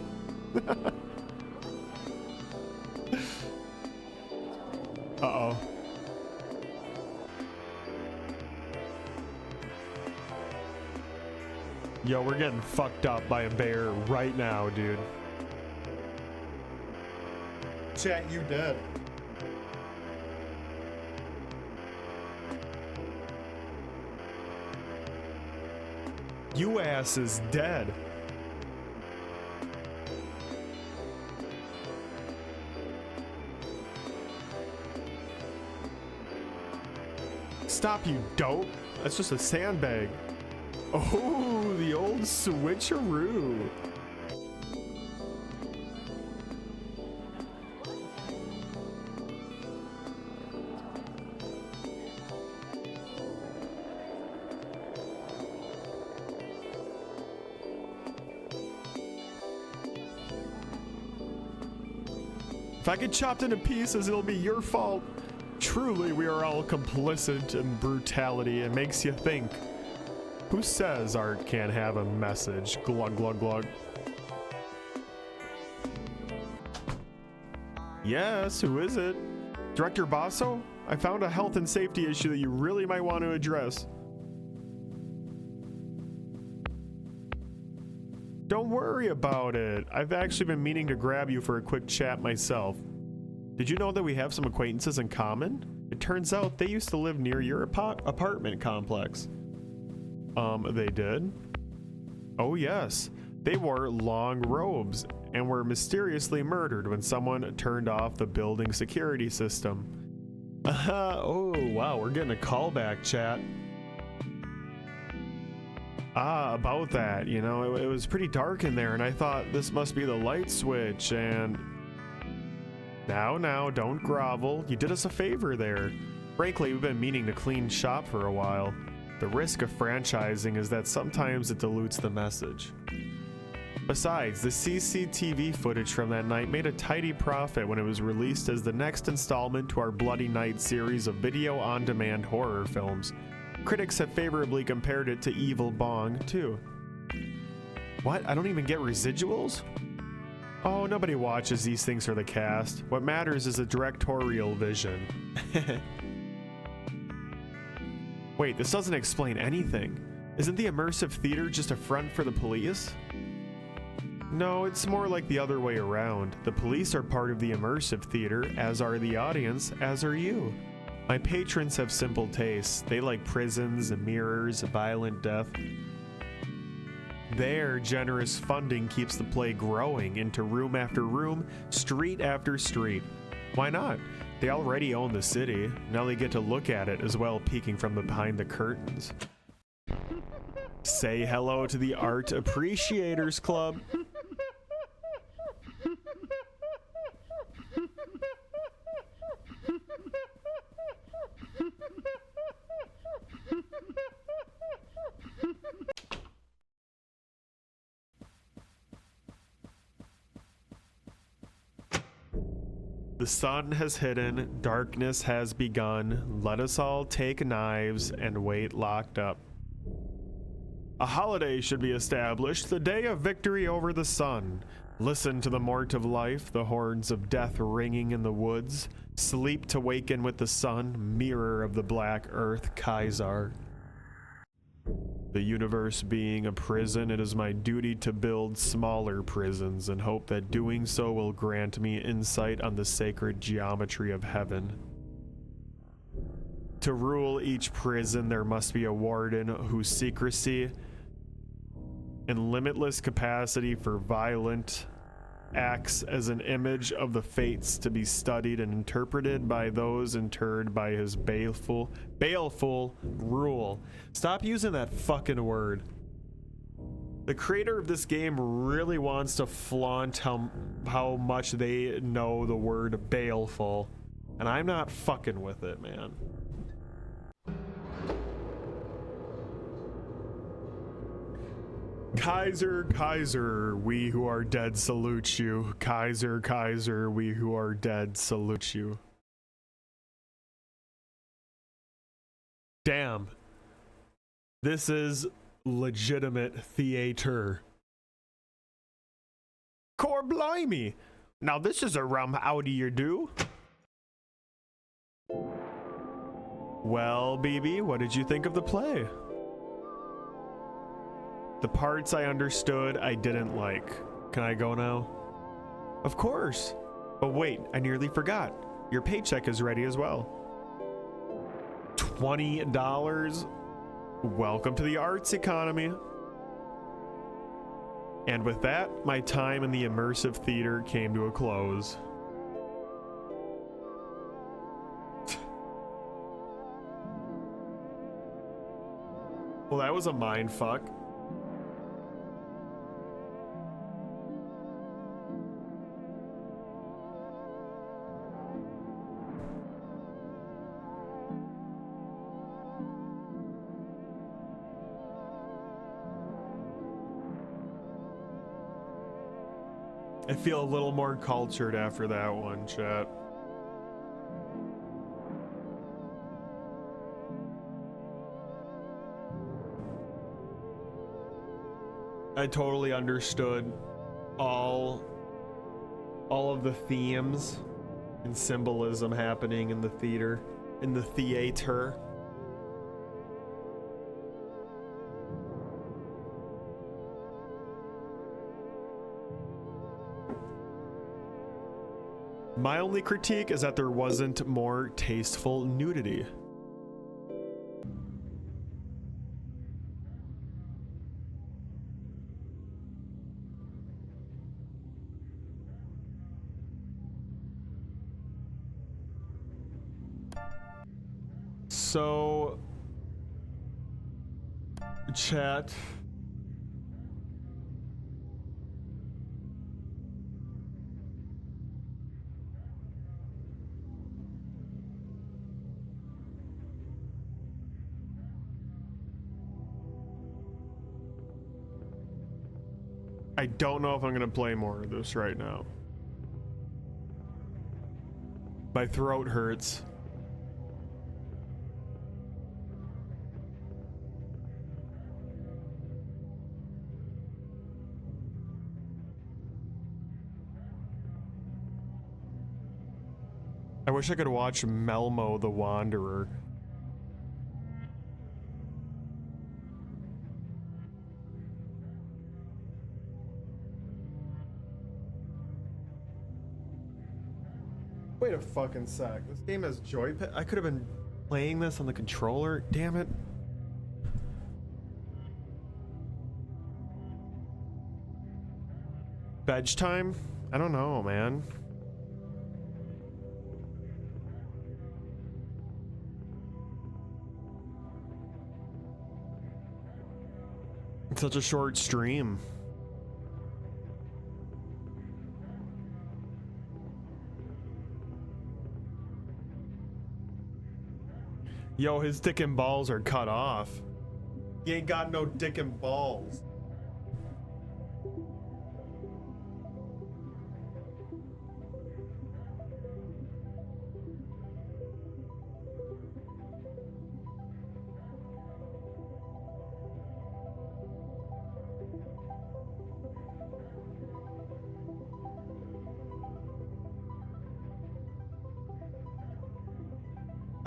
Uh-oh. Yo, we're getting fucked up by a bear right now, dude. Chat, you dead. You ass is dead. Stop, you dope. That's just a sandbag. Oh, the old switcheroo. If I get chopped into pieces, it'll be your fault. Truly, we are all complicit in brutality. It makes you think. Who says art can't have a message? Glug, glug, glug. Yes, who is it? Director Basso? I found a health and safety issue that you really might want to address. Don't worry about it. I've actually been meaning to grab you for a quick chat myself. Did you know that we have some acquaintances in common? It turns out they used to live near your apartment complex. They did? Oh yes. They wore long robes and were mysteriously murdered when someone turned off the building security system. Oh wow, we're getting a callback, chat. About that, you know, it was pretty dark in there and I thought this must be the light switch and... Now, don't grovel. You did us a favor there. Frankly, we've been meaning to clean shop for a while. The risk of franchising is that sometimes it dilutes the message. Besides, the CCTV footage from that night made a tidy profit when it was released as the next installment to our Bloody Night series of video-on-demand horror films. Critics have favorably compared it to Evil Bong, too. What? I don't even get residuals? Oh, nobody watches these things for the cast. What matters is the directorial vision. Wait, this doesn't explain anything. Isn't the immersive theater just a front for the police? No, it's more like the other way around. The police are part of the immersive theater, as are the audience, as are you. My patrons have simple tastes. They like prisons, mirrors, violent death. Their generous funding keeps the play growing into room after room, street after street. Why not? They already own the city. Now they get to look at it as well, peeking from behind the curtains. Say hello to the Art Appreciators Club. The sun has hidden, darkness has begun. Let us all take knives and wait locked up. A holiday should be established, the day of victory over the sun. Listen to the mort of life, the horns of death ringing in the woods. Sleep to waken with the sun, mirror of the black earth, Kaisar. The universe being a prison, it is my duty to build smaller prisons and hope that doing so will grant me insight on the sacred geometry of heaven. To rule each prison, there must be a warden whose secrecy and limitless capacity for violent acts as an image of the fates to be studied and interpreted by those interred by his baleful rule. Stop using that fucking word. The creator of this game really wants to flaunt how much they know the word baleful, and I'm not fucking with it, man. Kaiser, Kaiser, we who are dead salute you. Kaiser, Kaiser, we who are dead salute you. Damn. This is legitimate theater. Core blimey. Now this is a rum howdy you do. Well, BB, what did you think of the play? The parts I understood, I didn't like. Can I go now? Of course. But wait, I nearly forgot. Your paycheck is ready as well. $20? Welcome to the arts economy. And with that, my time in the immersive theater came to a close. Well, that was a mind fuck. I feel a little more cultured after that one, chat. I totally understood all of the themes and symbolism happening in the theater, in the theater. My only critique is that there wasn't more tasteful nudity. So, chat. I don't know if I'm gonna play more of this right now. My throat hurts. I wish I could watch Melmo the Wanderer. Wait a fucking sec. This game has joypad. I could have been playing this on the controller. Damn it. Veg time? I don't know, man. It's such a short stream. Yo, his dick and balls are cut off. He ain't got no dick and balls.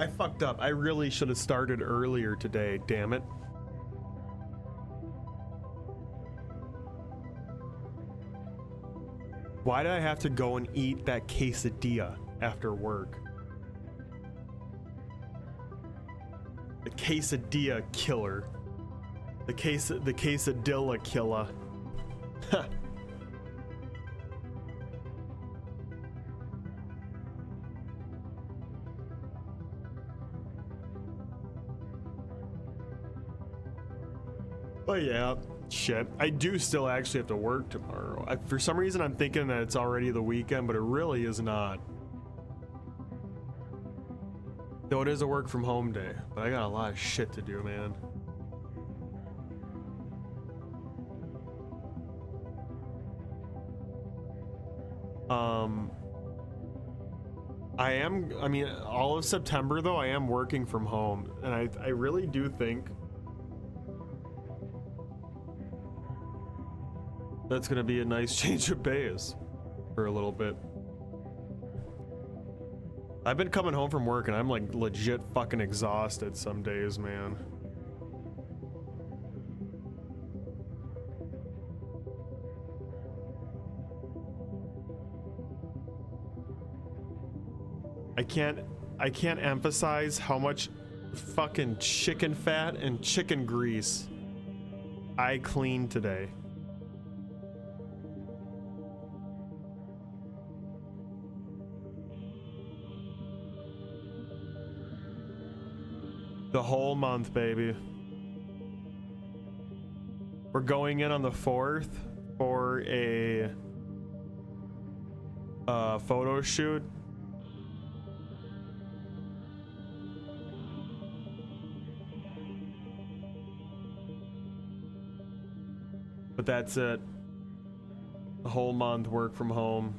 I fucked up. I really should have started earlier today, damn it. Why did I have to go and eat that quesadilla after work? The quesadilla killer. The quesadilla killer. But yeah, shit. I do still actually have to work tomorrow. For some reason, I'm thinking that it's already the weekend, but it really is not. Though it is a work from home day, but I got a lot of shit to do, man. I mean, all of September though, I am working from home, and I really do think that's gonna be a nice change of pace for a little bit. I've been coming home from work and I'm like legit fucking exhausted some days, man. I can't emphasize how much fucking chicken fat and chicken grease I cleaned today. The whole month, baby. We're going in on the 4th for a photo shoot. But that's it. The whole month work from home.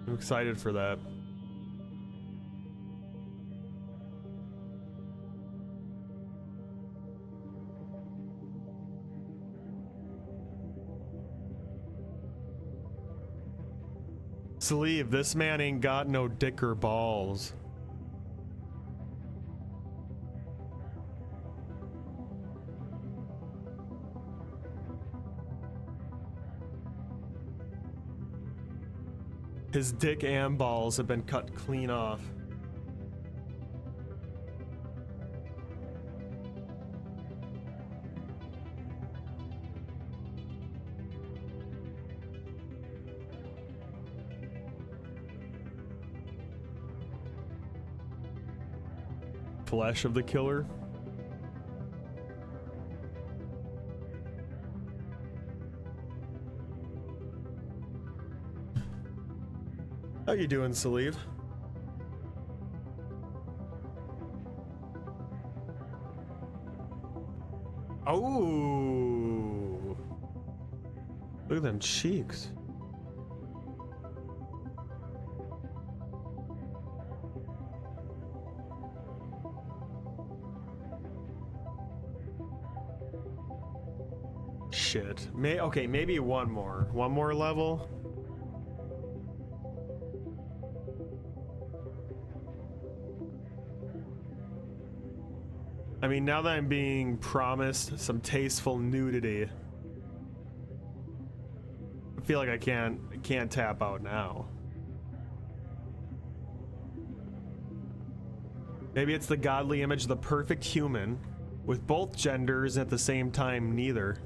I'm excited for that. Sleeve, this man ain't got no dick or balls. His dick and balls have been cut clean off. Flesh of the killer. How you doing, Saliv? Oh, look at them cheeks. shit. Okay, maybe one more level. I mean, now that I'm being promised some tasteful nudity, I feel like I can't tap out now. Maybe it's the godly image of the perfect human, with both genders and at the same time neither.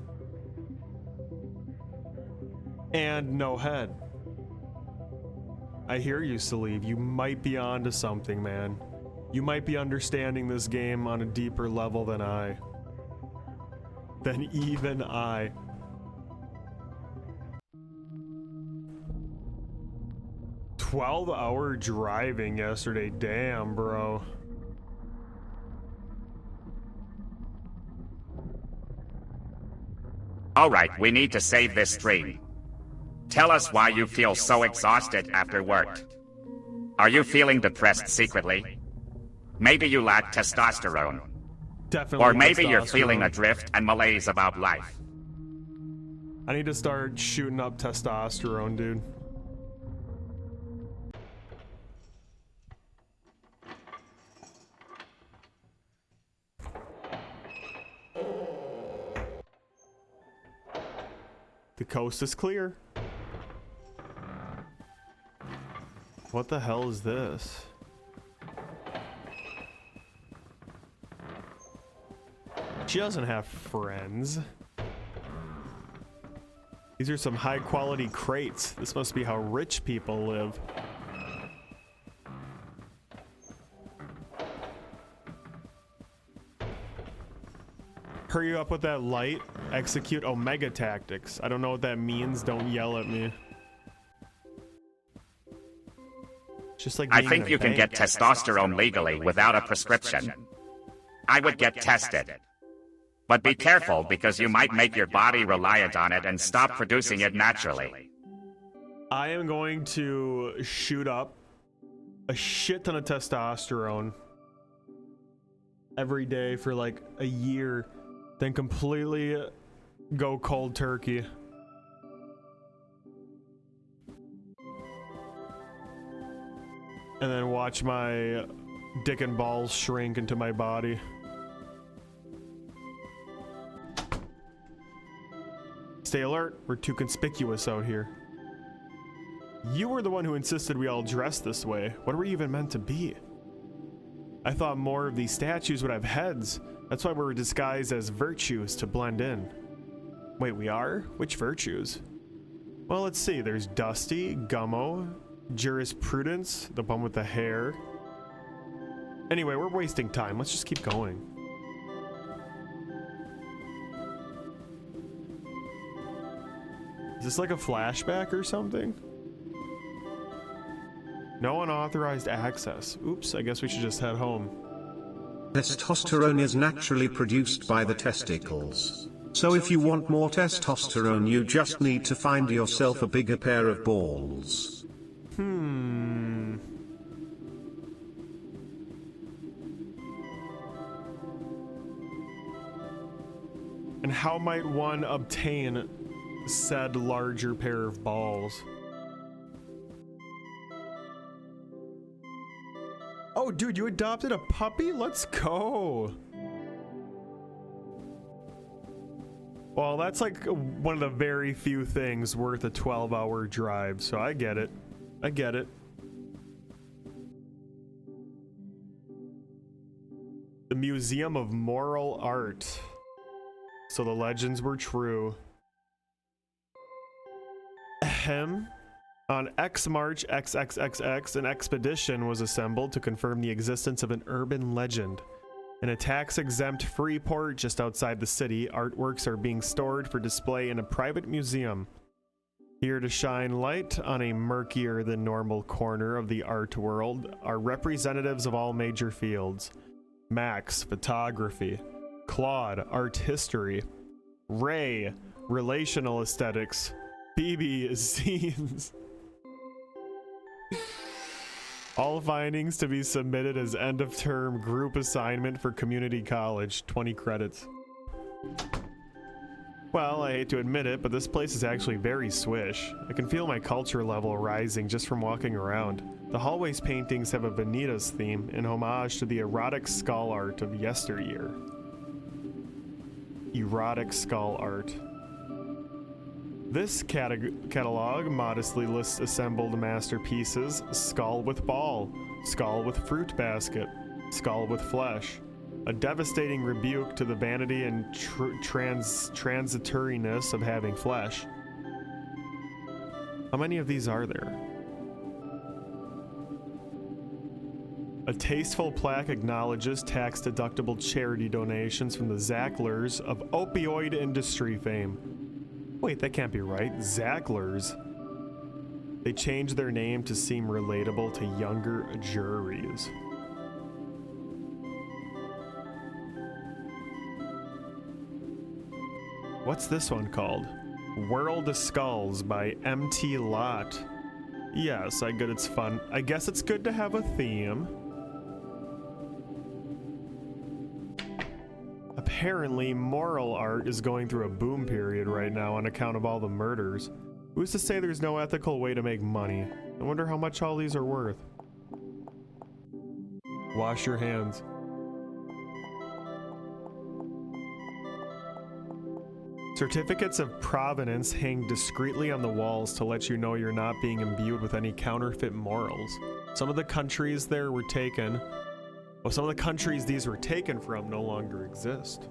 And no head. I hear you, Saliv. You might be onto something, man. You might be understanding this game on a deeper level than I. Than even I. "12-hour driving yesterday. Damn, bro. Alright, we need to save this stream. Tell us why you feel so exhausted after work. Are you feeling depressed secretly? Maybe you lack testosterone. Definitely. Or maybe you're feeling adrift and malaise about life. I need to start shooting up testosterone, dude. The coast is clear. What the hell is this? She doesn't have friends. These are some high quality crates. This must be how rich people live. Hurry up with that light. Execute Omega tactics. I don't know what that means. Don't yell at me. Just like I think you can get testosterone legally without a prescription. I would get tested. But be careful because you might make your body reliant on it and stop producing it naturally. I am going to shoot up a shit ton of testosterone every day for like a year, then completely go cold turkey. And then watch my dick and balls shrink into my body. Stay alert, we're too conspicuous out here. You were the one who insisted we all dress this way. What are we even meant to be? I thought more of these statues would have heads. That's why we're disguised as virtues to blend in. Wait, we are? Which virtues? Well, let's see. There's Dusty, Gummo, Jurisprudence, the one with the hair. Anyway, we're wasting time. Let's just keep going. Is this like a flashback or something? No unauthorized access. Oops, I guess we should just head home. Testosterone is naturally produced by the testicles. So if you want more testosterone, you just need to find yourself a bigger pair of balls. And how might one obtain said larger pair of balls? Oh, dude, you adopted a puppy? Let's go. Well, that's like one of the very few things worth a 12-hour drive, so I get it. I get it. The Museum of Moral Art. So the legends were true. Ahem. On X March XXXX, an expedition was assembled to confirm the existence of an urban legend. In a tax-exempt free port just outside the city, artworks are being stored for display in a private museum. Here to shine light on a murkier than normal corner of the art world are representatives of all major fields. Max, photography. Claude, art history. Ray, relational aesthetics. BB, scenes. All findings to be submitted as end-of-term group assignment for community college. 20 credits. Well, I hate to admit it, but this place is actually very swish. I can feel my culture level rising just from walking around. The hallways paintings have a Vanitas theme in homage to the erotic skull art of yesteryear. Erotic skull art. This catalog modestly lists assembled masterpieces: skull with ball, skull with fruit basket, skull with flesh. A devastating rebuke to the vanity and transitoriness of having flesh. How many of these are there? A tasteful plaque acknowledges tax-deductible charity donations from the Zacklers of opioid industry fame. Wait, that can't be right. Zacklers. They changed their name to seem relatable to younger juries. What's this one called? World of Skulls by MT Lot. Yes, I get it's fun. I guess it's good to have a theme. Apparently, moral art is going through a boom period right now on account of all the murders. Who's to say there's no ethical way to make money? I wonder how much all these are worth. Wash your hands. Certificates of provenance hang discreetly on the walls to let you know you're not being imbued with any counterfeit morals. Some of the countries these were taken from no longer exist.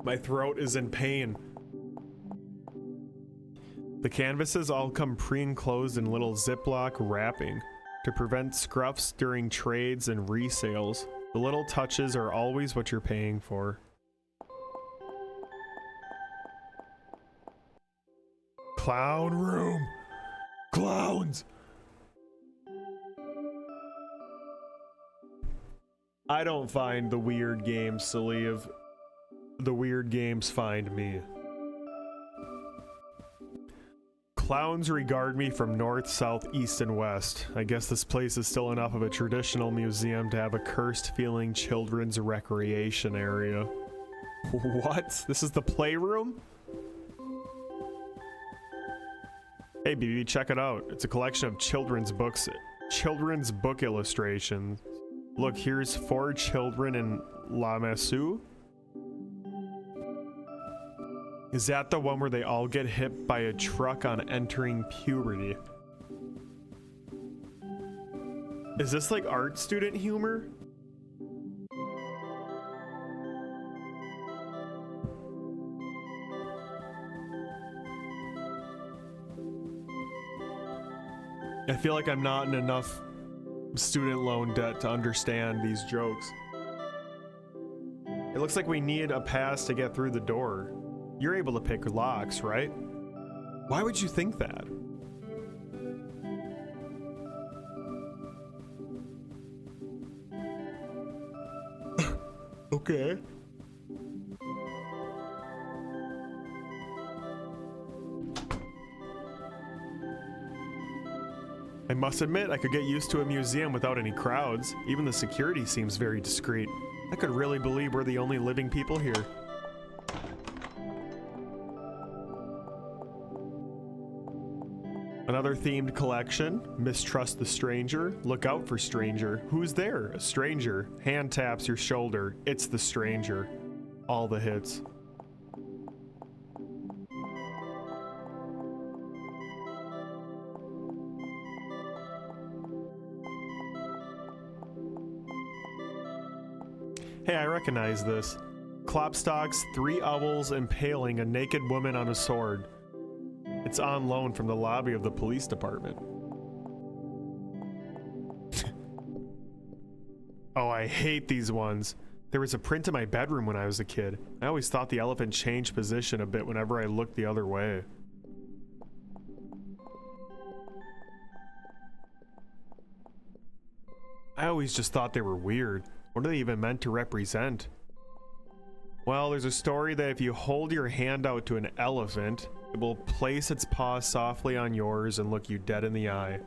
My throat is in pain. The canvases all come pre-enclosed in little Ziploc wrapping to prevent scruffs during trades and resales. The little touches are always what you're paying for. Clown room! Clowns! I don't find the weird games, Saliv. The weird games find me. Clowns regard me from north, south, east, and west. I guess this place is still enough of a traditional museum to have a cursed-feeling children's recreation area. What? This is the playroom? Hey BB, check it out. It's a collection of children's book illustrations. Look, here's 4 children in La Massue. Is that the one where they all get hit by a truck on entering puberty? Is this like art student humor? I feel like I'm not in enough student loan debt to understand these jokes. It looks like we need a pass to get through the door. You're able to pick locks, right? Why would you think that? Okay. I must admit, I could get used to a museum without any crowds. Even the security seems very discreet. I could really believe we're the only living people here. Another themed collection. Mistrust the stranger. Look out for stranger. Who's there? A stranger. Hand taps your shoulder. It's the stranger. All the hits. Hey, I recognize this. Klopstock's 3 owls impaling a naked woman on a sword. It's on loan from the lobby of the police department. Oh, I hate these ones. There was a print in my bedroom when I was a kid. I always thought the elephant changed position a bit whenever I looked the other way. I always just thought they were weird. What are they even meant to represent? Well, there's a story that if you hold your hand out to an elephant, it will place its paw softly on yours and look you dead in the eye.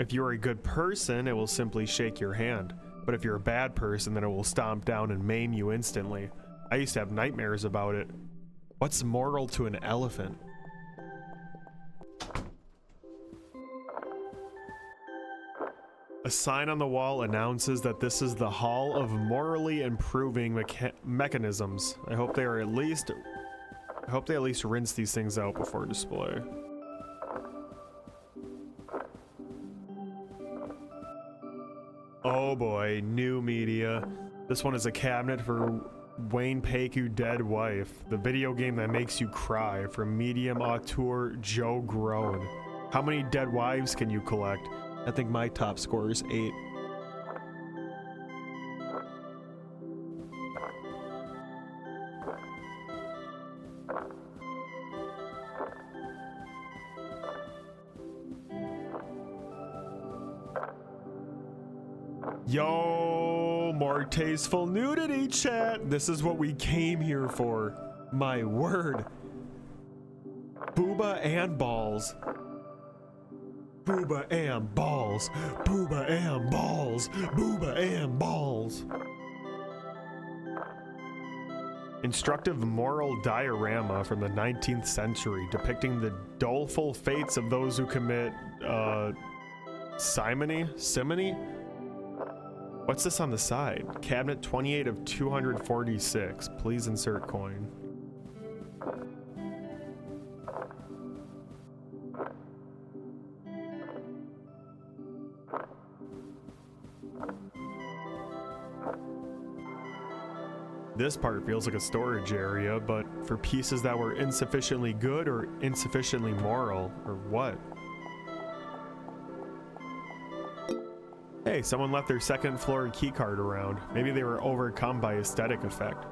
If you're a good person, it will simply shake your hand. But if you're a bad person, then it will stomp down and maim you instantly. I used to have nightmares about it. What's mortal to an elephant? A sign on the wall announces that this is the Hall of Morally Improving Mechanisms. I hope they at least rinse these things out before display. Oh boy, new media. This one is a cabinet for Wayne Paku Dead Wife, the video game that makes you cry, from medium auteur Joe Groan. How many dead wives can you collect? I think my top score is 8. Yo, more tasteful nudity, chat. This is what we came here for. My word. Booba and balls. Booba and balls. Booba and balls. Booba and balls. Instructive moral diorama from the 19th century depicting the doleful fates of those who commit, simony? What's this on the side? Cabinet 28 of 246. Please insert coin. This part feels like a storage area, but for pieces that were insufficiently good or insufficiently moral, or what? Hey, someone left their second floor keycard around. Maybe they were overcome by aesthetic effect.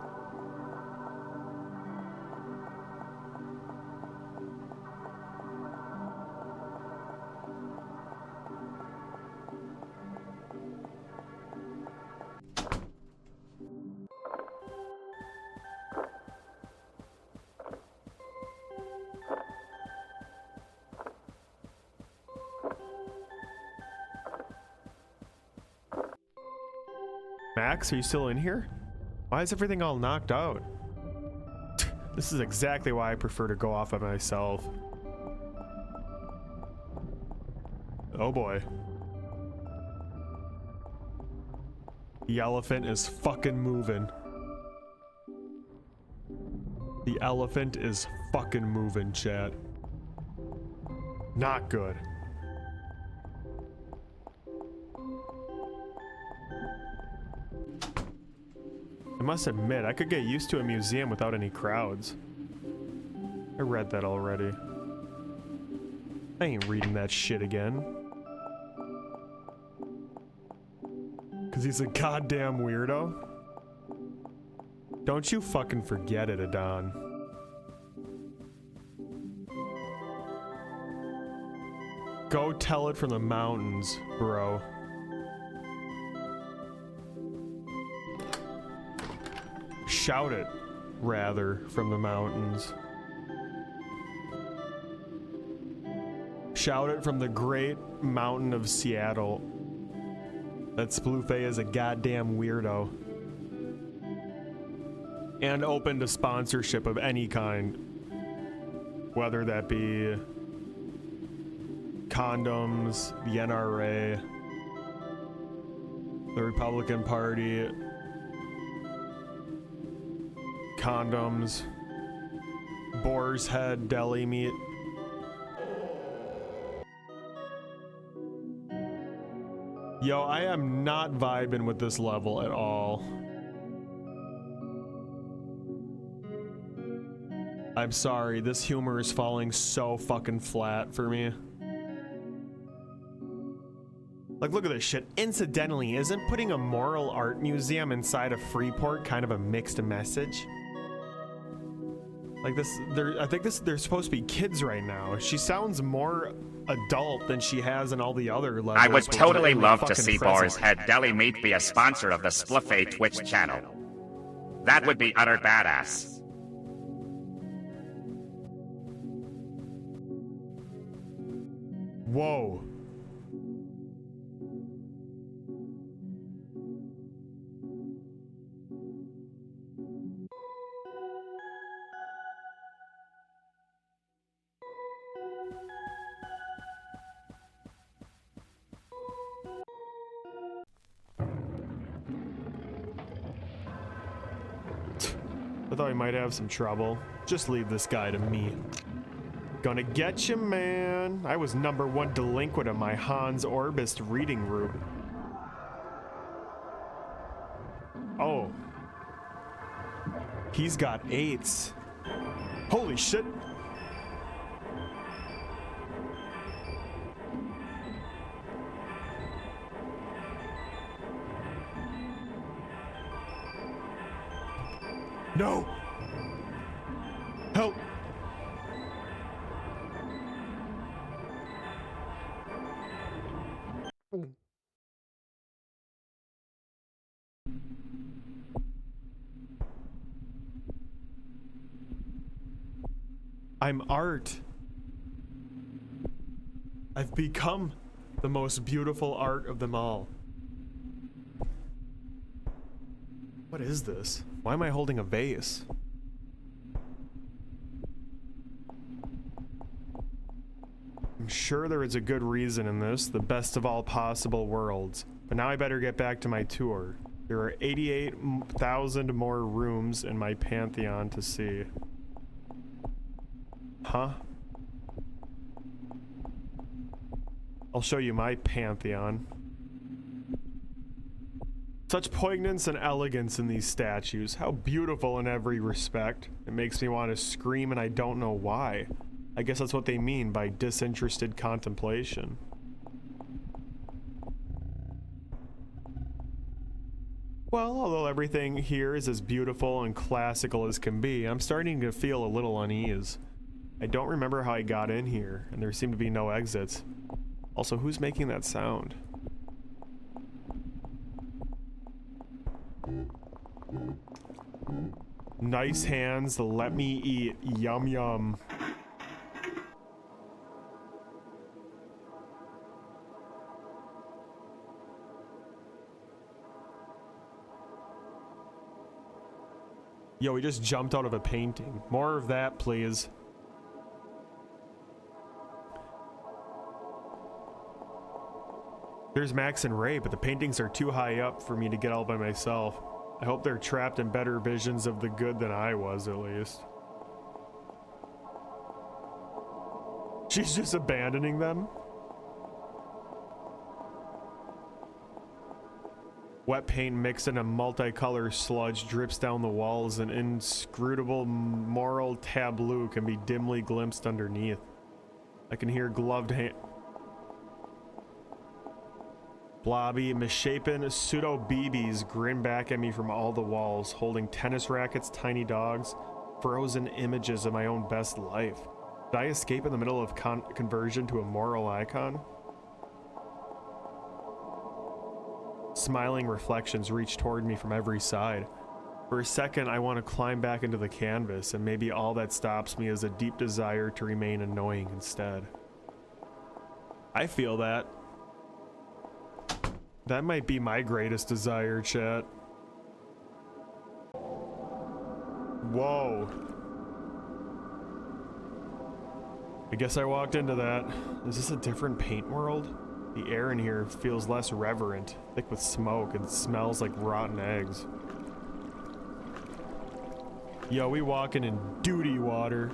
Max, are you still in here? Why is everything all knocked out? This is exactly why I prefer to go off by myself. Oh boy. The elephant is fucking moving. The elephant is fucking moving, chat. Not good. I must admit, I could get used to a museum without any crowds. I read that already. I ain't reading that shit again. Cause he's a goddamn weirdo? Don't you fucking forget it, Adon. Go tell it from the mountains, bro. Shout it, rather, from the mountains. Shout it from the great mountain of Seattle that Splufay is a goddamn weirdo. And open to sponsorship of any kind. Whether that be condoms, the NRA, the Republican Party, condoms, boar's head deli meat. Yo, I am not vibing with this level at all. I'm sorry, this humor is falling so fucking flat for me. Like, look at this shit. Incidentally, isn't putting a moral art museum inside of Freeport kind of a mixed message? Like this, I think they're supposed to be kids right now. She sounds more adult than she has in all the other levels. I would totally love to see Boar's Head Deli Meat be a sponsor of the Splufay Twitch channel. That would be utter badass. Whoa. I thought he might have some trouble. Just leave this guy to me. Gonna get you, man. I was #1 delinquent in my Hans Orbist reading group. Oh. He's got 8s. Holy shit. No! Help! I'm art. I've become the most beautiful art of them all. What is this? Why am I holding a vase? I'm sure there is a good reason in this, the best of all possible worlds. But now I better get back to my tour. There are 88,000 more rooms in my pantheon to see. Huh? I'll show you my pantheon. Such poignance and elegance in these statues. How beautiful in every respect. It makes me want to scream and I don't know why. I guess that's what they mean by disinterested contemplation. Well, although everything here is as beautiful and classical as can be, I'm starting to feel a little unease. I don't remember how I got in here, and there seem to be no exits. Also, who's making that sound? Nice hands, let me eat. Yum yum. Yo, we just jumped out of a painting. More of that, please. There's Max and Ray, but the paintings are too high up for me to get all by myself. I hope they're trapped in better visions of the good than I was, at least. She's just abandoning them? Wet paint mixed in a multicolor sludge drips down the walls. An inscrutable moral tableau can be dimly glimpsed underneath. I can hear gloved hand... Blobby, misshapen pseudo-BBs grin back at me from all the walls, holding tennis rackets, tiny dogs, frozen images of my own best life. Did I escape in the middle of conversion to a moral icon? Smiling reflections reach toward me from every side. For a second, I want to climb back into the canvas, and maybe all that stops me is a deep desire to remain annoying instead. I feel that. That might be my greatest desire, chat. Whoa. I guess I walked into that. Is this a different paint world? The air in here feels less reverent, thick with smoke, and smells like rotten eggs. Yo, we walking in duty water.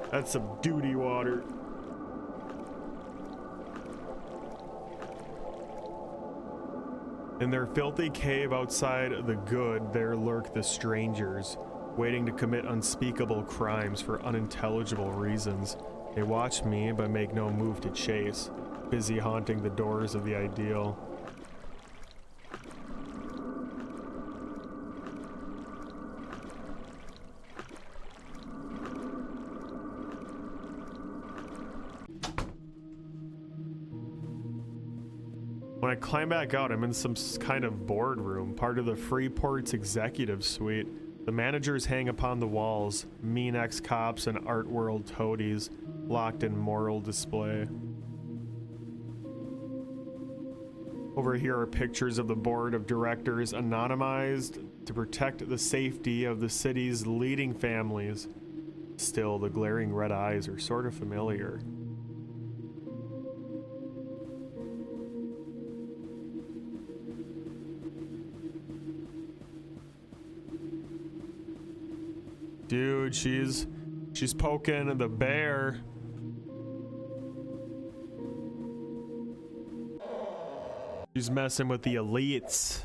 That's some duty water. In their filthy cave outside the good, there lurk the strangers, waiting to commit unspeakable crimes for unintelligible reasons. They watch me, but make no move to chase, busy haunting the doors of the ideal. When I climb back out, I'm in some kind of boardroom, part of the Freeport's executive suite. The managers hang upon the walls, mean ex-cops and art world toadies, locked in moral display. Over here are pictures of the board of directors anonymized to protect the safety of the city's leading families. Still, the glaring red eyes are sort of familiar. Dude, she's poking the bear. She's messing with the elites.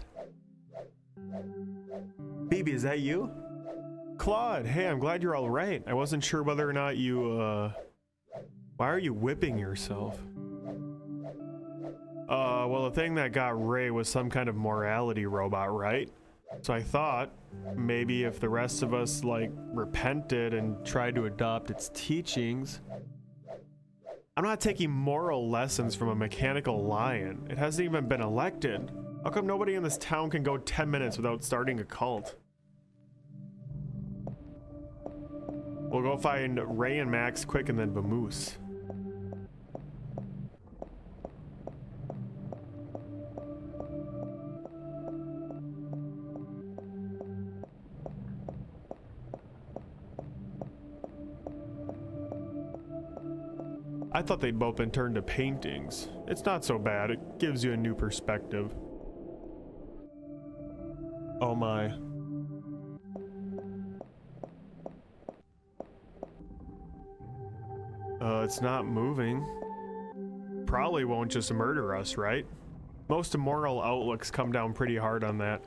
Phoebe, is that you? Claude, hey, I'm glad you're all right. I wasn't sure whether or not you, why are you whipping yourself? Well, the thing that got Ray was some kind of morality robot, right? So I thought maybe if the rest of us, like, repented and tried to adopt its teachings. I'm not taking moral lessons from a mechanical lion. It hasn't even been elected. How come nobody in this town can go 10 minutes without starting a cult? We'll go find Ray and Max quick and then vamoose. I thought they'd both been turned to paintings. It's not so bad. It gives you a new perspective. Oh my. It's not moving. Probably won't just murder us, right? Most moral outlooks come down pretty hard on that.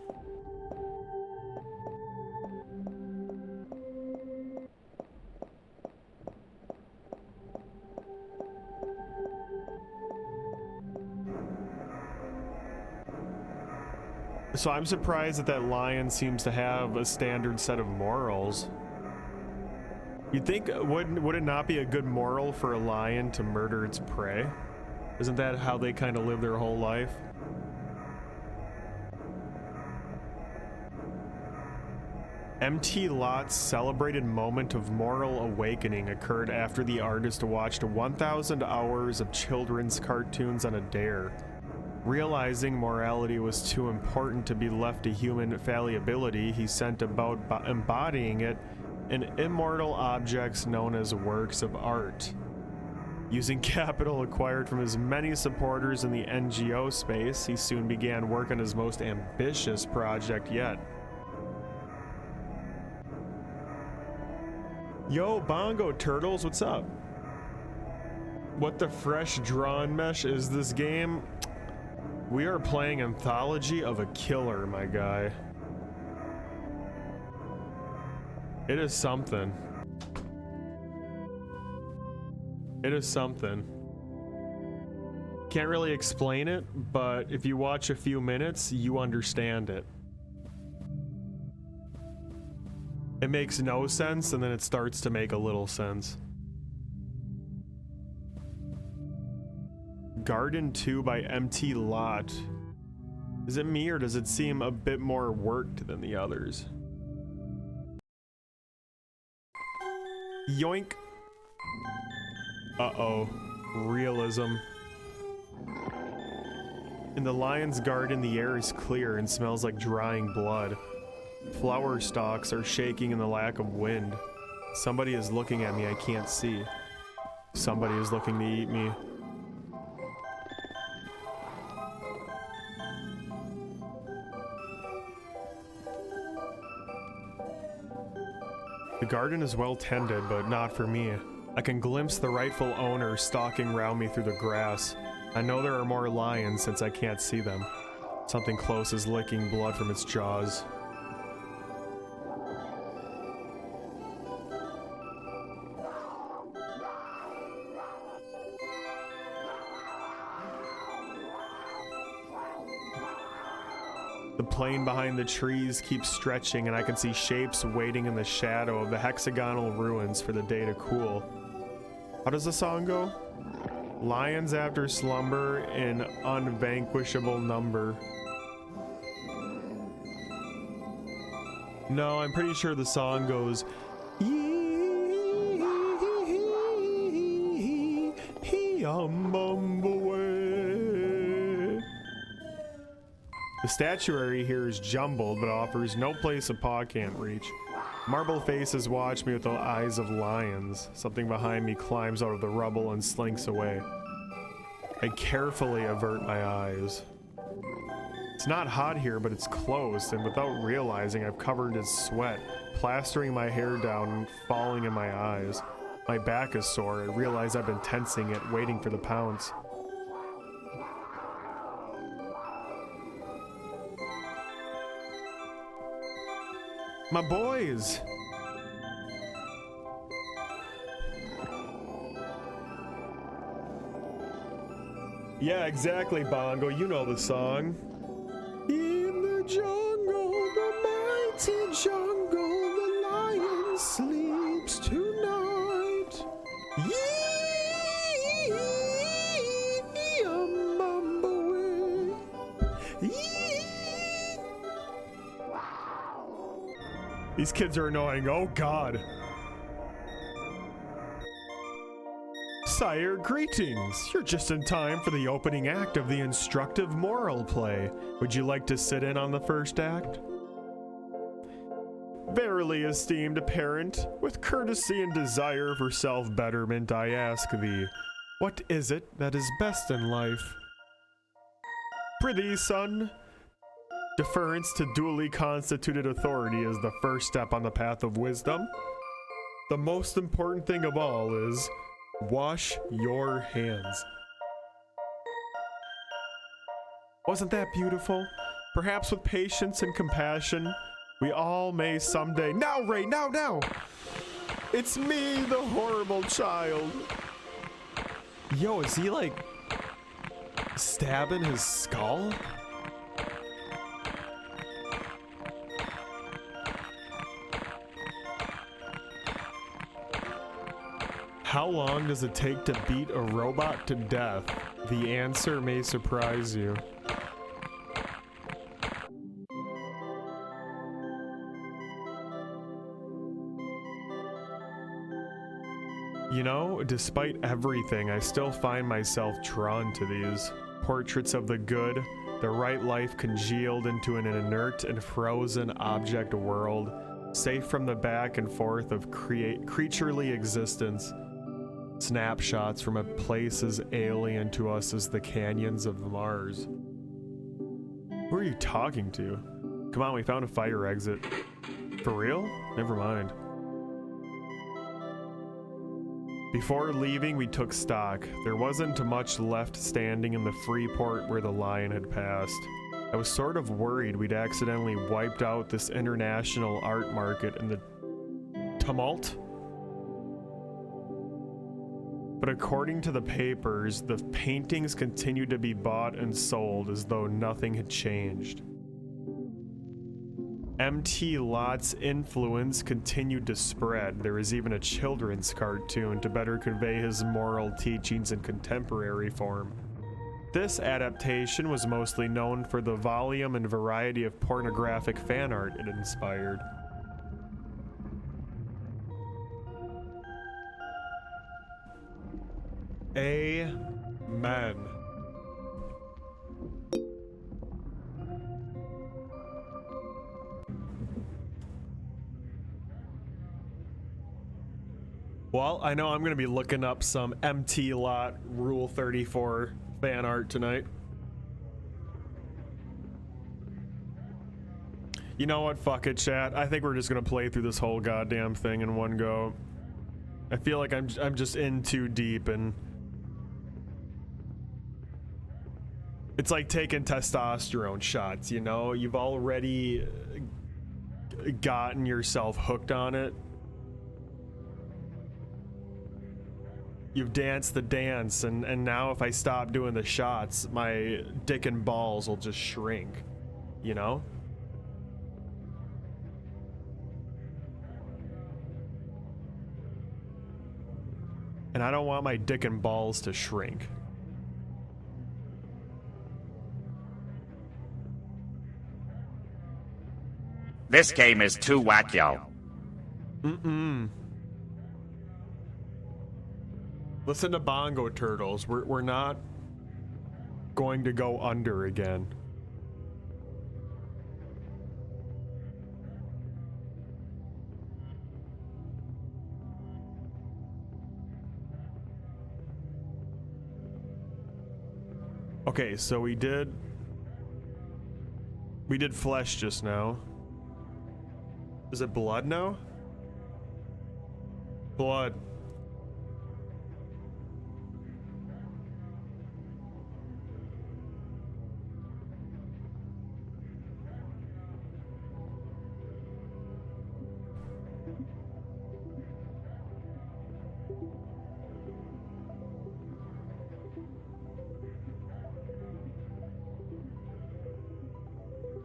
So I'm surprised that that lion seems to have a standard set of morals. You'd think, would it not be a good moral for a lion to murder its prey? Isn't that how they kind of live their whole life? MT Lot's celebrated moment of moral awakening occurred after the artist watched 1,000 hours of children's cartoons on a dare. Realizing morality was too important to be left to human fallibility, he sent about embodying it in immortal objects known as works of art. Using capital acquired from his many supporters in the NGO space, he soon began work on his most ambitious project yet. Yo, Bongo Turtles, what's up? What the fresh drawn mesh is this game? We are playing Anthology of a Killer, my guy. It is something. It is something. Can't really explain it, but if you watch a few minutes, you understand it. It makes no sense, and then it starts to make a little sense. Garden 2 by MT Lot. Is it me, or does it seem a bit more worked than the others? Yoink. Uh-oh. Realism. In the lion's garden, the air is clear and smells like drying blood. Flower stalks are shaking in the lack of wind. Somebody is looking at me I can't see. Somebody is looking to eat me. The garden is well tended, but not for me. I can glimpse the rightful owner stalking round me through the grass. I know there are more lions since I can't see them. Something close is licking blood from its jaws. The plain behind the trees keeps stretching, and I can see shapes waiting in the shadow of the hexagonal ruins for the day to cool. How does the song go? Lions after slumber in unvanquishable number. No, I'm pretty sure the song goes, The statuary here is jumbled, but offers no place a paw can't reach. Marble faces watch me with the eyes of lions. Something behind me climbs out of the rubble and slinks away. I carefully avert my eyes. It's not hot here, but it's close, and without realizing, I've covered in sweat, plastering my hair down and falling in my eyes. My back is sore. I realize I've been tensing it, waiting for the pounce. My boys! Yeah, exactly, Bongo. You know the song. In the jungle, the mighty jungle, the lion sleeps tonight. These kids are annoying. Oh, God. Sire, greetings. You're just in time for the opening act of the instructive moral play. Would you like to sit in on the first act? Verily, esteemed parent, with courtesy and desire for self-betterment, I ask thee, what is it that is best in life? Prithee, son, deference to duly constituted authority is the first step on the path of wisdom. The most important thing of all is wash your hands. Wasn't that beautiful? Perhaps with patience and compassion, we all may someday— Now, Ray, now! It's me, the horrible child. Yo, is he like stabbing his skull? How long does it take to beat a robot to death? The answer may surprise you. You know, despite everything, I still find myself drawn to these. Portraits of the good, the right life congealed into an inert and frozen object world, safe from the back and forth of creaturely existence. Snapshots from a place as alien to us as the canyons of Mars. Who are you talking to? Come on, we found a fire exit. For real? Never mind. Before leaving, we took stock. There wasn't much left standing in the free port where the lion had passed. I was sort of worried we'd accidentally wiped out this international art market in the tumult. But according to the papers, the paintings continued to be bought and sold as though nothing had changed. MT Lot's influence continued to spread. There was even a children's cartoon to better convey his moral teachings in contemporary form. This adaptation was mostly known for the volume and variety of pornographic fan art it inspired. Amen. Well, I know I'm gonna be looking up some MT Lot Rule 34 fan art tonight. You know what? Fuck it, chat. I think we're just gonna play through this whole goddamn thing in one go. I feel like I'm just in too deep, and it's like taking testosterone shots, you know? You've already gotten yourself hooked on it. You've danced the dance, and now if I stop doing the shots, my dick and balls will just shrink, you know? And I don't want my dick and balls to shrink. This game is too wacko. Listen to Bongo Turtles. We're not going to go under again. Okay, so we did flesh just now. Is it blood now? Blood.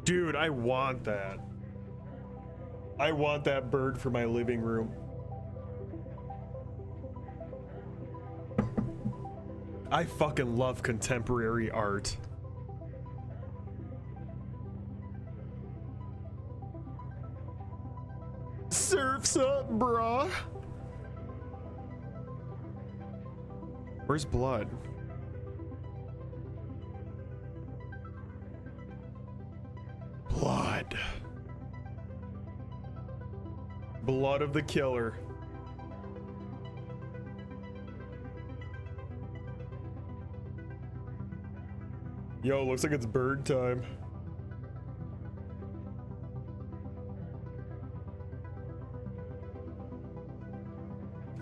Dude, I want that. I want that bird for my living room. I fucking love contemporary art. Surf's up, brah. Where's blood? Blood. Blood of the killer. Yo, looks like it's bird time.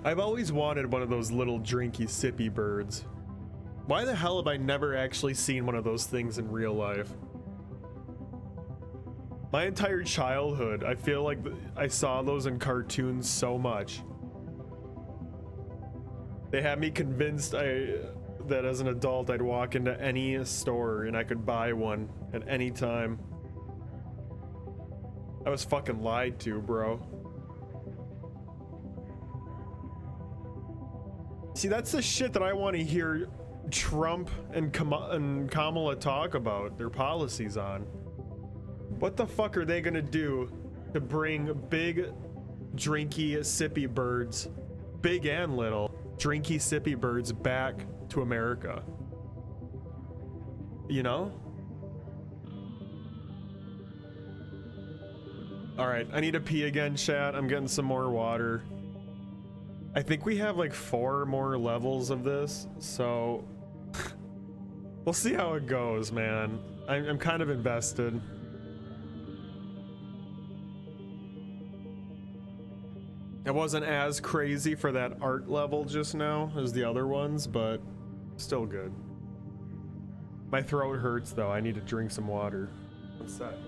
I've always wanted one of those little drinky sippy birds. Why the hell have I never actually seen one of those things in real life? My entire childhood, I feel like I saw those in cartoons so much. They had me convinced that as an adult I'd walk into any store and I could buy one at any time. I was fucking lied to, bro. See, that's the shit that I want to hear Trump and Kamala talk about their policies on. What the fuck are they gonna do to bring big, drinky, sippy birds, big and little, drinky, sippy birds back to America? You know? Alright, I need to pee again, chat. I'm getting some more water. I think we have like 4 more levels of this, so we'll see how it goes, man. I'm kind of invested. It wasn't as crazy for that art level just now as the other ones, but still good. My throat hurts though. I need to drink some water. What's that?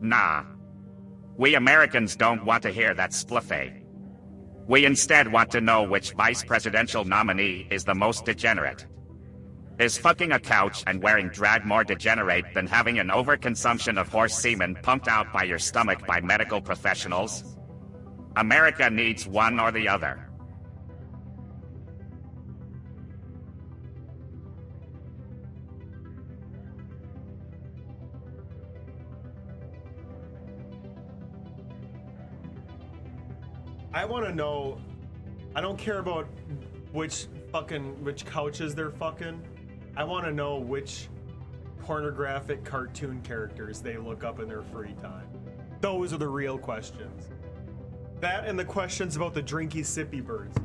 Nah. We Americans don't want to hear that Splufay. We instead want to know which vice presidential nominee is the most degenerate. Is fucking a couch and wearing drag more degenerate than having an overconsumption of horse semen pumped out by your stomach by medical professionals? America needs one or the other. I want to know. I don't care about which couches they're fucking. I want to know which pornographic cartoon characters they look up in their free time. Those are the real questions. That and the questions about the drinky sippy birds.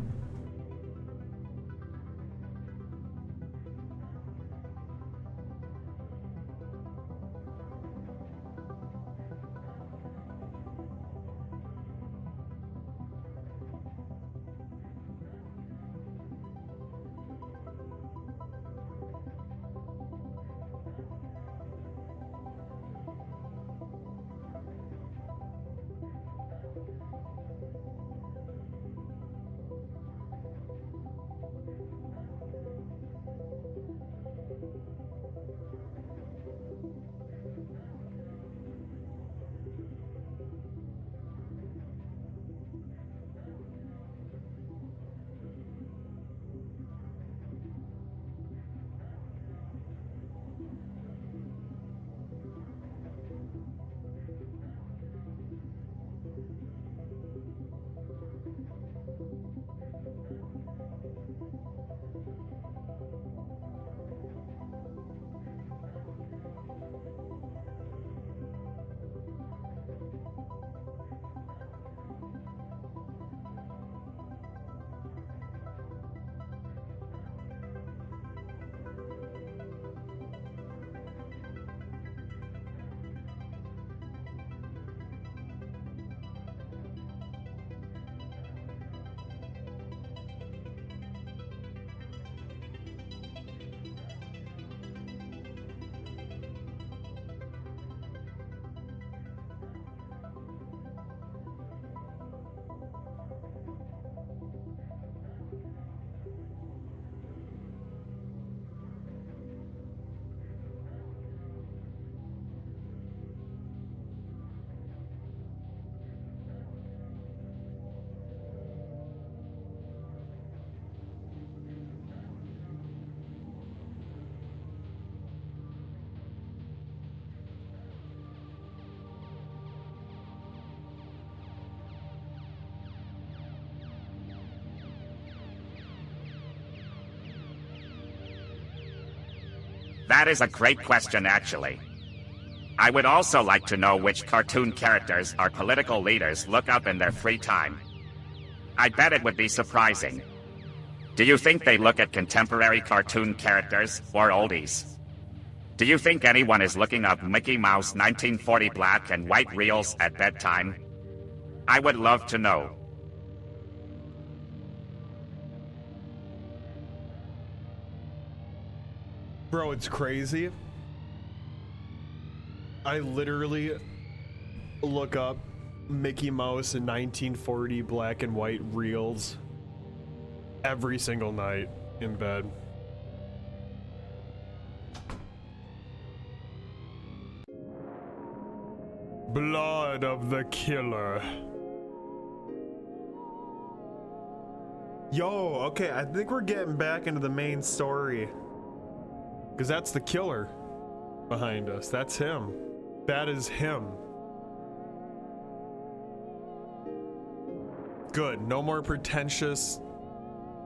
That is a great question, actually. I would also like to know which cartoon characters or political leaders look up in their free time. I bet it would be surprising. Do you think they look at contemporary cartoon characters or oldies? Do you think anyone is looking up Mickey Mouse 1940 black and white reels at bedtime? I would love to know. Bro, it's crazy. I literally look up Mickey Mouse in 1940 black and white reels every single night in bed. Blood of the Killer. Yo, okay, I think we're getting back into the main story. Because that's the killer behind us. That's him. That is him. Good. No more pretentious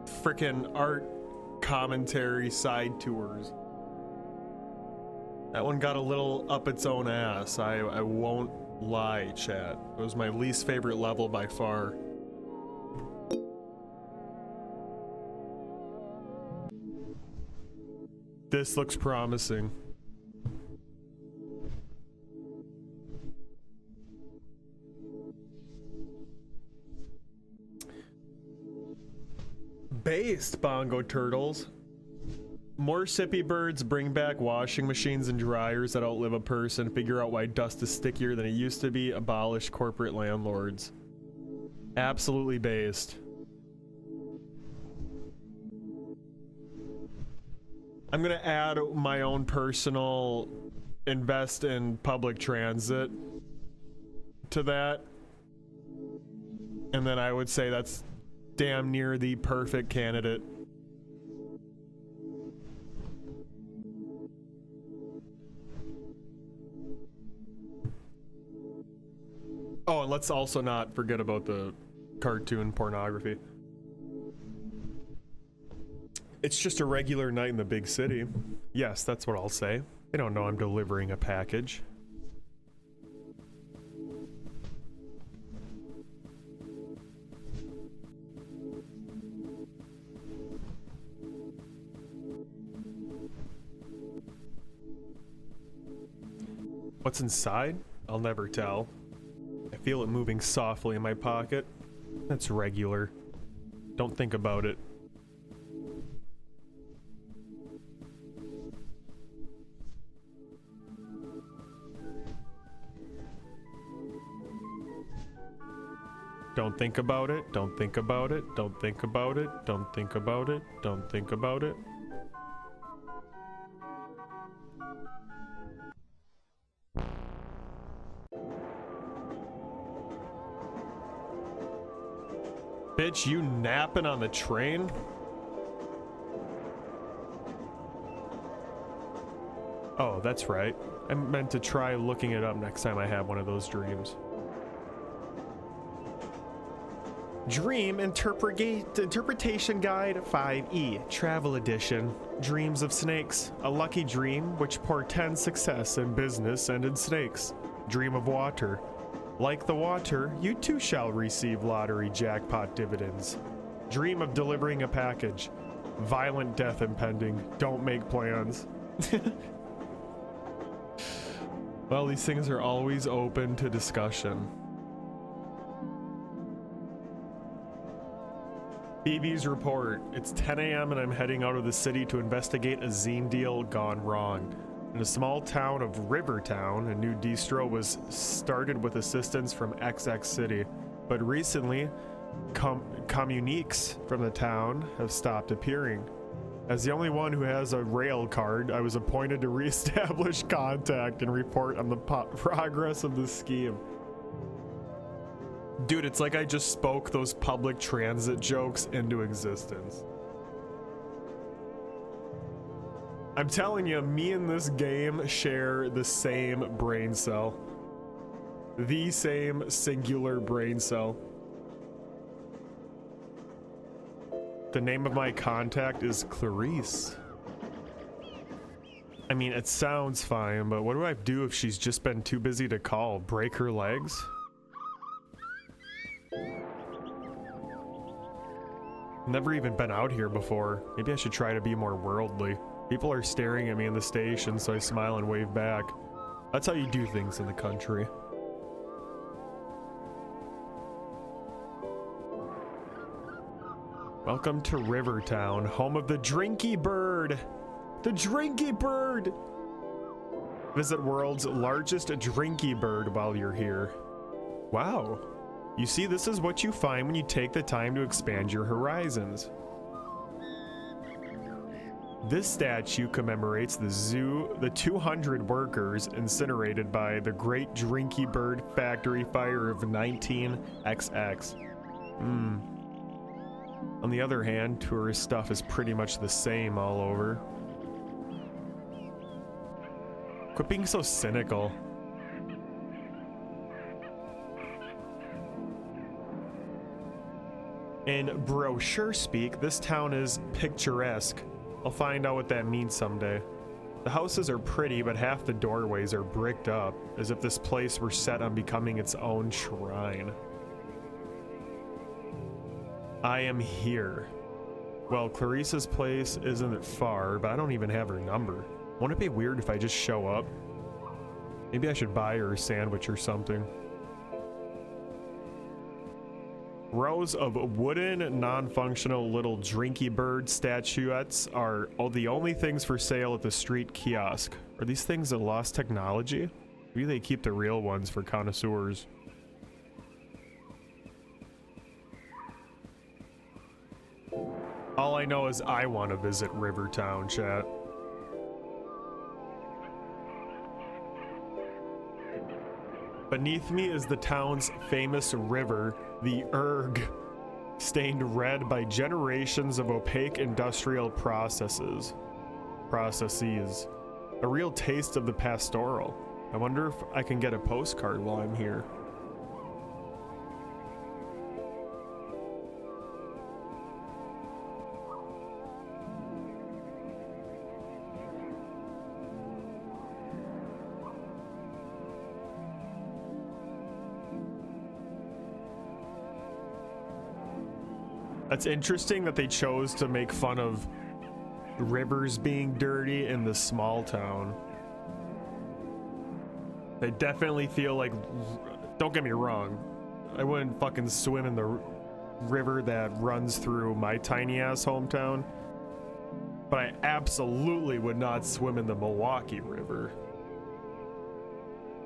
frickin' art commentary side tours. That one got a little up its own ass. I won't lie, chat. It was my least favorite level by far. This looks promising. Based, Bongo Turtles. More sippy birds bring back washing machines and dryers that outlive a person. Figure out why dust is stickier than it used to be. Abolish corporate landlords. Absolutely based. I'm gonna add my own personal invest in public transit to that. And then I would say that's damn near the perfect candidate. Oh, and let's also not forget about the cartoon pornography. It's just a regular night in the big city. Yes, that's what I'll say. They don't know I'm delivering a package. What's inside? I'll never tell. I feel it moving softly in my pocket. That's regular. Don't think about it. Don't think about it, don't think about it, don't think about it, don't think about it, don't think about it. Bitch, you napping on the train? Oh, that's right. I meant to try looking it up next time I have one of those dreams. Dream Interpretation Guide 5E, Travel Edition. Dreams of Snakes. A lucky dream which portends success in business and in snakes. Dream of water. Like the water, you too shall receive lottery jackpot dividends. Dream of delivering a package. Violent death impending. Don't make plans. Well, these things are always open to discussion. BB's report. It's 10 a.m. and I'm heading out of the city to investigate a zine deal gone wrong. In a small town of Rivertown, a new distro was started with assistance from XX City. But recently, communiques from the town have stopped appearing. As the only one who has a rail card, I was appointed to reestablish contact and report on the progress of the scheme. Dude, it's like I just spoke those public transit jokes into existence. I'm telling you, me and this game share the same brain cell. The same singular brain cell. The name of my contact is Clarice. I mean, it sounds fine, but what do I do if she's just been too busy to call? Break her legs? Never even been out here before. Maybe I should try to be more worldly. People are staring at me in the station, so I smile and wave back. That's how you do things in the country. Welcome to Rivertown, home of the Drinky Bird! The Drinky Bird! Visit world's largest Drinky Bird while you're here. Wow. You see, this is what you find when you take the time to expand your horizons. This statue commemorates the 200 workers incinerated by the Great Drinky Bird Factory Fire of 19XX. On the other hand, tourist stuff is pretty much the same all over. Quit being so cynical. In brochure speak, this town is picturesque. I'll find out what that means someday. The houses are pretty, but half the doorways are bricked up, as if this place were set on becoming its own shrine. I am here. Well, Clarissa's place isn't far, but I don't even have her number. Won't it be weird if I just show up? Maybe I should buy her a sandwich or something. Rows of wooden, non-functional little Drinky Bird statuettes are the only things for sale at the street kiosk. Are these things a lost technology? Maybe they keep the real ones for connoisseurs. All I know is I want to visit Rivertown, chat. Beneath me is the town's famous river, the Erg, stained red by generations of opaque industrial processes. A real taste of the pastoral. I wonder if I can get a postcard while I'm here. That's interesting that they chose to make fun of rivers being dirty in the small town. They definitely feel like, don't get me wrong, I wouldn't fucking swim in the river that runs through my tiny ass hometown, but I absolutely would not swim in the Milwaukee River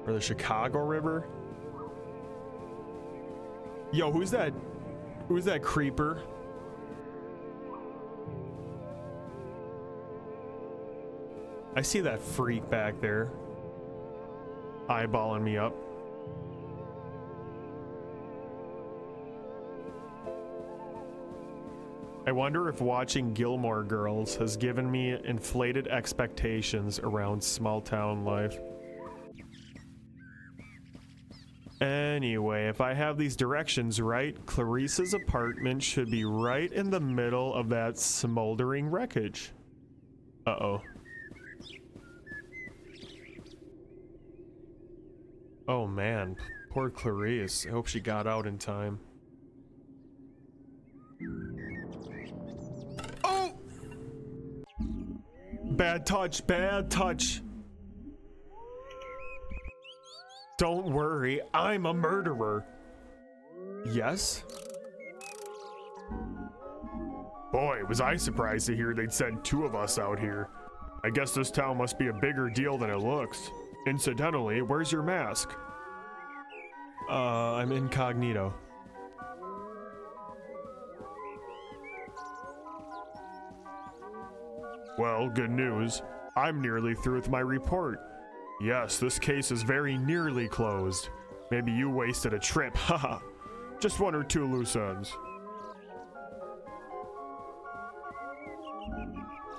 or the Chicago River. Yo, who's that creeper? I see that freak back there, eyeballing me up. I wonder if watching Gilmore Girls has given me inflated expectations around small town life. Anyway, if I have these directions right, Clarissa's apartment should be right in the middle of that smoldering wreckage. Uh-oh. Oh man, poor Clarice. I hope she got out in time. Oh! Bad touch, bad touch. Don't worry, I'm a murderer. Yes? Boy, was I surprised to hear they'd send two of us out here. I guess this town must be a bigger deal than it looks. Incidentally, where's your mask? I'm incognito. Well, good news. I'm nearly through with my report. Yes, this case is very nearly closed. Maybe you wasted a trip, haha. Just one or two loose ends.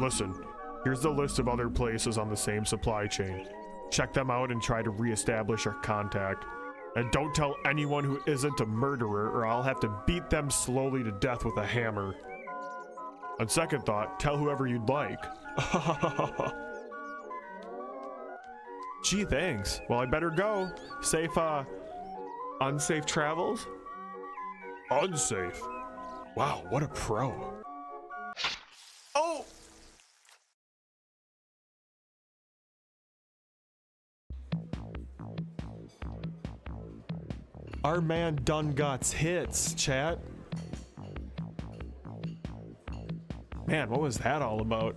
Listen, here's the list of other places on the same supply chain. Check them out and try to re-establish our contact. And don't tell anyone who isn't a murderer or I'll have to beat them slowly to death with a hammer. On second thought, tell whoever you'd like. Gee, thanks. Well, I better go. Safe, unsafe travels? Unsafe? Wow, what a pro. Oh! Our man done gots hits, chat. Man, what was that all about?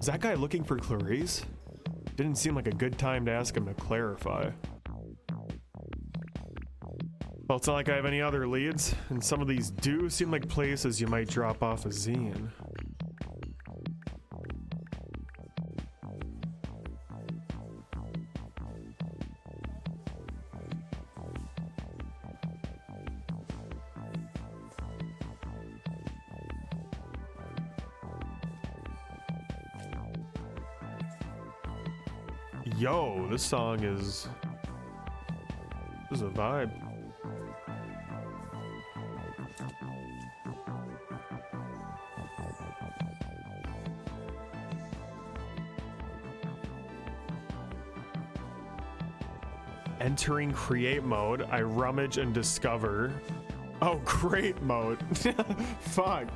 Is that guy looking for Clarice? Didn't seem like a good time to ask him to clarify. Well, it's not like I have any other leads, and some of these do seem like places you might drop off a zine. Yo, this song is a vibe. Entering create mode, I rummage and discover. Oh, create mode. Fuck.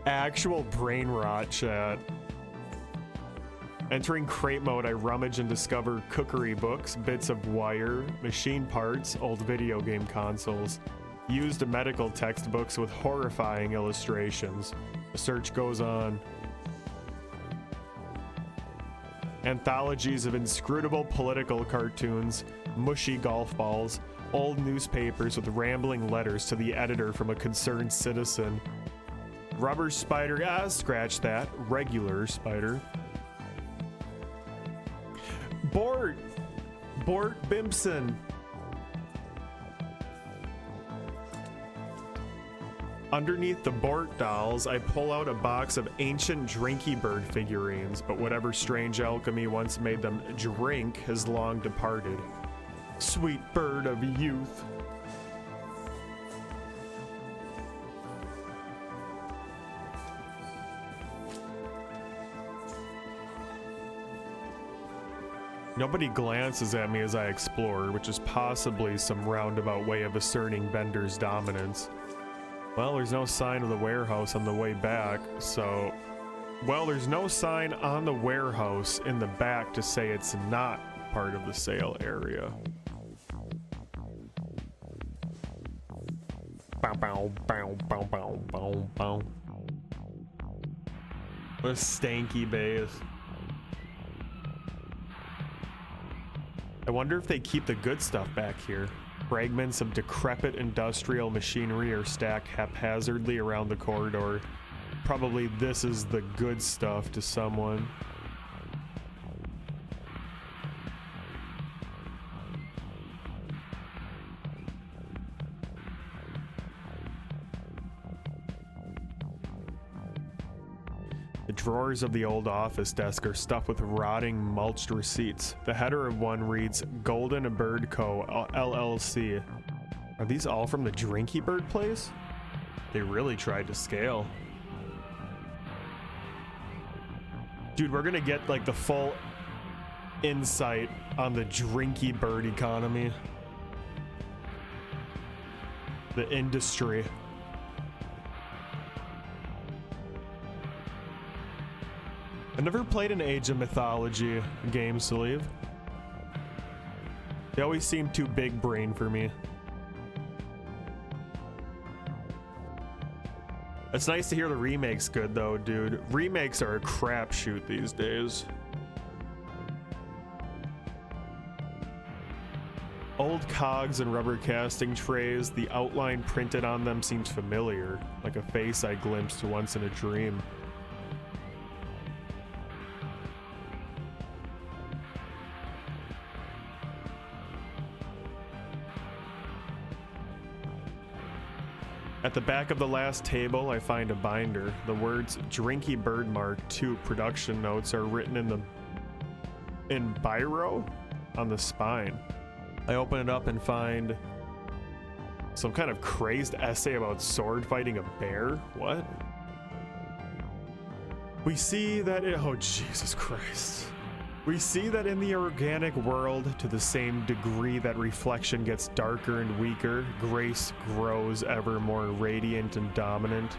Actual brain rot, chat. Entering crate mode, I rummage and discover cookery books, bits of wire, machine parts, old video game consoles, used medical textbooks with horrifying illustrations. The search goes on. Anthologies of inscrutable political cartoons, mushy golf balls, old newspapers with rambling letters to the editor from a concerned citizen. Rubber spider, scratch that. Regular spider. Bort Bimpson. Underneath the Bort dolls, I pull out a box of ancient Drinky Bird figurines, but whatever strange alchemy once made them drink has long departed. Sweet bird of youth. Nobody glances at me as I explore, which is possibly some roundabout way of asserting Bender's dominance. Well, there's no sign of the warehouse on the way back, so... Well, there's no sign on the warehouse in the back to say it's not part of the sale area. Bow, bow, bow, bow, bow, bow, bow. What a stanky base. I wonder if they keep the good stuff back here. Fragments of decrepit industrial machinery are stacked haphazardly around the corridor. Probably this is the good stuff to someone. The drawers of the old office desk are stuffed with rotting, mulched receipts. The header of one reads, Golden Bird Co. LLC. Are these all from the Drinky Bird place? They really tried to scale. Dude, we're gonna get like the full insight on the Drinky Bird economy. The industry. I never played an Age of Mythology game, Sleeve. They always seem too big brain for me. It's nice to hear the remake's good though, dude. Remakes are a crapshoot these days. Old cogs and rubber casting trays, the outline printed on them seems familiar, like a face I glimpsed once in a dream. At the back of the last table, I find a binder. The words Drinky Bird Mark II production notes are written in biro on the spine. I open it up and find some kind of crazed essay about sword fighting a bear. What? We see that oh Jesus Christ. We see that in the organic world, to the same degree that reflection gets darker and weaker, grace grows ever more radiant and dominant.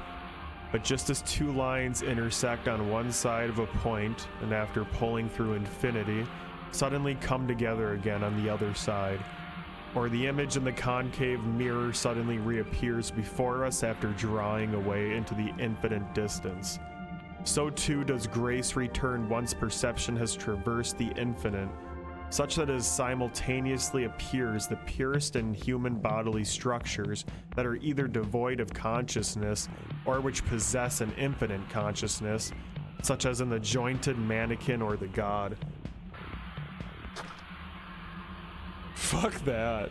But just as two lines intersect on one side of a point, and after pulling through infinity, suddenly come together again on the other side, or the image in the concave mirror suddenly reappears before us after drawing away into the infinite distance, so too does grace return once perception has traversed the infinite, such that it simultaneously appears the purest in human bodily structures that are either devoid of consciousness or which possess an infinite consciousness, such as in the jointed mannequin or the god. Fuck that.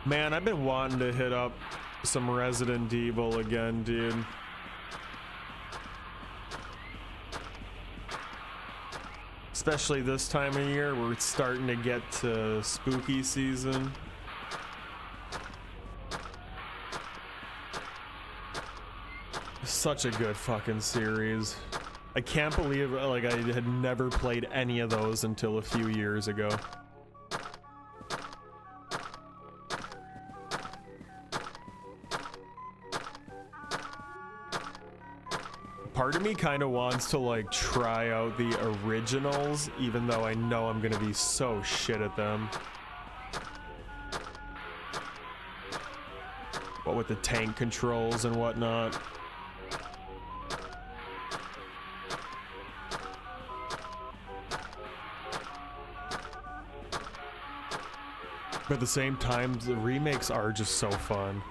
Man, I've been wanting to hit up some Resident Evil again, dude. Especially this time of year, we're starting to get to spooky season. Such a good fucking series. I can't believe like I had never played any of those until a few years ago. Part of me kind of wants to like try out the originals, even though I know I'm gonna be so shit at them. What with the tank controls and whatnot. But at the same time, the remakes are just so fun.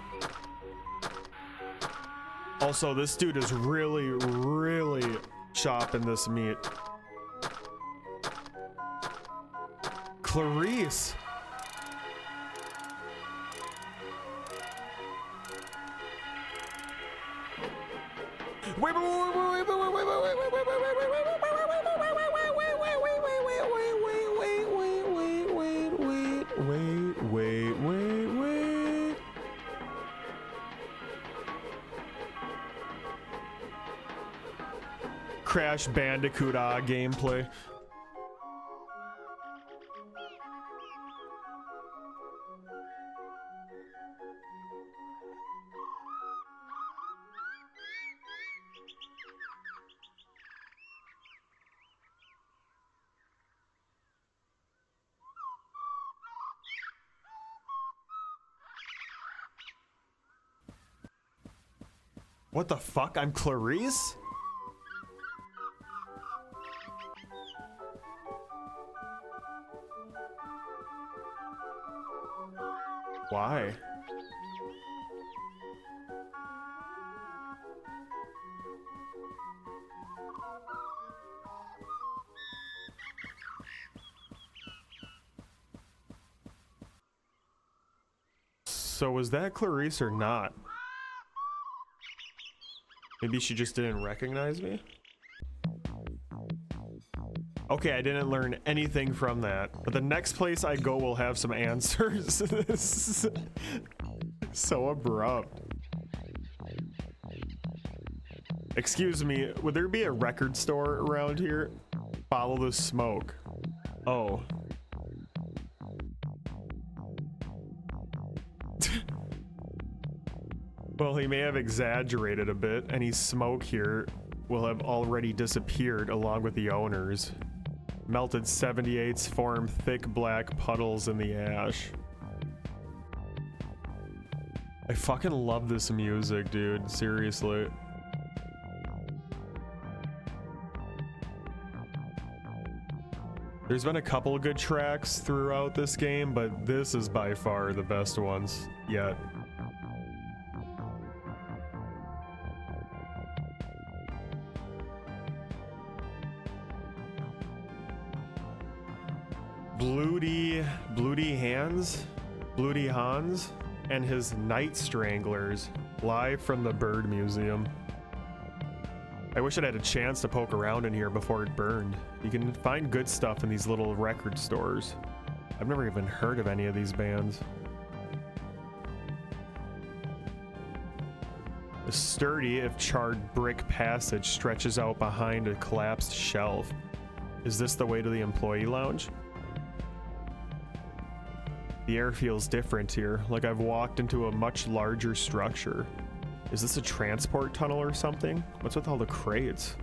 Also, this dude is really, really chopping this meat. Clarice. Wait, Crash Bandicoot gameplay. What the fuck? I'm Clarice? Why? So was that Clarice or not? Maybe she just didn't recognize me? Okay, I didn't learn anything from that, but the next place I go will have some answers. This is so abrupt. Excuse me, would there be a record store around here? Follow the smoke. Oh. Well, he may have exaggerated a bit. Any smoke here will have already disappeared along with the owners. Melted 78s form thick black puddles in the ash. I fucking love this music, dude. Seriously. There's been a couple of good tracks throughout this game, but this is by far the best ones yet. Bloody Hans and his Night Stranglers, live from the Bird Museum. I wish I'd had a chance to poke around in here before it burned. You can find good stuff in these little record stores. I've never even heard of any of these bands. A sturdy, if charred, brick passage stretches out behind a collapsed shelf. Is this the way to the employee lounge? The air feels different here, like I've walked into a much larger structure. Is this a transport tunnel or something? What's with all the crates?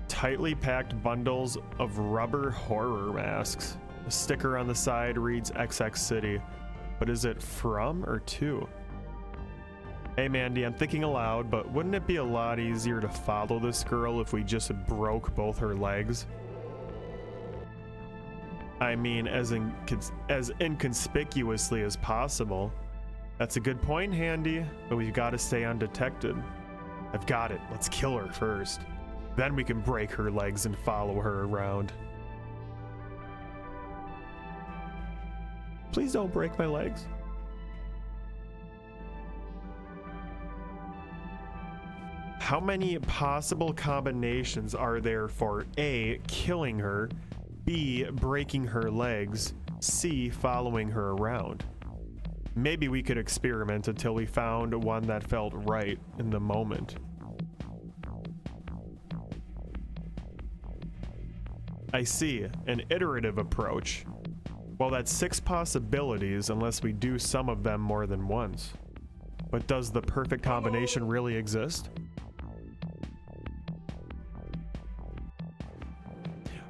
Tightly packed bundles of rubber horror masks. A sticker on the side reads XX City, but is it from or to? Hey Mandy, I'm thinking aloud, but wouldn't it be a lot easier to follow this girl if we just broke both her legs? I mean, as inconspicuously as possible. That's a good point, Handy, but we've got to stay undetected. I've got it. Let's kill her first. Then we can break her legs and follow her around. Please don't break my legs. How many possible combinations are there for A, killing her, B, breaking her legs, C, following her around? Maybe we could experiment until we found one that felt right in the moment. I see, an iterative approach. Well, that's 6 possibilities unless we do some of them more than once. But does the perfect combination really exist?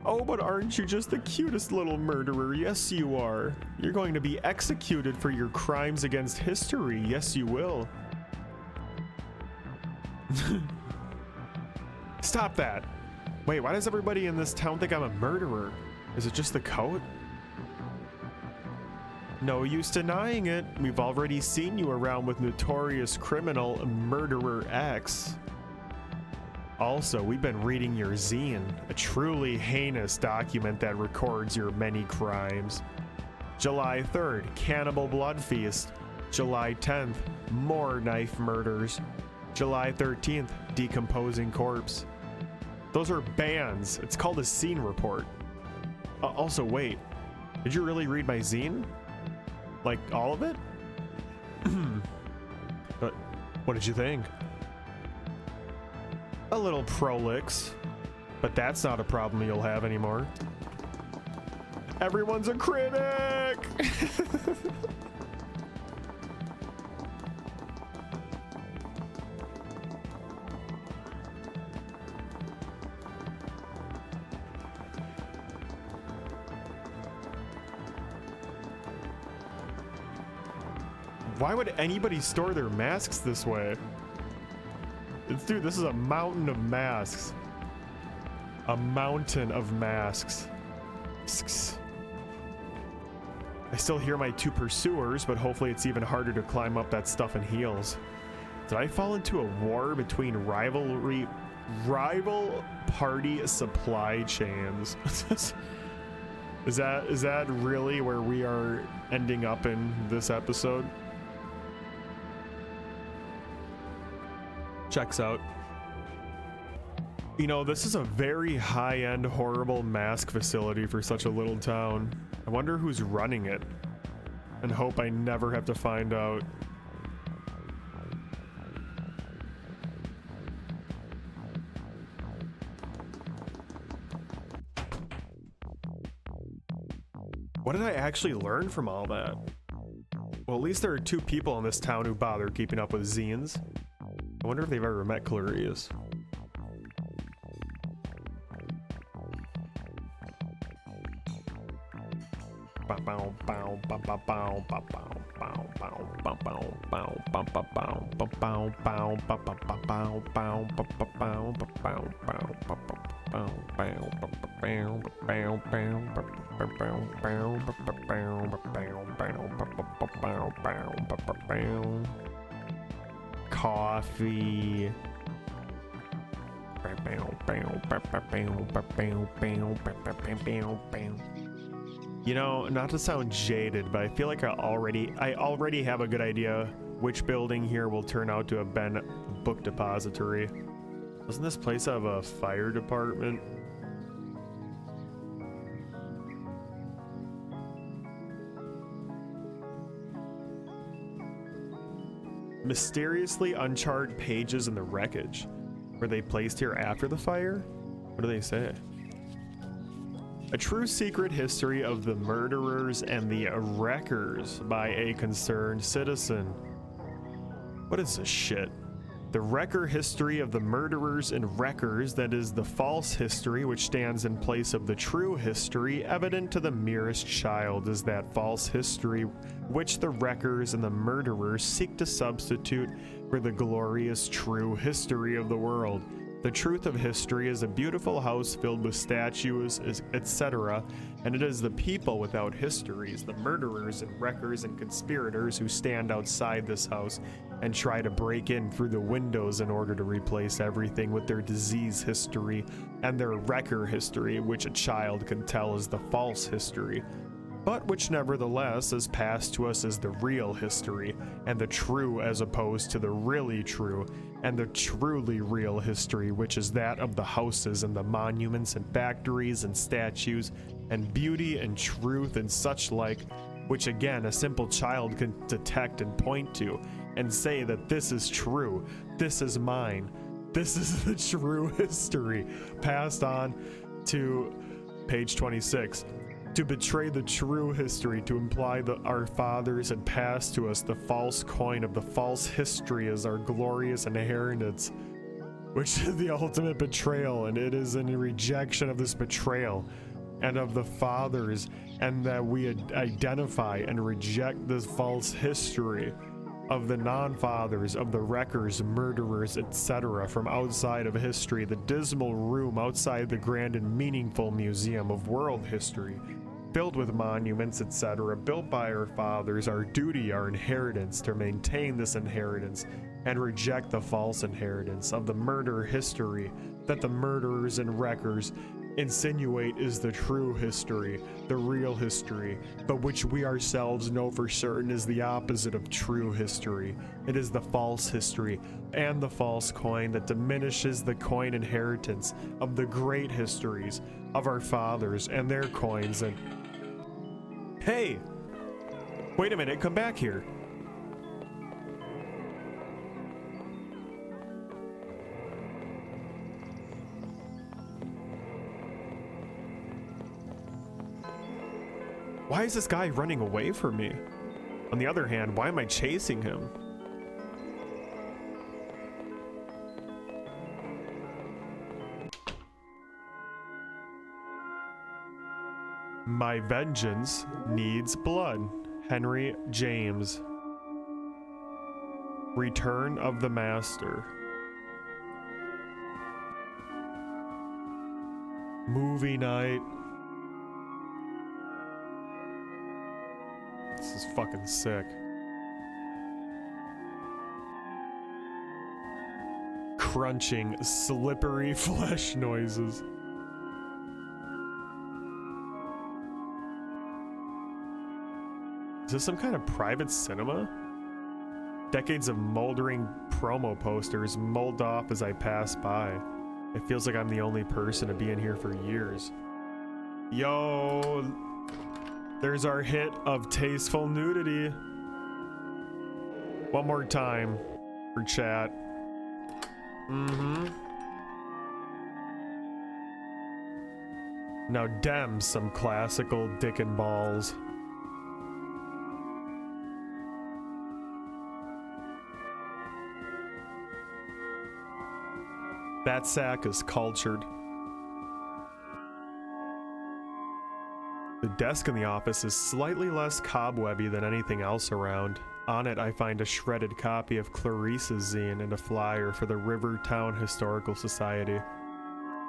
Oh, but aren't you just the cutest little murderer? Yes, you are. You're going to be executed for your crimes against history. Yes, you will. Stop that. Wait, why does everybody in this town think I'm a murderer? Is it just the coat? No use denying it. We've already seen you around with notorious criminal Murderer X. Also, we've been reading your zine, a truly heinous document that records your many crimes. July 3rd, Cannibal Blood Feast. July 10th, more knife murders. July 13th, Decomposing Corpse. Those are bands. It's called a scene report. Also, wait, did you really read my zine? Like, all of it? But what did you think? A little prolix, but that's not a problem you'll have anymore. Everyone's a critic! Why would anybody store their masks this way? Dude, this is a mountain of masks. A mountain of masks. I still hear my 2 pursuers, but hopefully it's even harder to climb up that stuff in heels. Did I fall into a war between rival party supply chains? Is that really where we are ending up in this episode? Checks out. You know, this is a very high-end, horrible mask facility for such a little town. I wonder who's running it, and hope I never have to find out. What did I actually learn from all that? Well, at least there are 2 people in this town who bother keeping up with zines. I wonder if they've ever met Clarice. Coffee. You know, not to sound jaded, but I feel like I already have a good idea which building here will turn out to have been a book depository. Doesn't this place have a fire department? Mysteriously uncharted pages in the wreckage. Were they placed here after the fire? What do they say? A true secret history of the murderers and the wreckers by a concerned citizen. What is this shit? The wrecker history of the murderers and wreckers, that is the false history which stands in place of the true history, evident to the merest child, is that false history which the wreckers and the murderers seek to substitute for the glorious true history of the world. The truth of history is a beautiful house filled with statues, etc., and it is the people without histories, the murderers and wreckers and conspirators who stand outside this house and try to break in through the windows in order to replace everything with their disease history and their wrecker history, which a child can tell is the false history, but which nevertheless is passed to us as the real history, and the true as opposed to the really true, and the truly real history, which is that of the houses and the monuments and factories and statues and beauty and truth and such like, which again a simple child can detect and point to and say that this is true, this is mine, this is the true history, passed on to page 26. To betray the true history, to imply that our fathers had passed to us the false coin of the false history as our glorious inheritance, which is the ultimate betrayal, and it is in rejection of this betrayal and of the fathers, and that we identify and reject this false history of the non-fathers, of the wreckers, murderers, etc. from outside of history, the dismal room outside the grand and meaningful museum of world history, filled with monuments, etc., built by our fathers, our duty, our inheritance, to maintain this inheritance and reject the false inheritance of the murder history that the murderers and wreckers insinuate is the true history, the real history, but which we ourselves know for certain is the opposite of true history. It is the false history and the false coin that diminishes the coin inheritance of the great histories of our fathers and their coins. And hey, wait a minute, come back here. Why is this guy running away from me? On the other hand, why am I chasing him? My vengeance needs blood. Henry James. Return of the Master. Movie night. This is fucking sick. Crunching, slippery flesh noises. Is this some kind of private cinema? Decades of moldering promo posters mold off as I pass by. It feels like I'm the only person to be in here for years. Yo, there's our hit of tasteful nudity. One more time for chat. Now dem some classical dick and balls. That sack is cultured. The desk in the office is slightly less cobwebby than anything else around. On it, I find a shredded copy of Clarissa's zine and a flyer for the Rivertown Historical Society.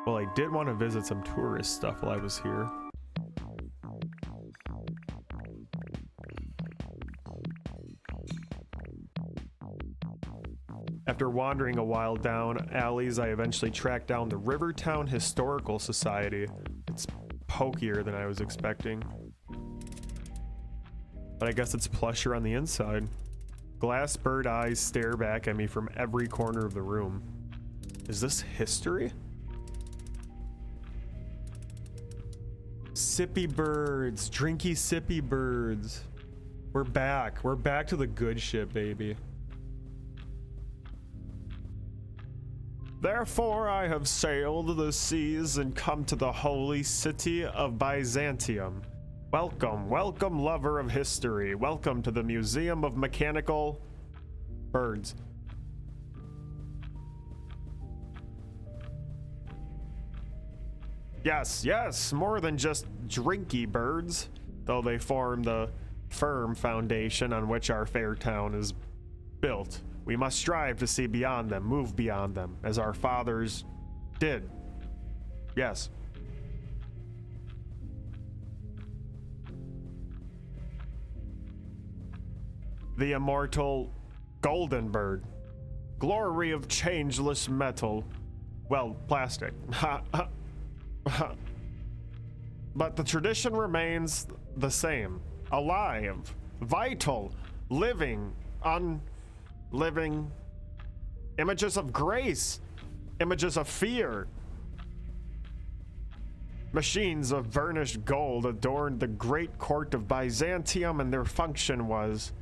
Well, I did want to visit some tourist stuff while I was here. After wandering a while down alleys, I eventually tracked down the Rivertown Historical Society. It's pokier than I was expecting. But I guess it's plusher on the inside. Glass bird eyes stare back at me from every corner of the room. Is this history? Sippy birds, drinky sippy birds. We're back. We're back to the good shit, baby. Therefore I have sailed the seas and come to the holy city of Byzantium. Welcome, welcome, lover of history. Welcome to the Museum of Mechanical Birds. Yes, yes, more than just drinky birds, though they form the firm foundation on which our fair town is built. We must strive to see beyond them, move beyond them, as our fathers did. Yes. The immortal golden bird. Glory of changeless metal. Well, plastic. But the tradition remains the same. Alive, vital, living, unliving. Images of grace, images of fear. Machines of burnished gold adorned the great court of Byzantium, and their function was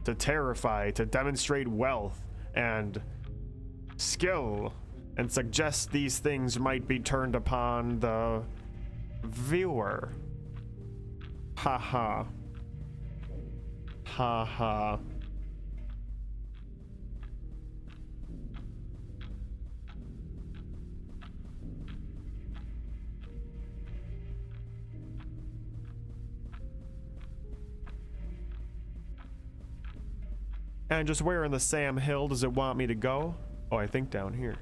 to terrify, to demonstrate wealth and skill, and suggest these things might be turned upon the viewer. Ha ha. Ha ha. And just where in the Sam Hill does it want me to go? Oh, I think down here.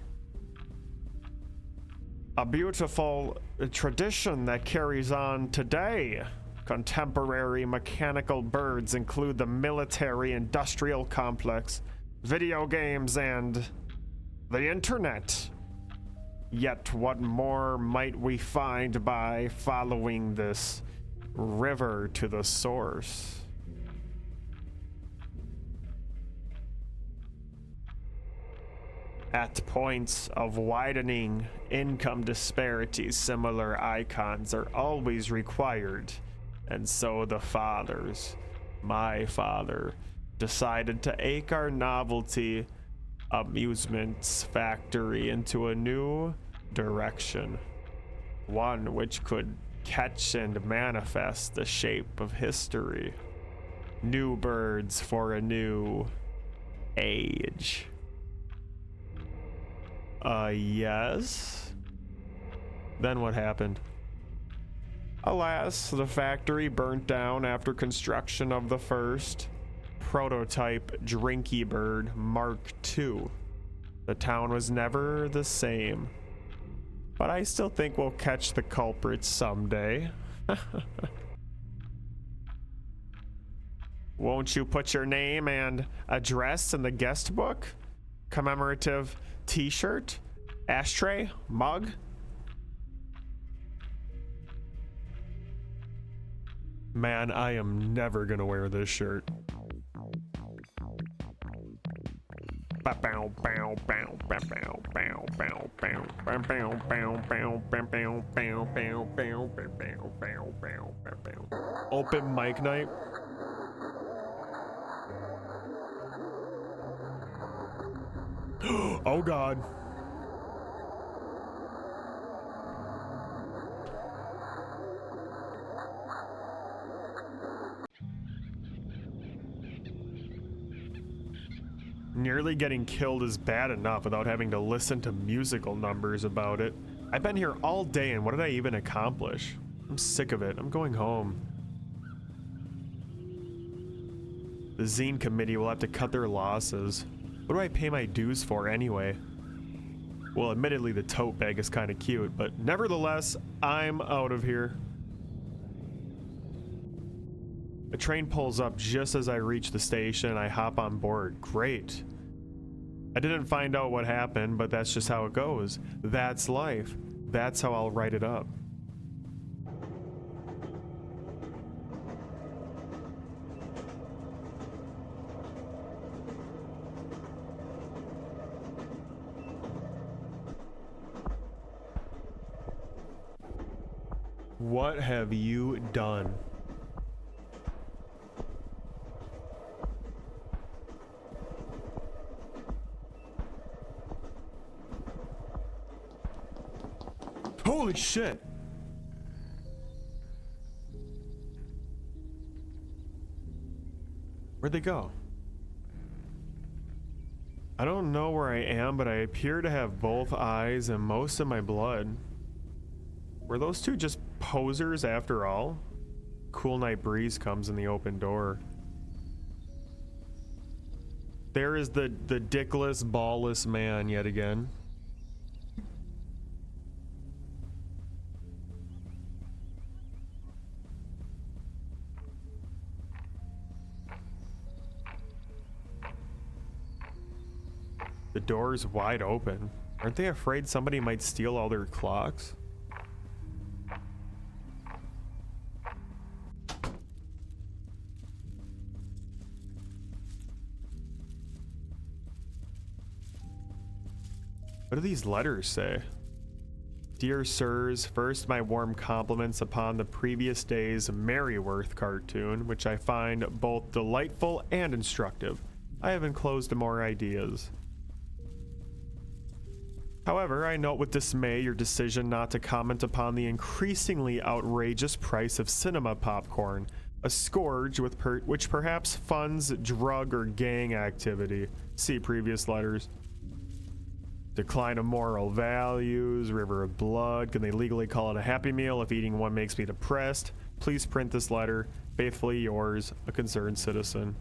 A beautiful tradition that carries on today. Contemporary mechanical birds include the military-industrial complex, video games, and the internet. Yet what more might we find by following this river to the source? At points of widening income disparities, similar icons are always required. And so the fathers, my father, decided to take our novelty amusements factory into a new direction. One which could catch and manifest the shape of history. New birds for a new age. Yes? Then what happened? Alas, the factory burnt down after construction of the first prototype Drinky Bird Mark II. The town was never the same. But I still think we'll catch the culprits someday. Won't you put your name and address in the guest book? Commemorative t-shirt? Ashtray? Mug? Man, I am never gonna wear this shirt. Open mic night. Oh God. Nearly getting killed is bad enough without having to listen to musical numbers about it. I've been here all day and what did I even accomplish? I'm sick of it. I'm going home. The zine committee will have to cut their losses. What do I pay my dues for anyway? Well, admittedly the tote bag is kind of cute, but nevertheless, I'm out of here. A train pulls up just as I reach the station and I hop on board. Great. I didn't find out what happened, but that's just how it goes. That's life. That's how I'll write it up. What have you done? Holy shit! Where'd they go? I don't know where I am, but I appear to have both eyes and most of my blood. Were those two just posers after all? Cool night breeze comes in the open door. There is the dickless, ballless man yet again. The door's wide open. Aren't they afraid somebody might steal all their clocks? What do these letters say? Dear sirs, first my warm compliments upon the previous day's Merryworth cartoon, which I find both delightful and instructive. I have enclosed more ideas. However, I note with dismay your decision not to comment upon the increasingly outrageous price of cinema popcorn, a scourge which perhaps funds drug or gang activity. See previous letters. Decline of moral values, river of blood. Can they legally call it a Happy Meal if eating one makes me depressed? Please print this letter. Faithfully yours, a concerned citizen.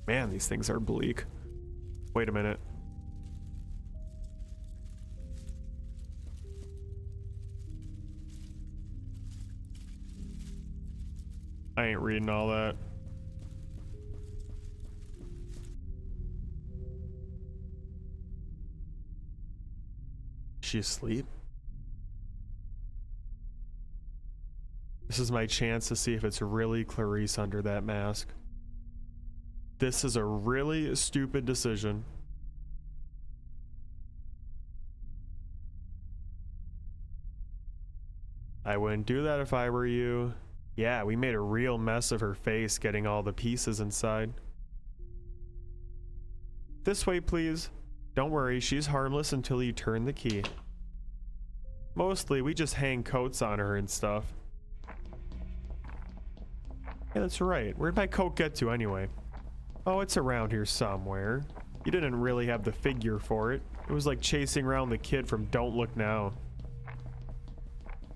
Man, these things are bleak. Wait a minute. I ain't reading all that. Is she asleep? This is my chance to see if it's really Clarice under that mask. This is a really stupid decision. I wouldn't do that if I were you. Yeah, we made a real mess of her face getting all the pieces inside. This way, please. Don't worry, she's harmless until you turn the key. Mostly, we just hang coats on her and stuff. Yeah, that's right. Where'd my coat get to anyway? Oh, it's around here somewhere. You didn't really have the figure for it. It was like chasing around the kid from Don't Look Now.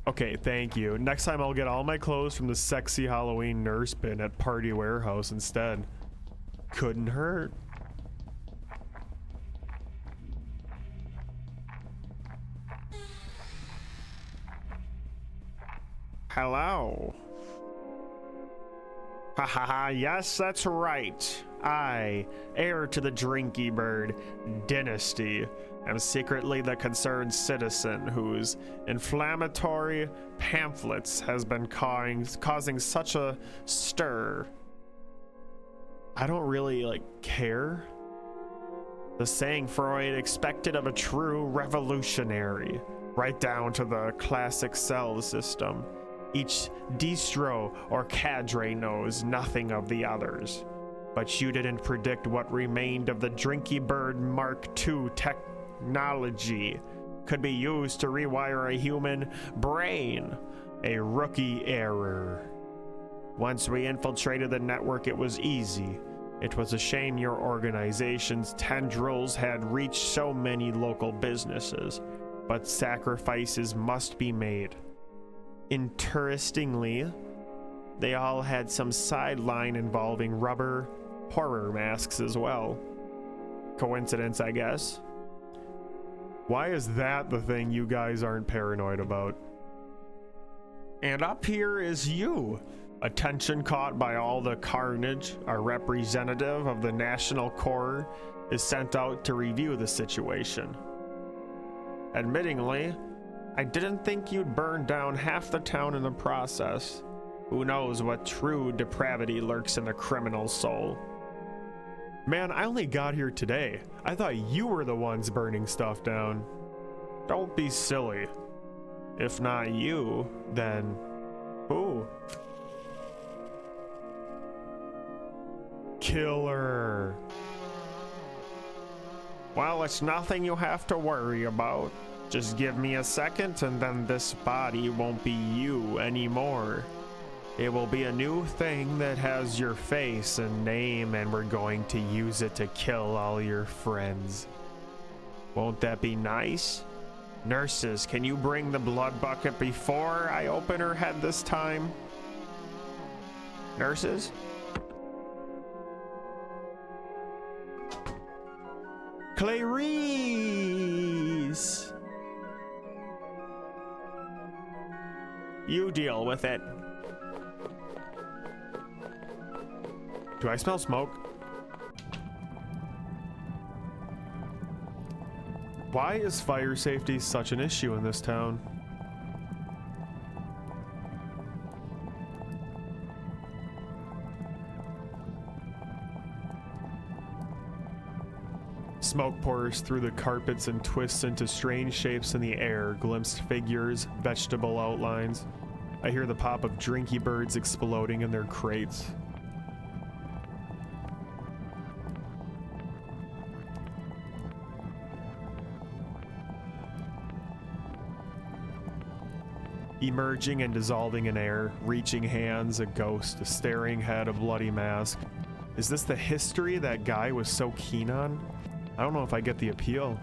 Okay, thank you. Next time I'll get all my clothes from the sexy Halloween nurse bin at Party Warehouse instead. Couldn't hurt. Hello. Ha ha ha, yes, that's right. I, heir to the Drinky Bird dynasty, am secretly the concerned citizen whose inflammatory pamphlets has been causing such a stir. I don't really, care. The saying Freud expected of a true revolutionary, right down to the classic cell system. Each distro or cadre knows nothing of the others. But you didn't predict what remained of the Drinky Bird Mark II technology could be used to rewire a human brain. A rookie error. Once we infiltrated the network, it was easy. It was a shame your organization's tendrils had reached so many local businesses, but sacrifices must be made. Interestingly, they all had some sideline involving rubber horror masks as well. Coincidence, I guess. Why is that the thing you guys aren't paranoid about? And up here is you. Attention caught by all the carnage, a representative of the National Corps is sent out to review the situation. Admittingly, I didn't think you'd burn down half the town in the process. Who knows what true depravity lurks in the criminal's soul. Man, I only got here today. I thought you were the ones burning stuff down. Don't be silly. If not you, then who? Killer. Well, it's nothing you have to worry about. Just give me a second and then this body won't be you anymore. It will be a new thing that has your face and name, and we're going to use it to kill all your friends. Won't that be nice? Nurses, can you bring the blood bucket before I open her head this time? Nurses? Clarice! You deal with it. Do I smell smoke? Why is fire safety such an issue in this town? Smoke pours through the carpets and twists into strange shapes in the air, glimpsed figures, vegetable outlines. I hear the pop of drinky birds exploding in their crates. Emerging and dissolving in air, reaching hands, a ghost, a staring head, a bloody mask. Is this the history that guy was so keen on? I don't know if I get the appeal.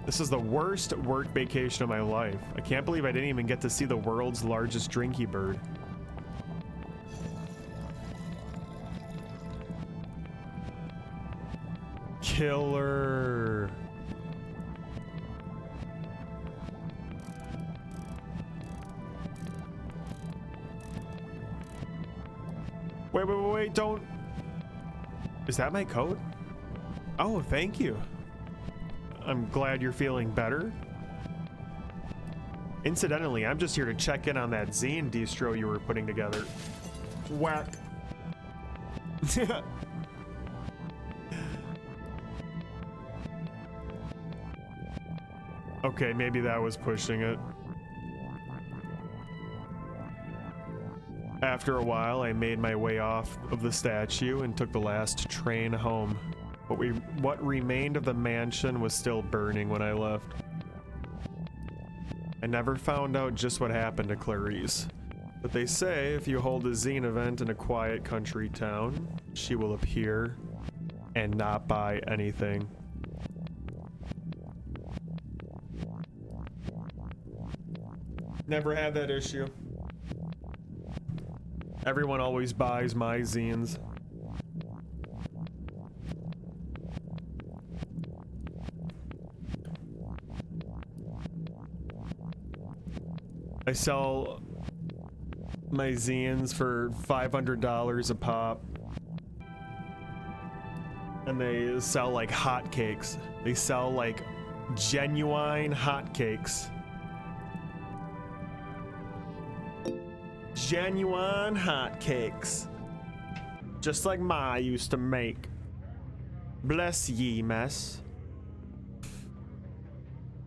This is the worst work vacation of my life. I can't believe I didn't even get to see the world's largest drinky bird. Killer. Wait, don't. Is that my code? Oh, thank you. I'm glad you're feeling better. Incidentally, I'm just here to check in on that zine distro you were putting together. Whack. Okay, maybe that was pushing it. After a while, I made my way off of the statue and took the last train home. What remained of the mansion was still burning when I left. I never found out just what happened to Clarice, but they say if you hold a zine event in a quiet country town, she will appear and not buy anything. Never had that issue. Everyone always buys my zines. I sell my zines for $500 a pop. And they sell like hotcakes. They sell like genuine hotcakes. Genuine hotcakes. Just like Ma used to make. Bless ye, mess.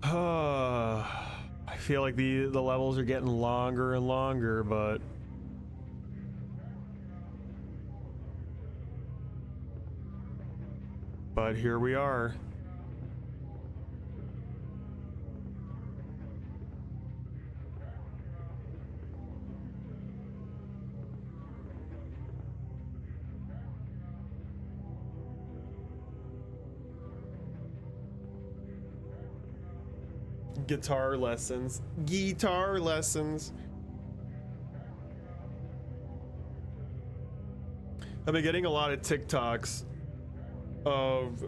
I feel like the levels are getting longer and longer, but here we are. Guitar lessons. Guitar lessons. I've been getting a lot of TikToks of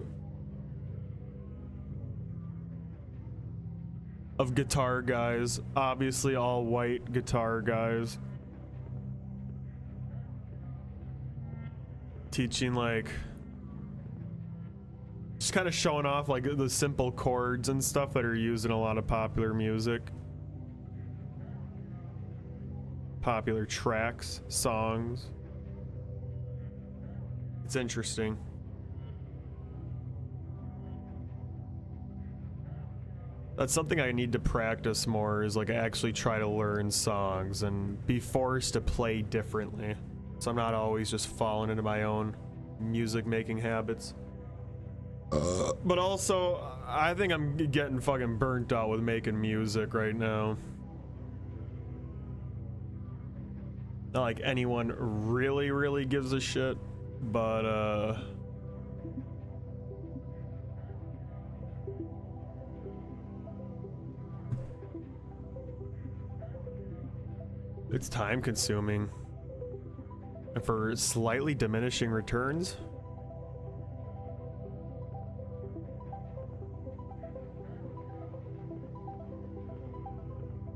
guitar guys, obviously all white guitar guys. teaching like just kind of showing off like the simple chords and stuff that are used in a lot of popular music. Popular tracks, songs. It's interesting. That's something I need to practice more, is like actually try to learn songs and be forced to play differently. So I'm not always just falling into my own music making habits. But also, I think I'm getting fucking burnt out with making music right now. Not like anyone really gives a shit, but it's time consuming. And for slightly diminishing returns.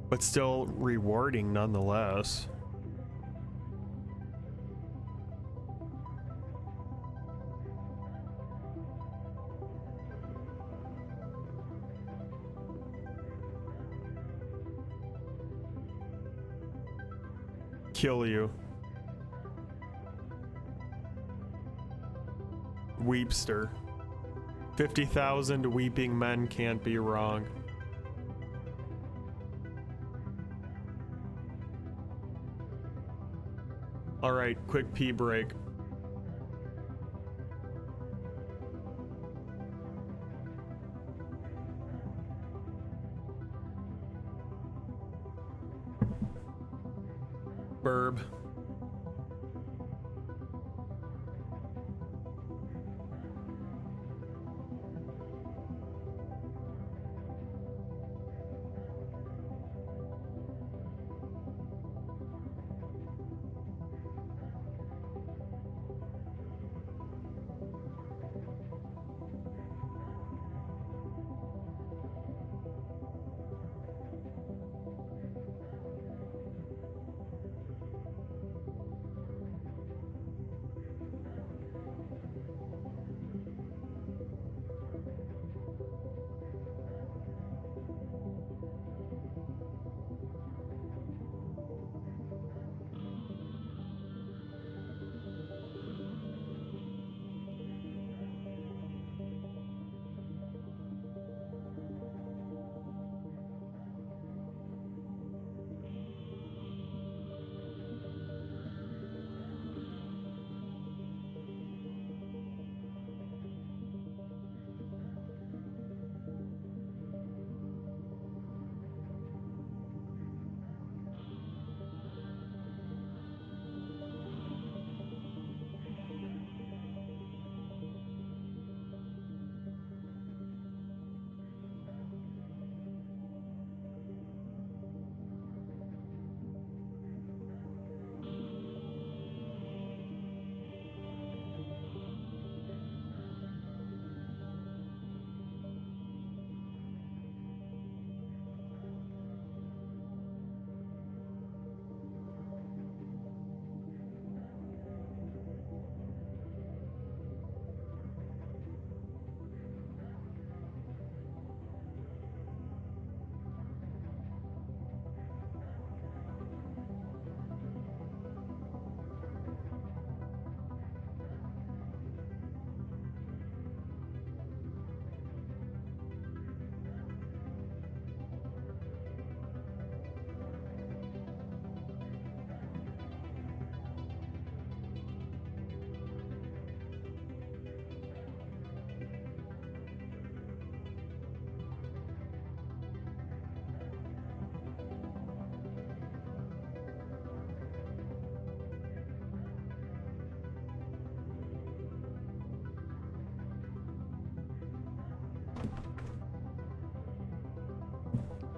But still rewarding nonetheless. Kill you. Weepster. 50,000 weeping men can't be wrong. Alright, quick pee break. Burb.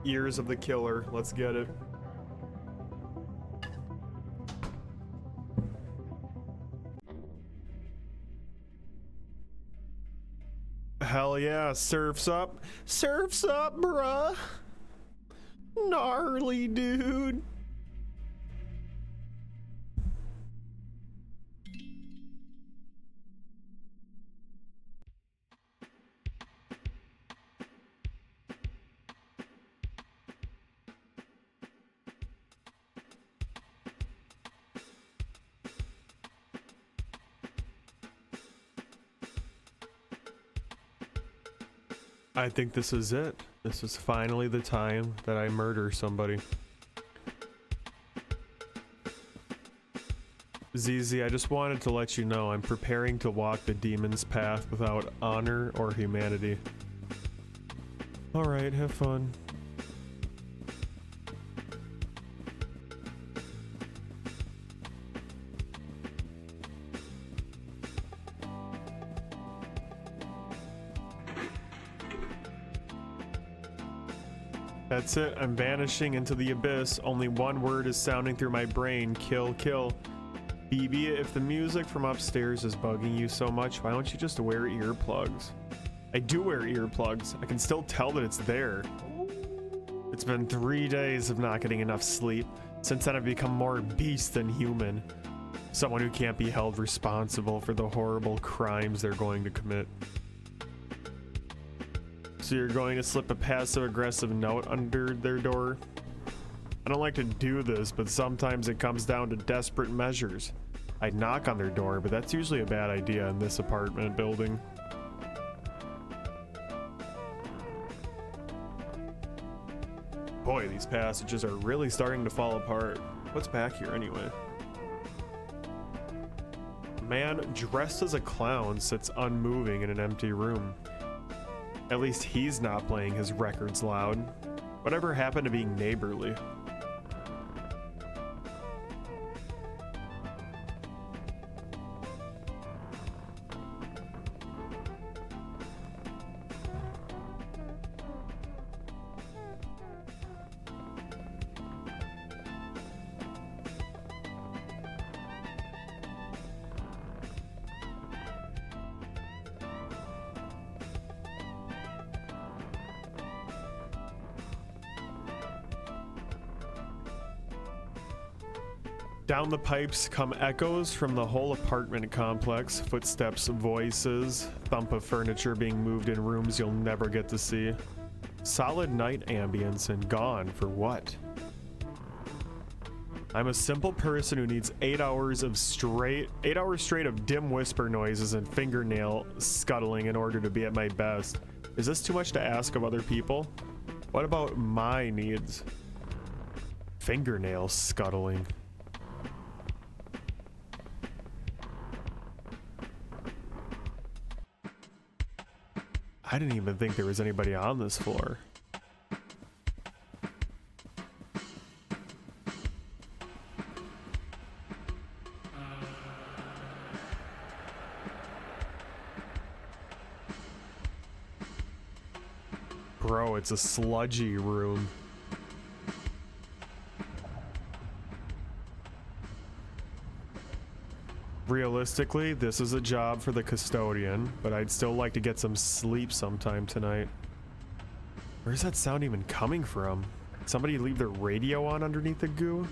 Ears of the Killer. Let's get it. Hell yeah, surf's up. Surf's up, bruh. Gnarly, dude. I think this is it. This is finally the time that I murder somebody. ZZ, I just wanted to let you know I'm preparing to walk the demon's path without honor or humanity. Alright, have fun. That's it, I'm vanishing into the abyss. Only one word is sounding through my brain, kill, kill. BB, if the music from upstairs is bugging you so much, why don't you just wear earplugs? I do wear earplugs. I can still tell that it's there. It's been 3 days of not getting enough sleep. Since then I've become more beast than human. Someone who can't be held responsible for the horrible crimes they're going to commit. So you're going to slip a passive-aggressive note under their door? I don't like to do this, but sometimes it comes down to desperate measures. I'd knock on their door, but that's usually a bad idea in this apartment building. Boy, these passages are really starting to fall apart. What's back here anyway? A man dressed as a clown sits unmoving in an empty room. At least he's not playing his records loud. Whatever happened to being neighborly? Down the pipes come echoes from the whole apartment complex, footsteps, voices, thump of furniture being moved in rooms you'll never get to see. Solid night ambience and gone for what? I'm a simple person who needs 8 hours straight of dim whisper noises and fingernail scuttling in order to be at my best. Is this too much to ask of other people? What about my needs? Fingernail scuttling. I didn't even think there was anybody on this floor. Bro, it's a sludgy room. Realistically, this is a job for the custodian, but I'd still like to get some sleep sometime tonight. Where's that sound even coming from? Did somebody leave their radio on underneath the goo?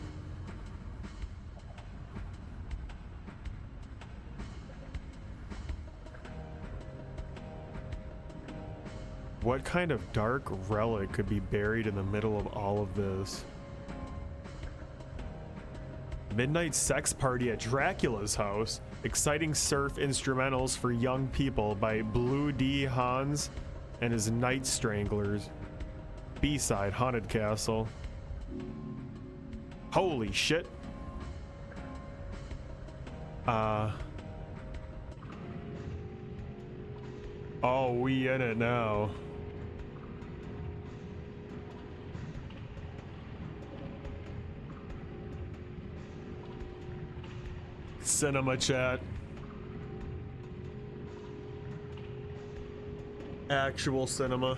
What kind of dark relic could be buried in the middle of all of this? Midnight sex party at Dracula's house. Exciting surf instrumentals for young people by Blue D. Hans and his Night Stranglers. B-side, Haunted Castle. Holy shit. Oh, we in it now. Cinema chat. Actual cinema.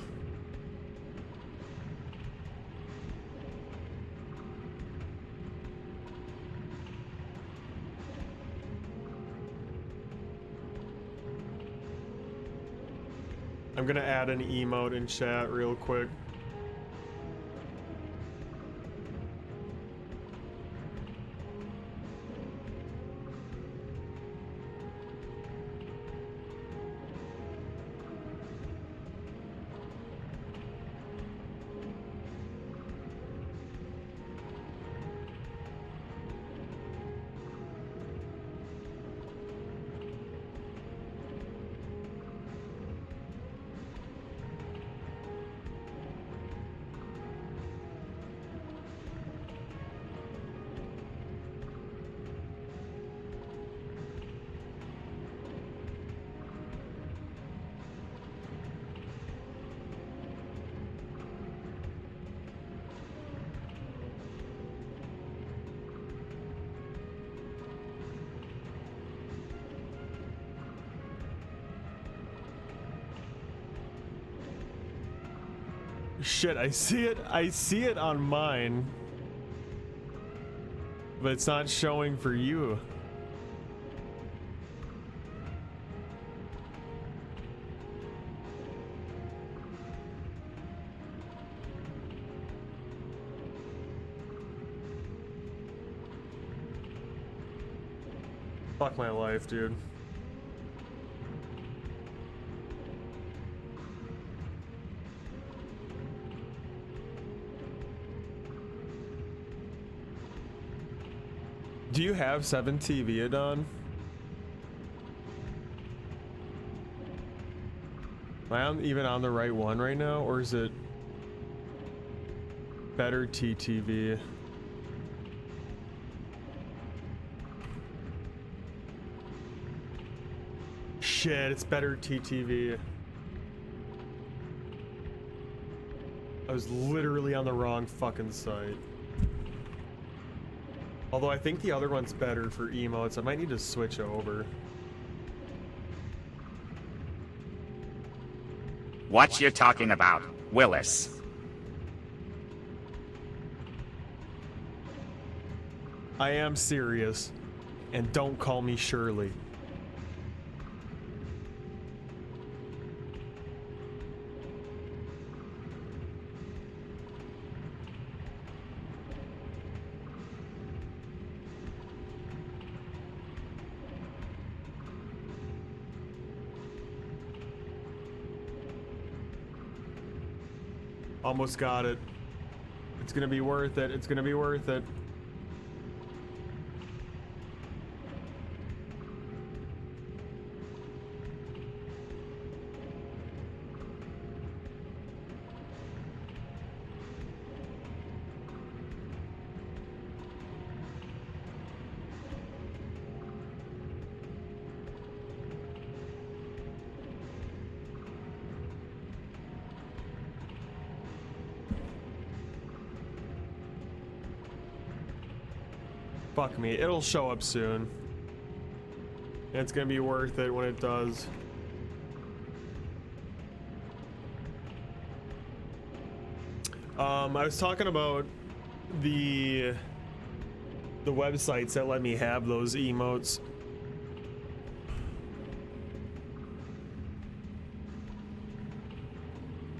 I'm gonna add an emote in chat real quick. Shit, I see it on mine. But it's not showing for you. Fuck my life, dude. Do you have 7TV, Adon? Am I even on the right one right now, or is it better TTV? Shit, it's better TTV. I was literally on the wrong fucking site. Although I think the other one's better for emotes. I might need to switch over. What you talking about, Willis? I am serious. And don't call me Shirley. Almost got it. It's gonna be worth it. It's gonna be worth it. Fuck me, it'll show up soon. And it's gonna be worth it when it does. I was talking about the websites that let me have those emotes.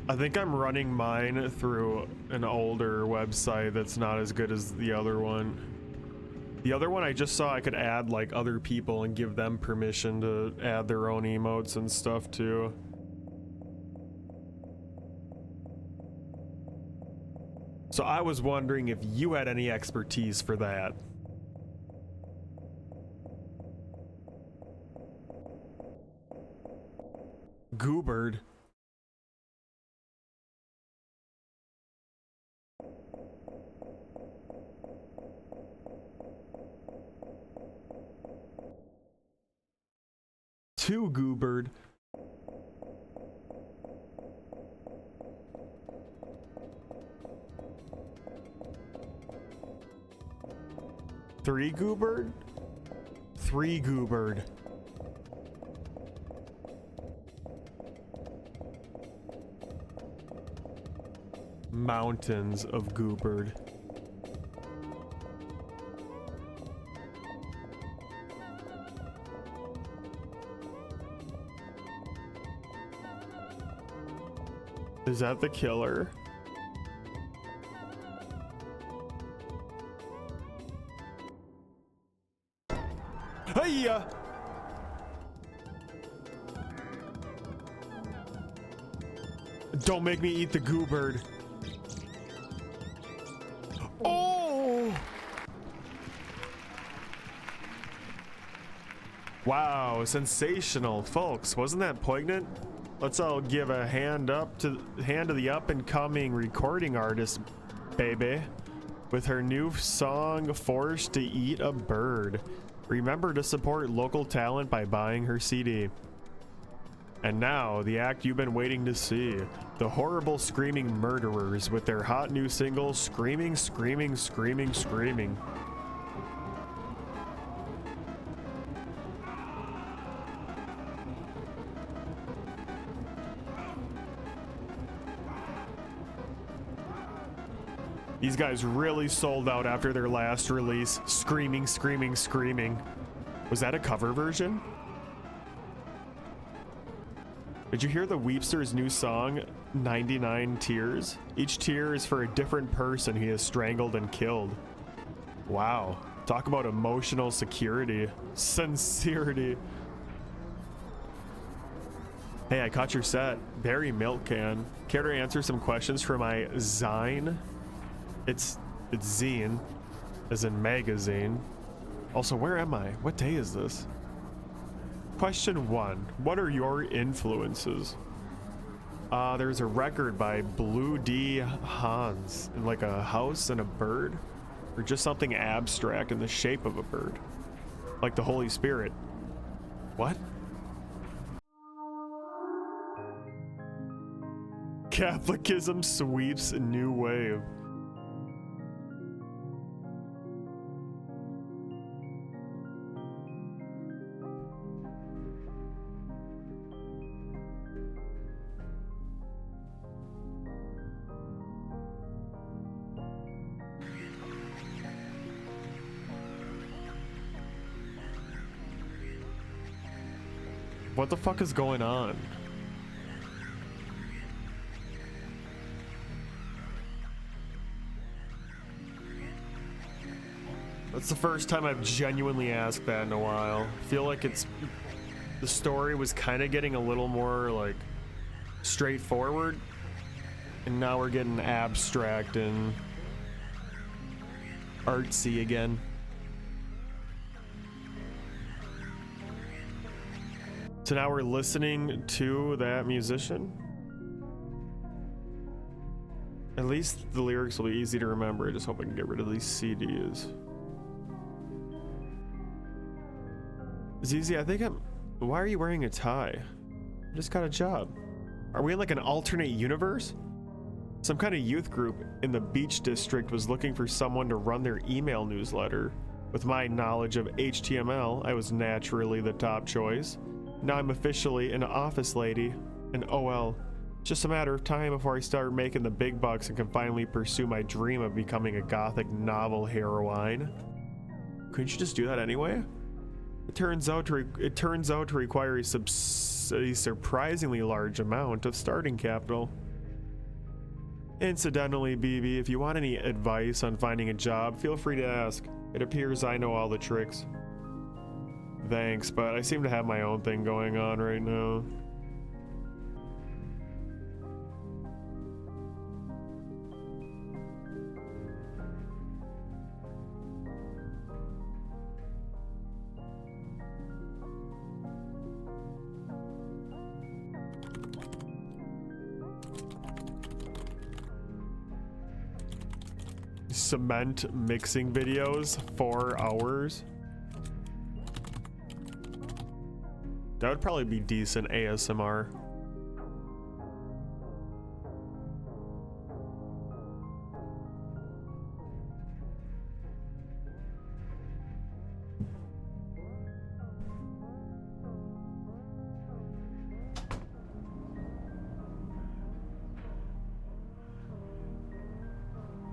I think I'm running mine through an older website that's not as good as the other one. The other one I just saw I could add like other people and give them permission to add their own emotes and stuff too. So I was wondering if you had any expertise for that. Goobird. Two Goobird. Three Goobird? Three Goobird. Mountains of Goobird. Is that the killer? Hiya! Don't make me eat the Goobird. Oh! Wow, sensational, folks. Wasn't that poignant? Let's all give a hand to the up and coming recording artist, baby, with her new song Forced to Eat a Bird. Remember to support local talent by buying her CD. And now, the act you've been waiting to see. The horrible screaming murderers with their hot new single, Screaming, Screaming, Screaming, Screaming. These guys really sold out after their last release. Screaming, screaming, screaming. Was that a cover version? Did you hear the Weepster's new song, 99 Tears? Each tear is for a different person he has strangled and killed. Wow. Talk about emotional security. Sincerity. Hey, I caught your set. Berry milk can. Care to answer some questions for my Zine? It's zine, as in magazine. Also, where am I? What day is this? Question 1. What are your influences? There's a record by Blue D. Hans, in like a house and a bird, or just something abstract in the shape of a bird, like the Holy Spirit. What? Catholicism sweeps a new wave. What the fuck is going on? That's the first time I've genuinely asked that in a while. I feel like the story was kind of getting a little more like straightforward, and now we're getting abstract and artsy again. So now we're listening to that musician. At least the lyrics will be easy to remember. I just hope I can get rid of these CDs. Zizi, I think why are you wearing a tie? I just got a job. Are we in like an alternate universe? Some kind of youth group in the Beach District was looking for someone to run their email newsletter. With my knowledge of HTML, I was naturally the top choice. Now I'm officially an office lady, and oh well, just a matter of time before I start making the big bucks and can finally pursue my dream of becoming a gothic novel heroine. Couldn't you just do that anyway? It turns out to require a surprisingly large amount of starting capital. Incidentally, BB, if you want any advice on finding a job, feel free to ask. It appears I know all the tricks. Thanks, but I seem to have my own thing going on right now. Cement mixing videos, 4 hours. That would probably be decent ASMR.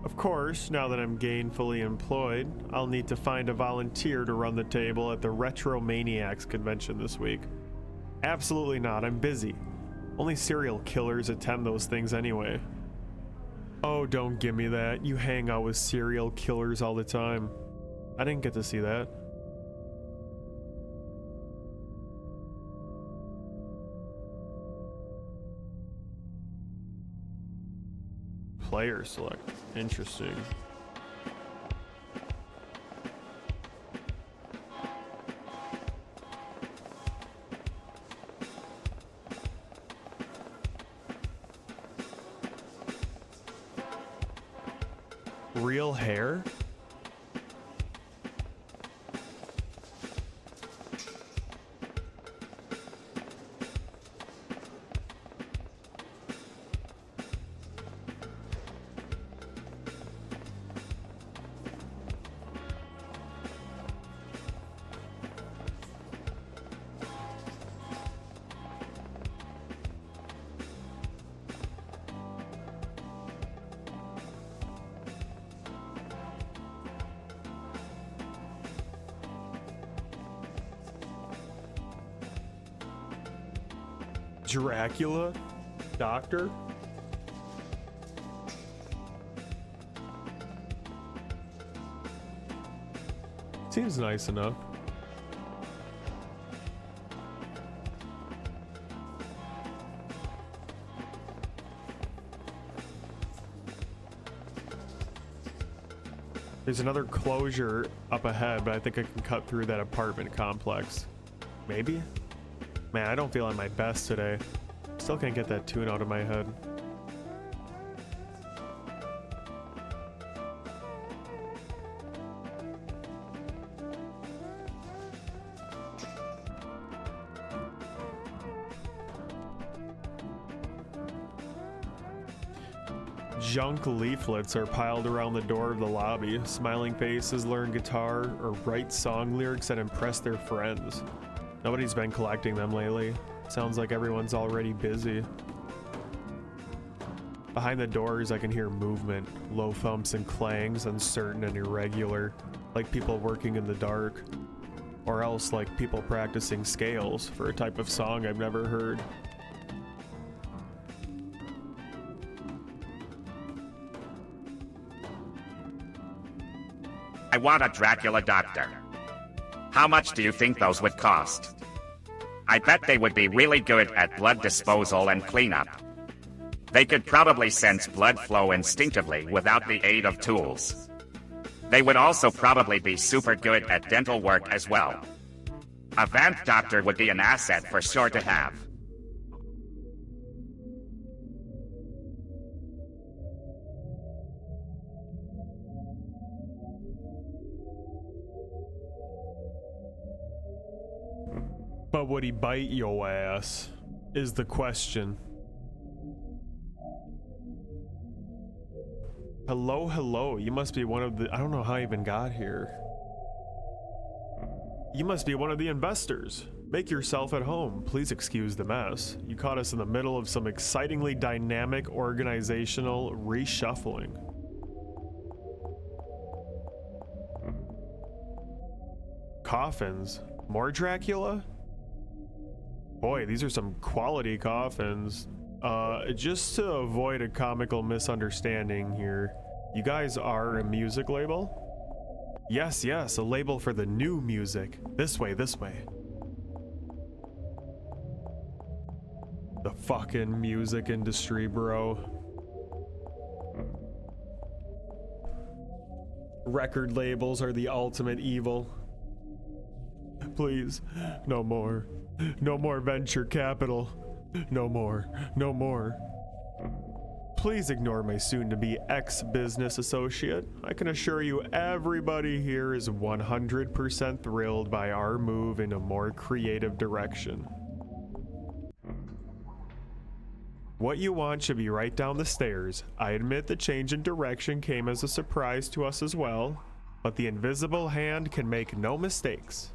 Of course, now that I'm gainfully employed, I'll need to find a volunteer to run the table at the Retro Maniacs convention this week. Absolutely not, I'm busy. Only serial killers attend those things anyway. Oh, don't give me that. You hang out with serial killers all the time. I didn't get to see that. Player select. Interesting. Real hair? Dracula? Doctor? Seems nice enough. There's another closure up ahead, but I think I can cut through that apartment complex. Maybe? Man, I don't feel at my best today. Still can't get that tune out of my head. Junk leaflets are piled around the door of the lobby. Smiling faces learn guitar or write song lyrics that impress their friends. Nobody's been collecting them lately. Sounds like everyone's already busy. Behind the doors, I can hear movement. Low thumps and clangs, uncertain and irregular, like people working in the dark. Or else like people practicing scales for a type of song I've never heard. I want a Dracula doctor. How much do you think those would cost? I bet they would be really good at blood disposal and cleanup. They could probably sense blood flow instinctively without the aid of tools. They would also probably be super good at dental work as well. A vamp doctor would be an asset for sure to have. But would he bite your ass? Is the question. Hello, hello. You must be one of the... I don't know how I even got here. You must be one of the investors. Make yourself at home. Please excuse the mess. You caught us in the middle of some excitingly dynamic organizational reshuffling. Coffins? More Dracula? Boy, these are some quality coffins. Just to avoid a comical misunderstanding here, you guys are a music label? Yes, yes, a label for the new music. This way, this way. The fucking music industry, bro. Record labels are the ultimate evil. Please, no more. No more venture capital. No more. No more. Please ignore my soon-to-be ex-business associate. I can assure you everybody here is 100% thrilled by our move in a more creative direction. What you want should be right down the stairs. I admit the change in direction came as a surprise to us as well, but the invisible hand can make no mistakes.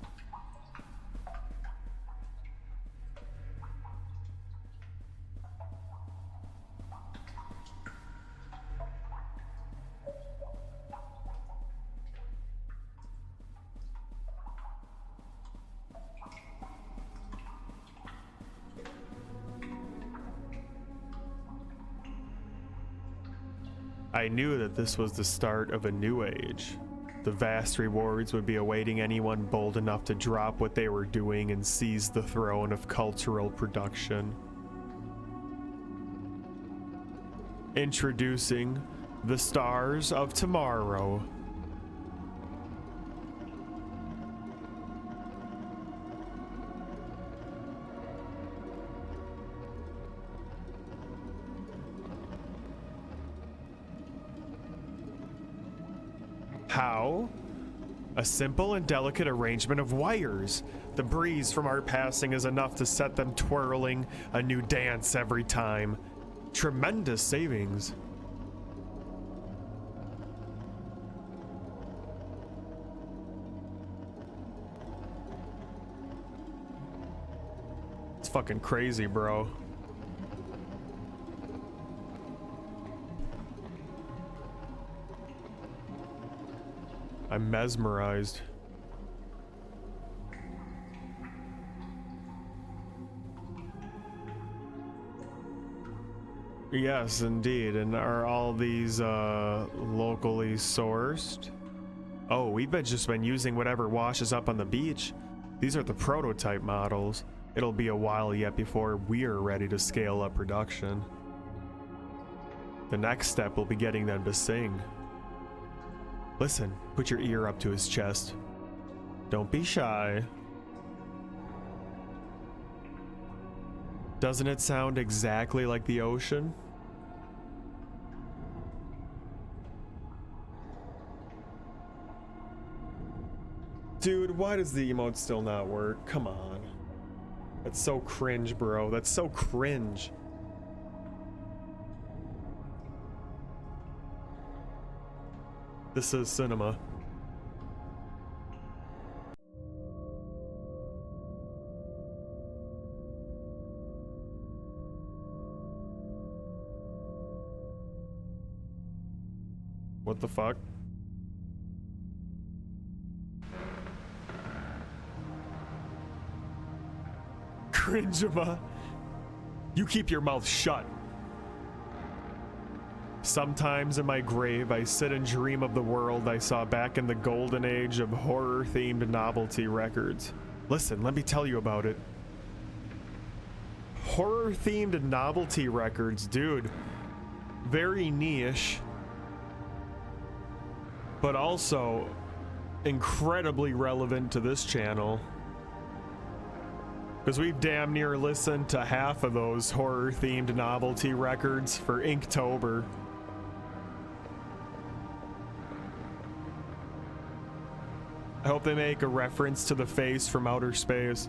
I knew that this was the start of a new age. The vast rewards would be awaiting anyone bold enough to drop what they were doing and seize the throne of cultural production. Introducing the stars of tomorrow. How? A simple and delicate arrangement of wires. The breeze from our passing is enough to set them twirling, a new dance every time. Tremendous savings. It's fucking crazy, bro. I'm mesmerized. Yes, indeed. And are all these locally sourced? Oh, we've just been using whatever washes up on the beach. These are the prototype models. It'll be a while yet before we're ready to scale up production. The next step will be getting them to sing. Listen, put your ear up to his chest. Don't be shy. Doesn't it sound exactly like the ocean? Dude, why does the emote still not work? Come on. That's so cringe, bro. That's so cringe. This is cinema. What the fuck? Cringeama. You keep your mouth shut. Sometimes in my grave, I sit and dream of the world I saw back in the golden age of horror-themed novelty records. Listen, let me tell you about it. Horror-themed novelty records, dude. Very niche, but also incredibly relevant to this channel. Because we've damn near listened to half of those horror-themed novelty records for Inktober. I hope they make a reference to the face from outer space.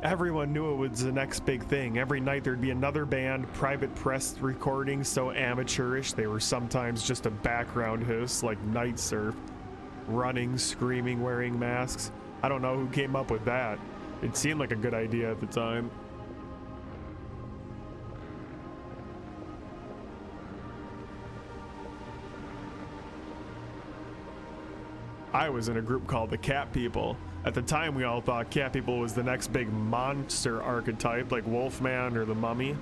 Everyone knew it was the next big thing. Every night there'd be another band, private press recordings so amateurish they were sometimes just a background hiss like Night Surf. Running, screaming, wearing masks. I don't know who came up with that. It seemed like a good idea at the time. I was in a group called the Cat People. At the time, we all thought Cat People was the next big monster archetype like Wolfman or the Mummy.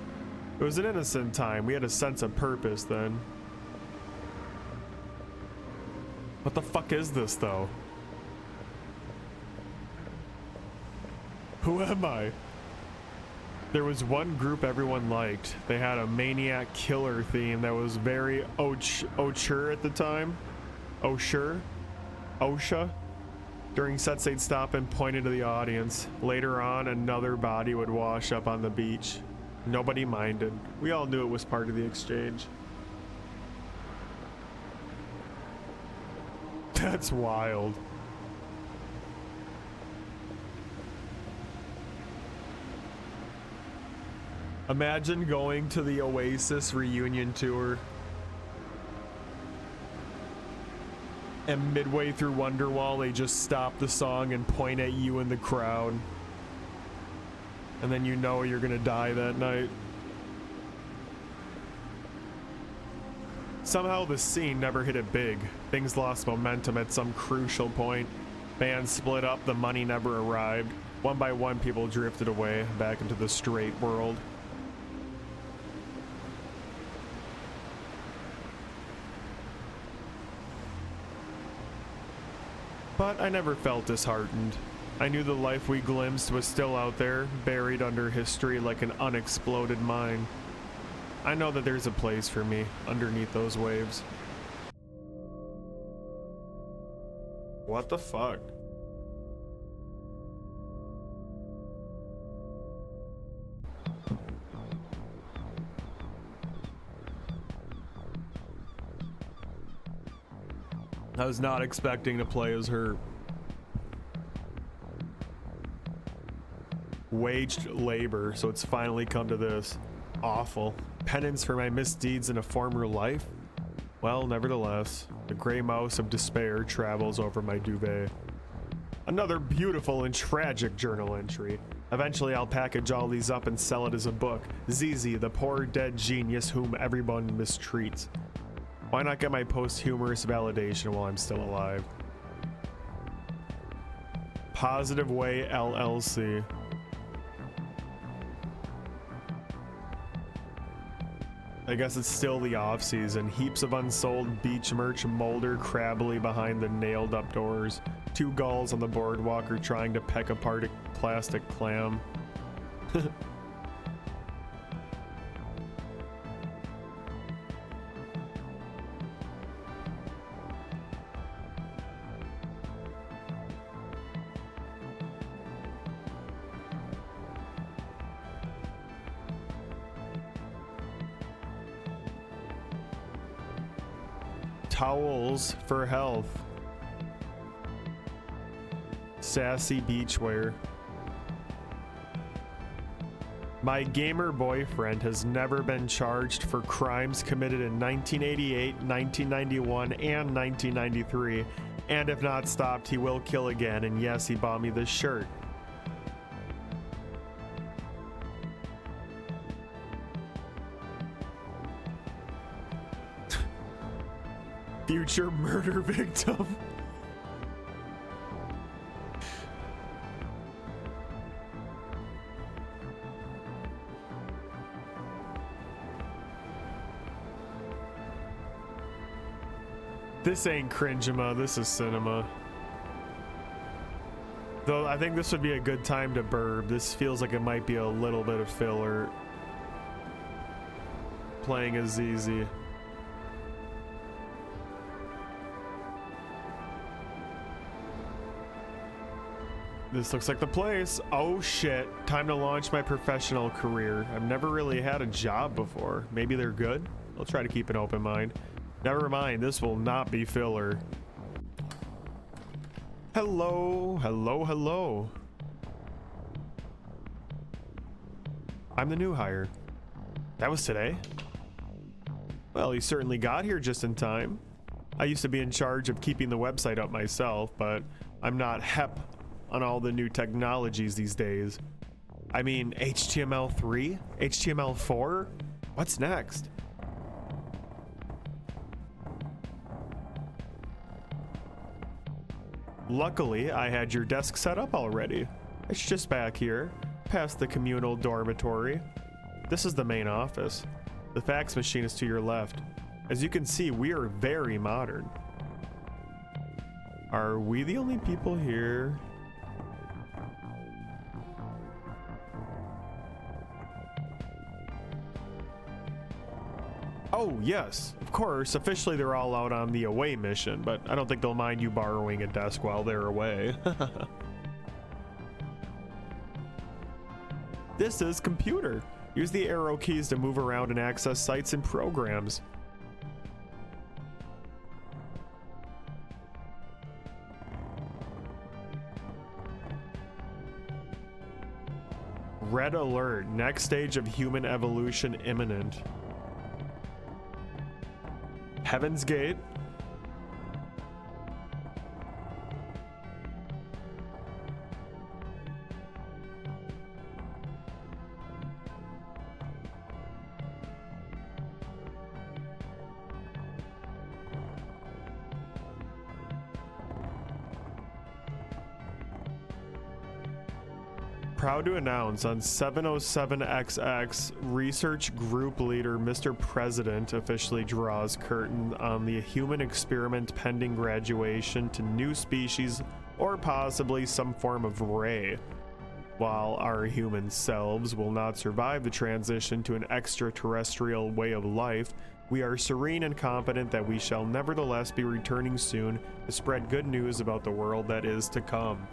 It was an innocent time. We had a sense of purpose then. What the fuck is this, though? Who am I? There was one group everyone liked. They had a maniac killer theme that was very auteur at the time. OSHA. During sets, they'd stop and point into the audience. Later on, another body would wash up on the beach. Nobody minded. We all knew it was part of the exchange. That's wild. Imagine going to the Oasis reunion tour and midway through Wonderwall they just stop the song and point at you in the crowd, and then you know you're gonna die that night. Somehow the scene never hit it big. Things lost momentum at some crucial point. Bands split up, the money never arrived. One by one people drifted away back into the straight world. But I never felt disheartened. I knew the life we glimpsed was still out there, buried under history like an unexploded mine. I know that there's a place for me underneath those waves. What the fuck? I was not expecting to play as her. Waged labor, so it's finally come to this. Awful. Penance for my misdeeds in a former life? Well, nevertheless, the gray mouse of despair travels over my duvet. Another beautiful and tragic journal entry. Eventually I'll package all these up and sell it as a book. Zizi, the poor dead genius whom everyone mistreats. Why not get my posthumous validation while I'm still alive? Positive Way LLC. I guess it's still the off season. Heaps of unsold beach merch molder crabbily behind the nailed up doors. 2 gulls on the boardwalk are trying to peck apart a plastic clam. Towels for health. Sassy beachwear. My gamer boyfriend has never been charged for crimes committed in 1988, 1991, and 1993. And if not stopped, he will kill again. And yes, he bought me this shirt. Future murder victim. This ain't cringeama, this is cinema. Though I think this would be a good time to burb. This feels like it might be a little bit of filler. Playing as easy. This looks like the place. Oh shit, time to launch my professional career. I've never really had a job before. Maybe they're good? I'll try to keep an open mind. Never mind, this will not be filler. Hello, hello, hello. I'm the new hire. That was today? Well, you certainly got here just in time. I used to be in charge of keeping the website up myself, but I'm not hep on all the new technologies these days. I mean, HTML3? HTML4? What's next? Luckily, I had your desk set up already. It's just back here, past the communal dormitory. This is the main office. The fax machine is to your left. As you can see, we are very modern. Are we the only people here? Oh, yes, of course. Officially, they're all out on the away mission, but I don't think they'll mind you borrowing a desk while they're away. This is computer. Use the arrow keys to move around and access sites and programs. Red alert. Next stage of human evolution imminent. Heaven's Gate. Proud to announce on 707XX, research group leader Mr. President officially draws curtain on the human experiment pending graduation to new species or possibly some form of ray. While our human selves will not survive the transition to an extraterrestrial way of life, we are serene and confident that we shall nevertheless be returning soon to spread good news about the world that is to come.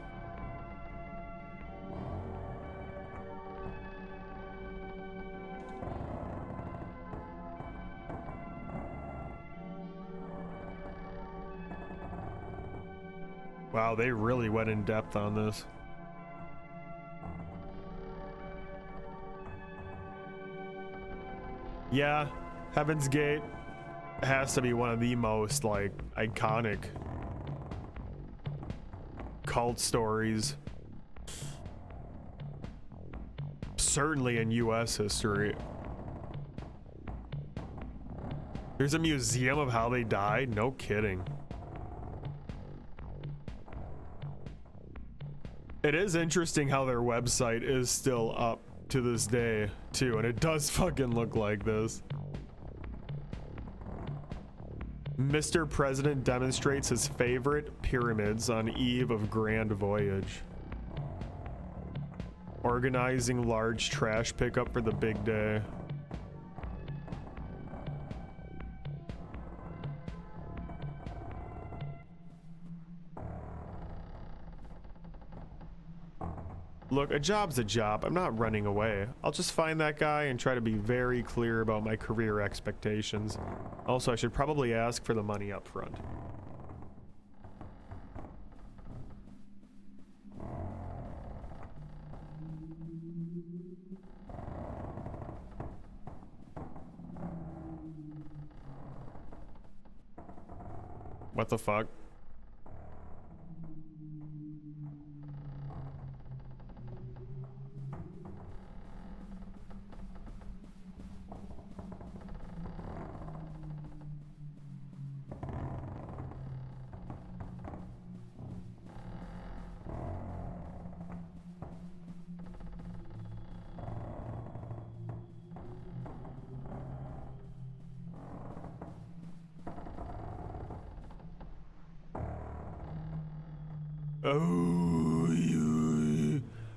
Wow, they really went in depth on this. Yeah, Heaven's Gate has to be one of the most, like, iconic cult stories. Certainly in US history. There's a museum of how they died? No kidding. It is interesting how their website is still up to this day, too, and it does fucking look like this. Mr. President demonstrates his favorite pyramids on eve of grand voyage. Organizing large trash pickup for the big day. Look, a job's a job. I'm not running away. I'll just find that guy and try to be very clear about my career expectations. Also, I should probably ask for the money up front. What the fuck?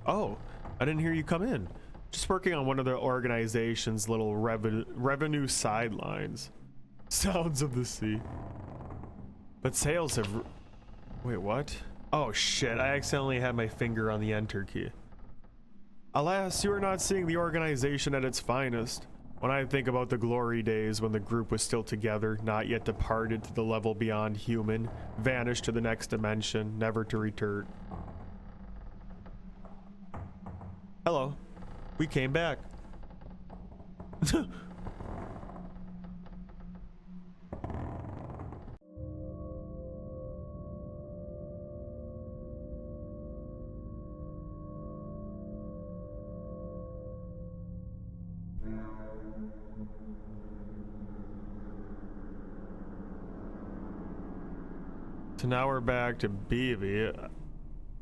Oh, I didn't hear you come in. Just working on one of the organization's little revenue sidelines. Sounds of the sea. But sales have... Wait, what? Oh shit, I accidentally had my finger on the enter key. Alas, you are not seeing the organization at its finest. When I think about the glory days when the group was still together, not yet departed to the level beyond human, vanished to the next dimension, never to return. Hello. We came back. So now we're back to BB.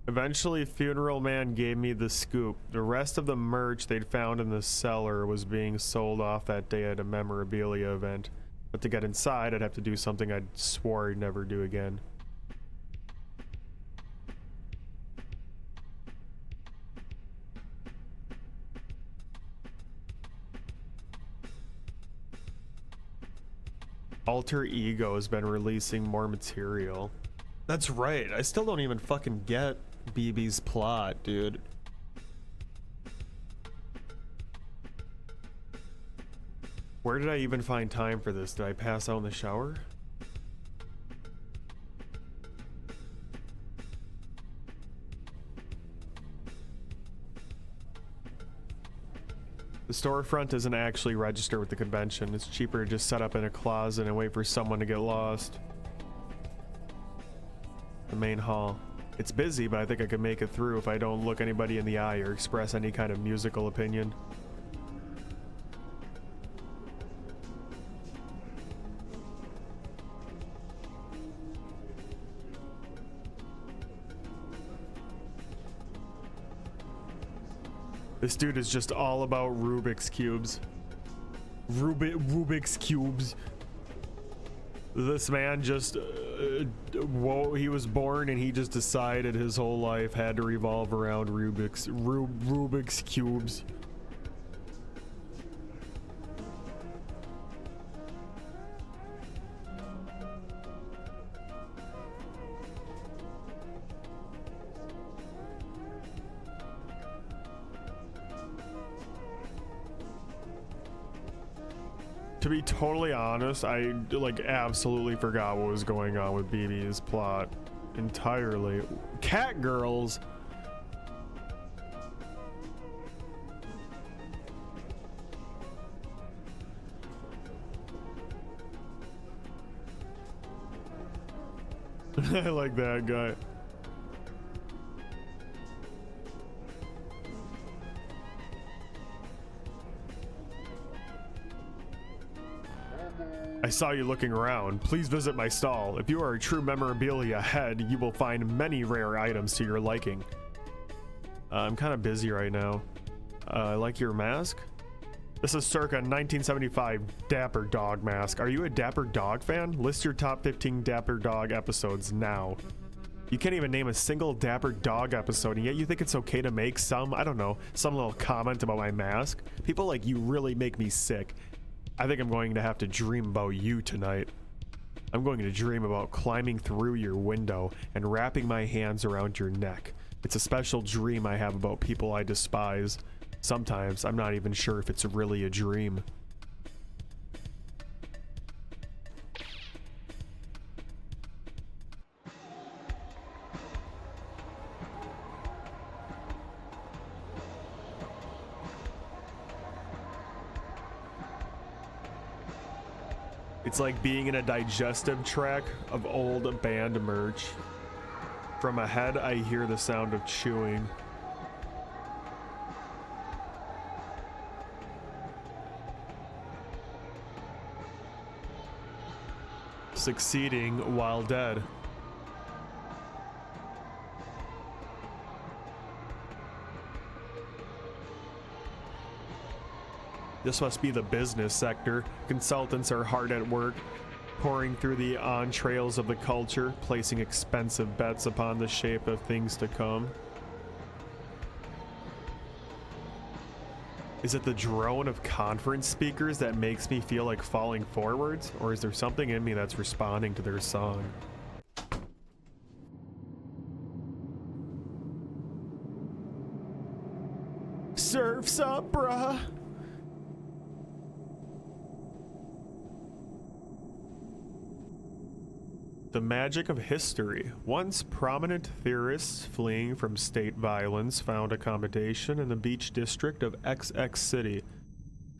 Eventually, Funeral Man gave me the scoop. The rest of the merch they'd found in the cellar was being sold off that day at a memorabilia event. But to get inside, I'd have to do something I'd swore I'd never do again. Alter Ego has been releasing more material. That's right. I still don't even fucking get BB's plot, dude. Where did I even find time for this? Did I pass out in the shower? The storefront isn't actually registered with the convention. It's cheaper to just set up in a closet and wait for someone to get lost. The main hall. It's busy, but I think I could make it through if I don't look anybody in the eye or express any kind of musical opinion. This dude is just all about Rubik's cubes. Rubik's cubes. This man just, he was born and he just decided his whole life had to revolve around Rubik's cubes. To be totally honest, I like absolutely forgot what was going on with BB's plot entirely. Cat girls. I like that guy. I saw you looking around. Please visit my stall. If you are a true memorabilia head, you will find many rare items to your liking. I'm kind of busy right now. I like your mask. This is circa 1975 Dapper Dog mask. Are you a Dapper Dog fan? List your top 15 Dapper Dog episodes now. You can't even name a single Dapper Dog episode, and yet you think it's okay to make some, I don't know, some little comment about my mask? People like you really make me sick. I think I'm going to have to dream about you tonight. I'm going to dream about climbing through your window and wrapping my hands around your neck. It's a special dream I have about people I despise. Sometimes I'm not even sure if it's really a dream. It's like being in a digestive track of old band merch. From ahead, I hear the sound of chewing. Succeeding while dead. This must be the business sector. Consultants are hard at work, pouring through the entrails of the culture, placing expensive bets upon the shape of things to come. Is it the drone of conference speakers that makes me feel like falling forwards? Or is there something in me that's responding to their song? Surf's up, bruh! The magic of history. Once prominent theorists fleeing from state violence found accommodation in the beach district of XX City.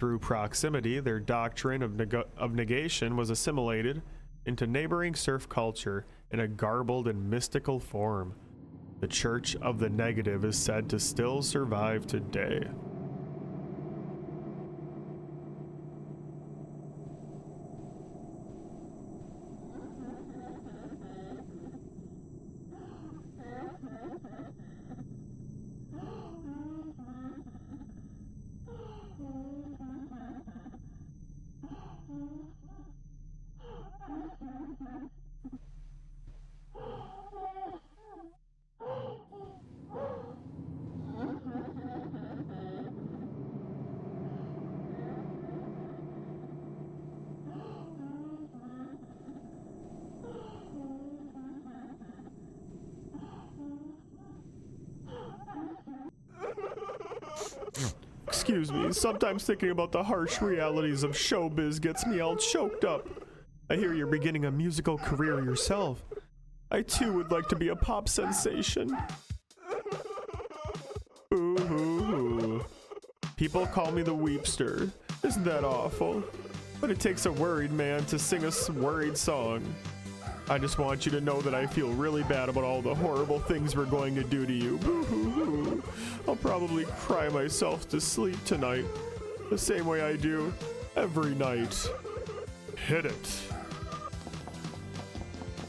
Through proximity, their doctrine of negation was assimilated into neighboring surf culture in a garbled and mystical form. The Church of the Negative is said to still survive today. Excuse me, sometimes thinking about the harsh realities of showbiz gets me all choked up. I hear you're beginning a musical career yourself. I too would like to be a pop sensation. Ooh hoo hoo. People call me the Weepster. Isn't that awful? But it takes a worried man to sing a worried song. I just want you to know that I feel really bad about all the horrible things we're going to do to you. Boo hoo hoo. I'll probably cry myself to sleep tonight, the same way I do every night. Hit it.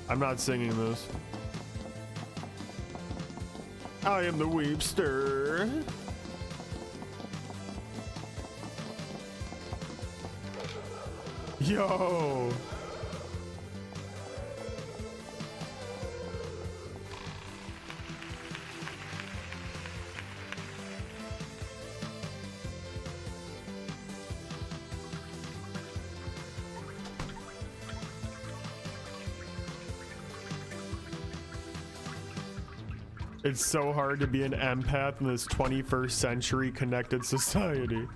I'm not singing this. I am the Weepster. Yo. It's so hard to be an empath in this 21st century connected society.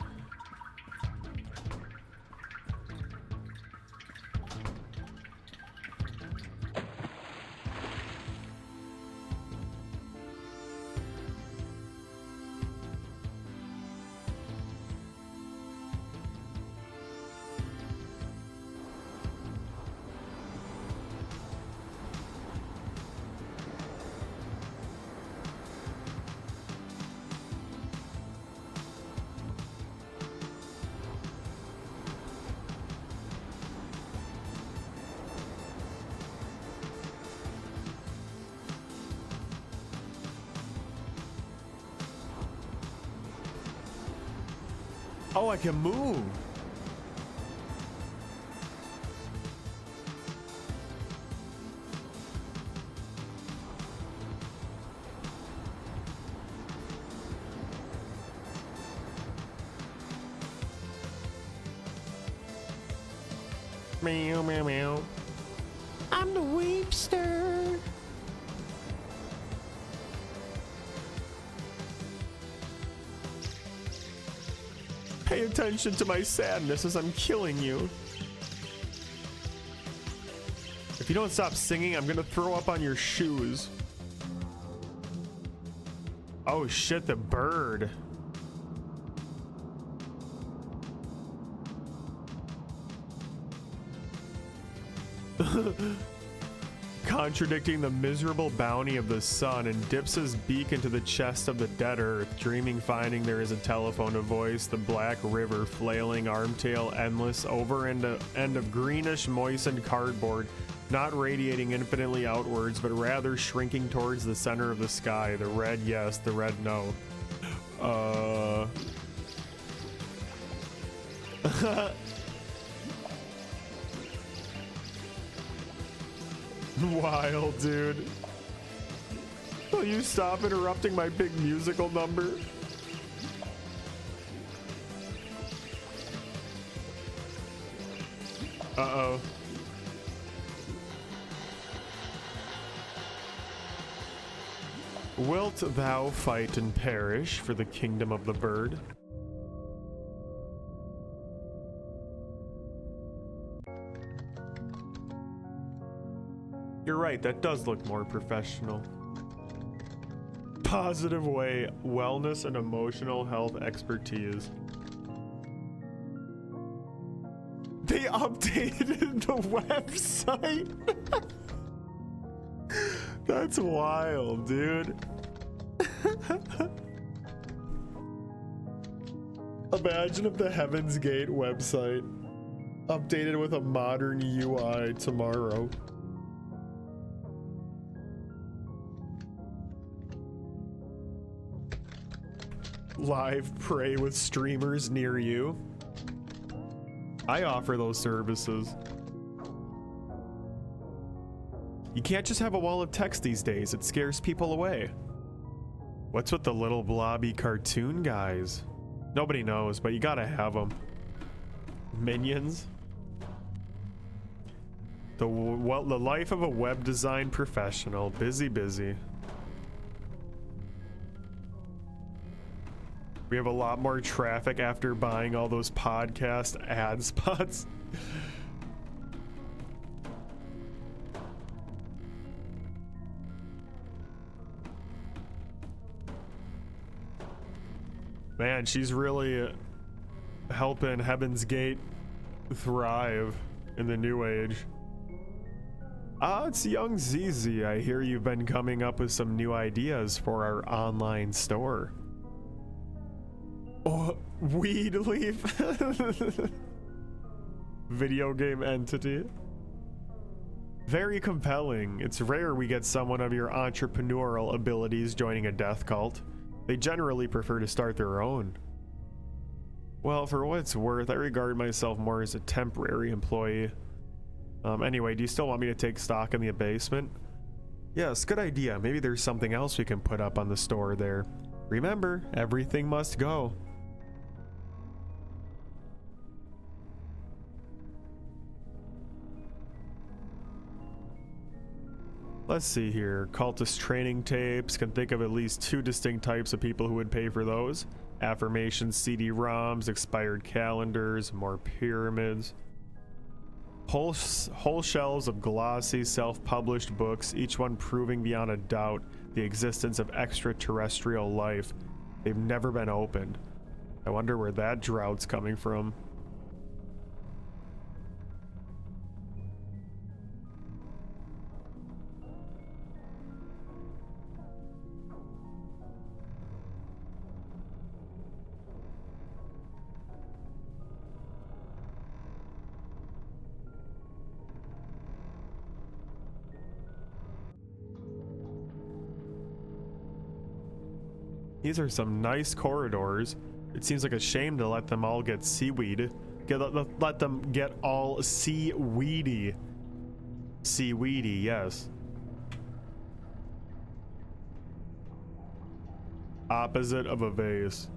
Oh, I can move. Meow, meow, meow. I'm the Weepster. Pay attention to my sadness as I'm killing you. If you don't stop singing, I'm gonna throw up on your shoes. Oh shit, the bird. Contradicting the miserable bounty of the sun, and dips his beak into the chest of the dead earth, dreaming finding there is a telephone to voice the black river, flailing armtail endless over end of greenish moistened cardboard, not radiating infinitely outwards, but rather shrinking towards the center of the sky, the red yes, the red no. Wild, dude. Will you stop interrupting my big musical number? Uh-oh. Wilt thou fight and perish for the kingdom of the bird? You're right, that does look more professional. Positive way, wellness and emotional health expertise. They updated the website. That's wild, dude. Imagine if the Heaven's Gate website updated with a modern UI tomorrow. Live pray with streamers near you. I offer those services. You can't just have a wall of text these days, it scares people away. What's with the little blobby cartoon guys? Nobody knows, but you gotta have them. Minions? The life of a web design professional. Busy. We have a lot more traffic after buying all those podcast ad spots. Man, she's really helping Heaven's Gate thrive in the new age. Ah, it's young ZZ. I hear you've been coming up with some new ideas for our online store. Oh, weed leaf. Video game entity. Very compelling. It's rare we get someone of your entrepreneurial abilities joining a death cult. They generally prefer to start their own. Well, for what it's worth, I regard myself more as a temporary employee. Anyway, do you still want me to take stock in the abasement? Yes, good idea. Maybe there's something else we can put up on the store there. Remember, everything must go. Let's see here. Cultist training tapes. Can think of at least 2 distinct types of people who would pay for those. Affirmations, CD-ROMs, expired calendars, more pyramids. Whole shelves of glossy, self-published books, each one proving beyond a doubt the existence of extraterrestrial life. They've never been opened. I wonder where that drought's coming from. These are some nice corridors. It seems like a shame to let them all get seaweed. Let them get all seaweedy. Seaweedy, yes. Opposite of a vase.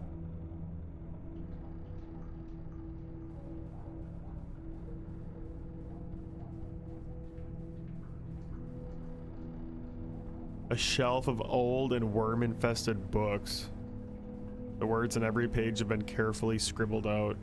A shelf of old and worm-infested books. The words on every page have been carefully scribbled out.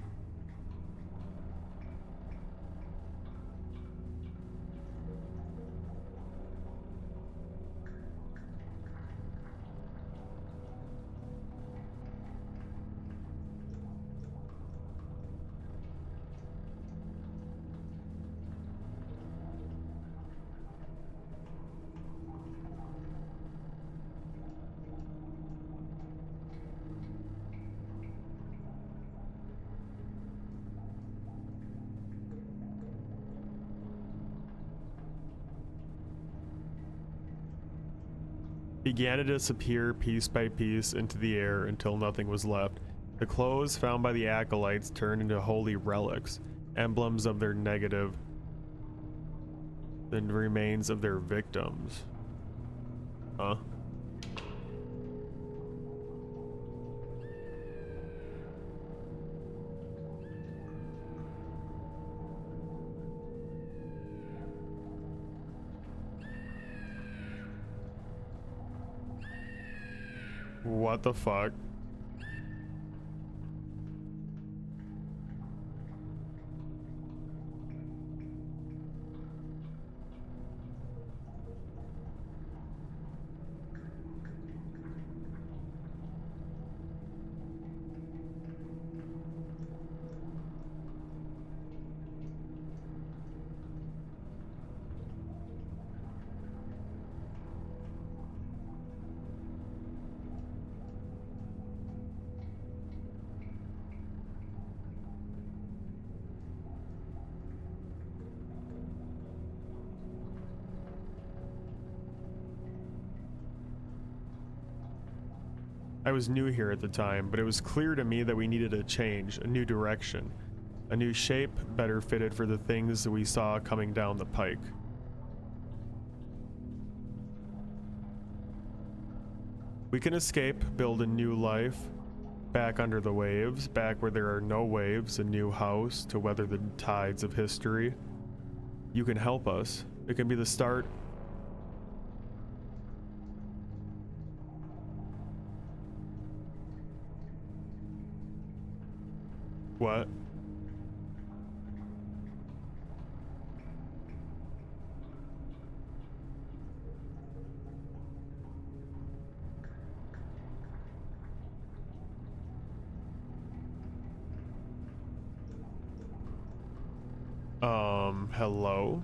Began to disappear piece by piece into the air until nothing was left. The clothes found by the acolytes turned into holy relics, emblems of their negative, the remains of their victims. Huh? What the fuck? I was new here at the time, but it was clear to me that we needed a change, a new direction, a new shape better fitted for the things that we saw coming down the pike. We can escape, build a new life, back under the waves, back where there are no waves, a new house to weather the tides of history. You can help us. It can be the start. What? Hello?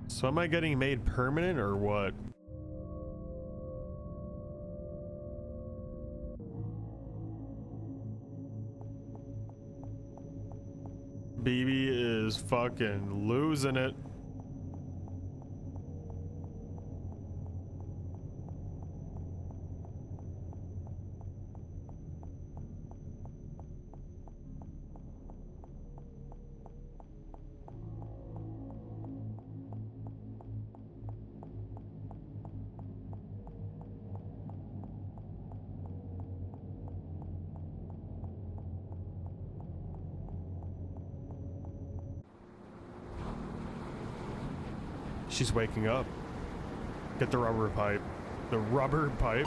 So am I getting made permanent or what? BB is fucking losing it. She's waking up. Get the rubber pipe. The rubber pipe?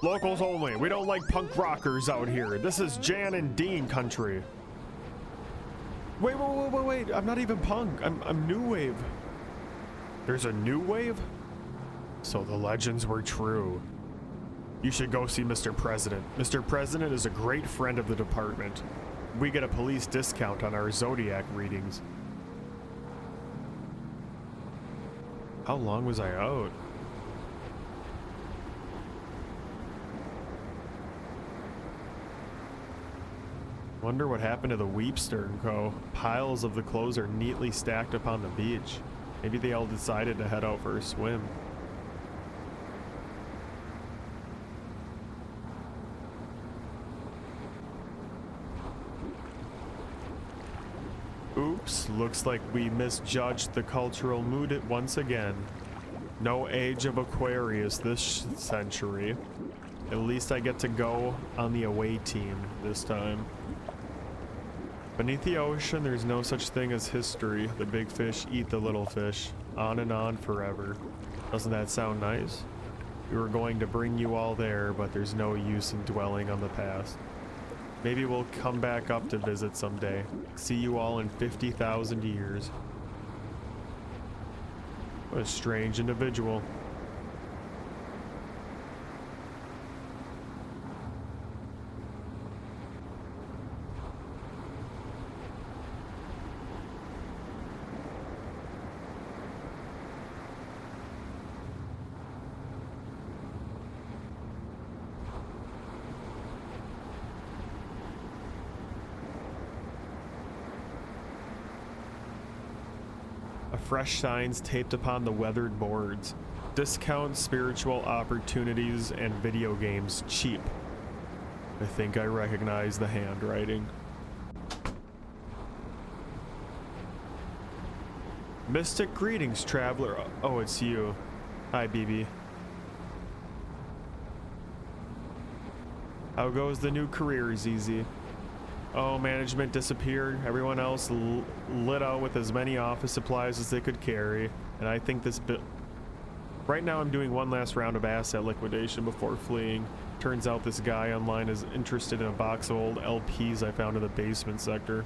Locals only. We don't like punk rockers out here. This is Jan and Dean country. Wait. I'm not even punk. I'm new wave. There's a new wave? So the legends were true. You should go see Mr. President. Mr. President is a great friend of the department. We get a police discount on our Zodiac readings. How long was I out? Wonder what happened to the Weepster & Co. Piles of the clothes are neatly stacked upon the beach. Maybe they all decided to head out for a swim. Oops, looks like we misjudged the cultural mood once again. No age of Aquarius this century. At least I get to go on the away team this time. Beneath the ocean, there's no such thing as history. The big fish eat the little fish. On and on forever. Doesn't that sound nice? We were going to bring you all there, but there's no use in dwelling on the past. Maybe we'll come back up to visit someday. See you all in 50,000 years. What a strange individual. Fresh signs taped upon the weathered boards. Discount spiritual opportunities and video games cheap. I think I recognize the handwriting. Mystic greetings, traveler. Oh, it's you. Hi, BB. How goes the new career, ZZ? Oh, management disappeared. Everyone else lit out with as many office supplies as they could carry. And I think this bit... Right now I'm doing one last round of asset liquidation before fleeing. Turns out this guy online is interested in a box of old LPs I found in the basement sector.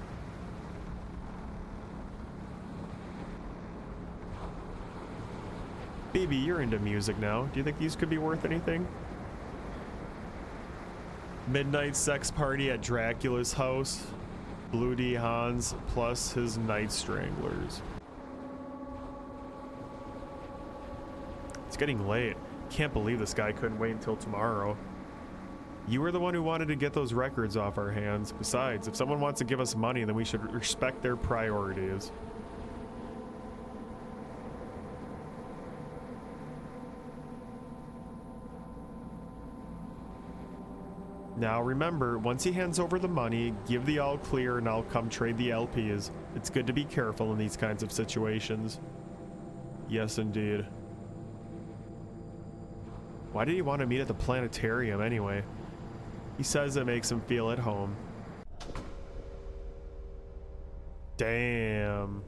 BB, you're into music now. Do you think these could be worth anything? Midnight sex party at Dracula's house. Blue D Hans plus his Night Stranglers. It's getting late. Can't believe this guy couldn't wait until tomorrow. You were the one who wanted to get those records off our hands. Besides, if someone wants to give us money, then we should respect their priorities. Now remember, once he hands over the money, give the all clear and I'll come trade the LPs. It's good to be careful in these kinds of situations. Yes, indeed. Why did he want to meet at the planetarium anyway? He says it makes him feel at home. Damn.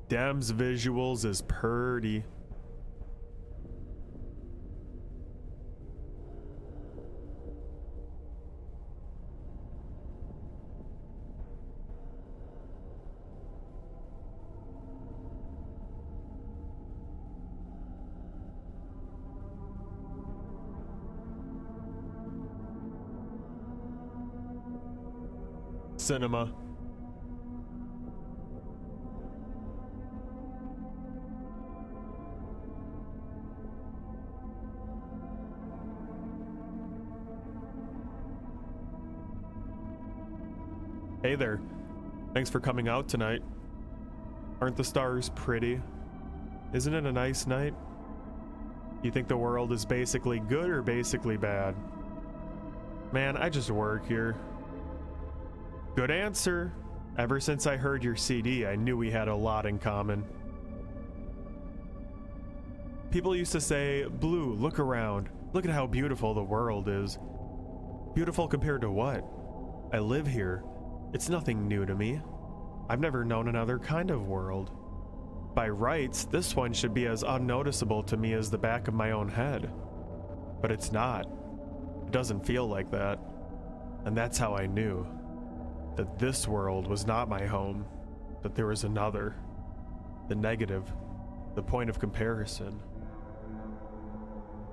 Dem's visuals is purty. Cinema. Hey there. Thanks for coming out tonight. Aren't the stars pretty? Isn't it a nice night? You think the world is basically good or basically bad? Man, I just work here. Good answer. Ever since I heard your CD, I knew we had a lot in common. People used to say, Blue, look around. Look at how beautiful the world is. Beautiful compared to what? I live here. It's nothing new to me. I've never known another kind of world. By rights, this one should be as unnoticeable to me as the back of my own head. But it's not. It doesn't feel like that. And that's how I knew that this world was not my home, that there was another. The negative, the point of comparison.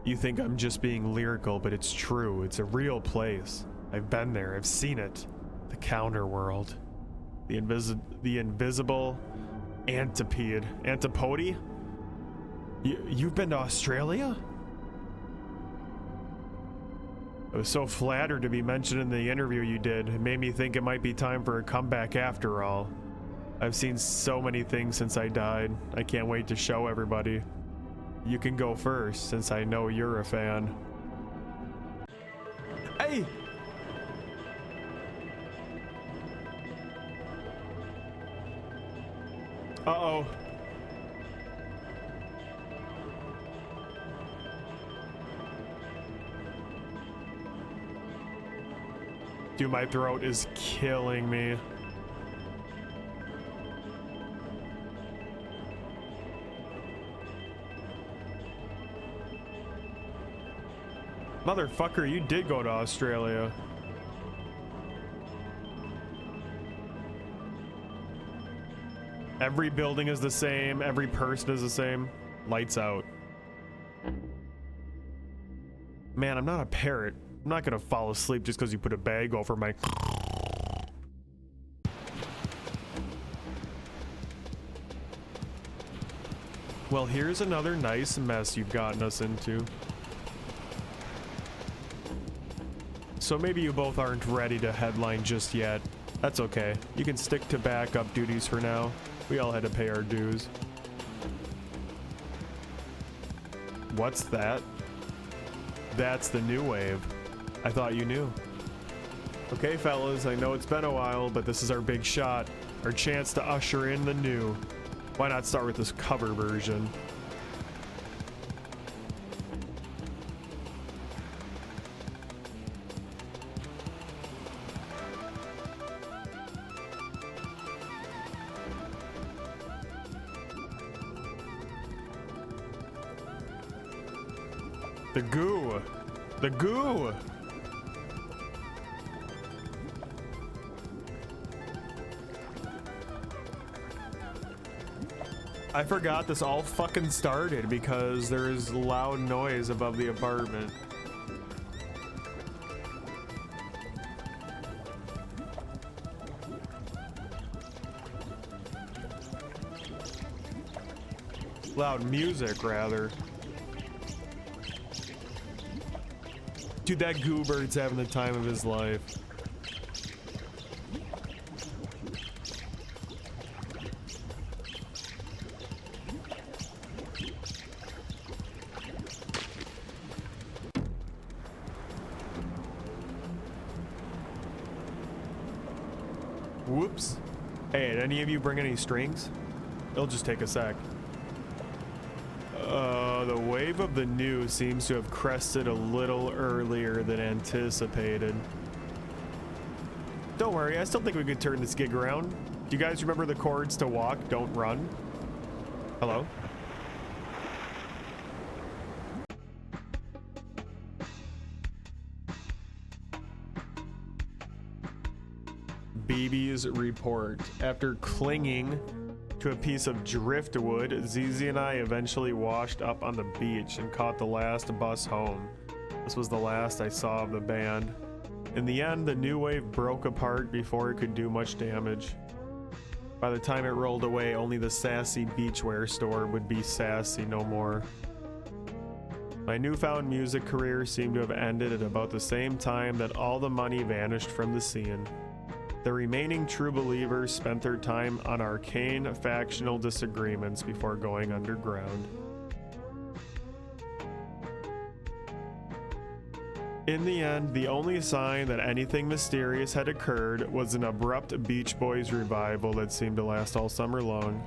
You think I'm just being lyrical, but it's true. It's a real place. I've been there. I've seen it. The counter world. The invisible antipode. Antipode? You've been to Australia? I was so flattered to be mentioned in the interview you did. It made me think it might be time for a comeback after all. I've seen so many things since I died. I can't wait to show everybody. You can go first, since I know you're a fan. Hey! Uh-oh. Dude, my throat is killing me. Motherfucker, you did go to Australia. Every building is the same, every person is the same. Lights out. Man, I'm not a parrot. I'm not gonna fall asleep just because you put a bag over my... Well, here's another nice mess you've gotten us into. So maybe you both aren't ready to headline just yet. That's okay. You can stick to backup duties for now. We all had to pay our dues. What's that? That's the new wave. I thought you knew. Okay, fellas, I know it's been a while, but this is our big shot. Our chance to usher in the new. Why not start with this cover version? The goo! The goo! I forgot this all fucking started because there is loud noise above the apartment. Loud music, rather. Dude, that goo bird's having the time of his life. Whoops. Hey, did any of you bring any strings? It'll just take a sec. The wave of the new seems to have crested a little earlier than anticipated. Don't worry, I still think we could turn this gig around. Do you guys remember the chords to Walk, Don't Run? Hello? BB's report. After clinging to a piece of driftwood, ZZ and I eventually washed up on the beach and caught the last bus home. This was the last I saw of the band. In the end, the new wave broke apart before it could do much damage. By the time it rolled away, only the sassy beachwear store would be sassy no more. My newfound music career seemed to have ended at about the same time that all the money vanished from the scene. The remaining true believers spent their time on arcane factional disagreements before going underground. In the end, the only sign that anything mysterious had occurred was an abrupt Beach Boys revival that seemed to last all summer long.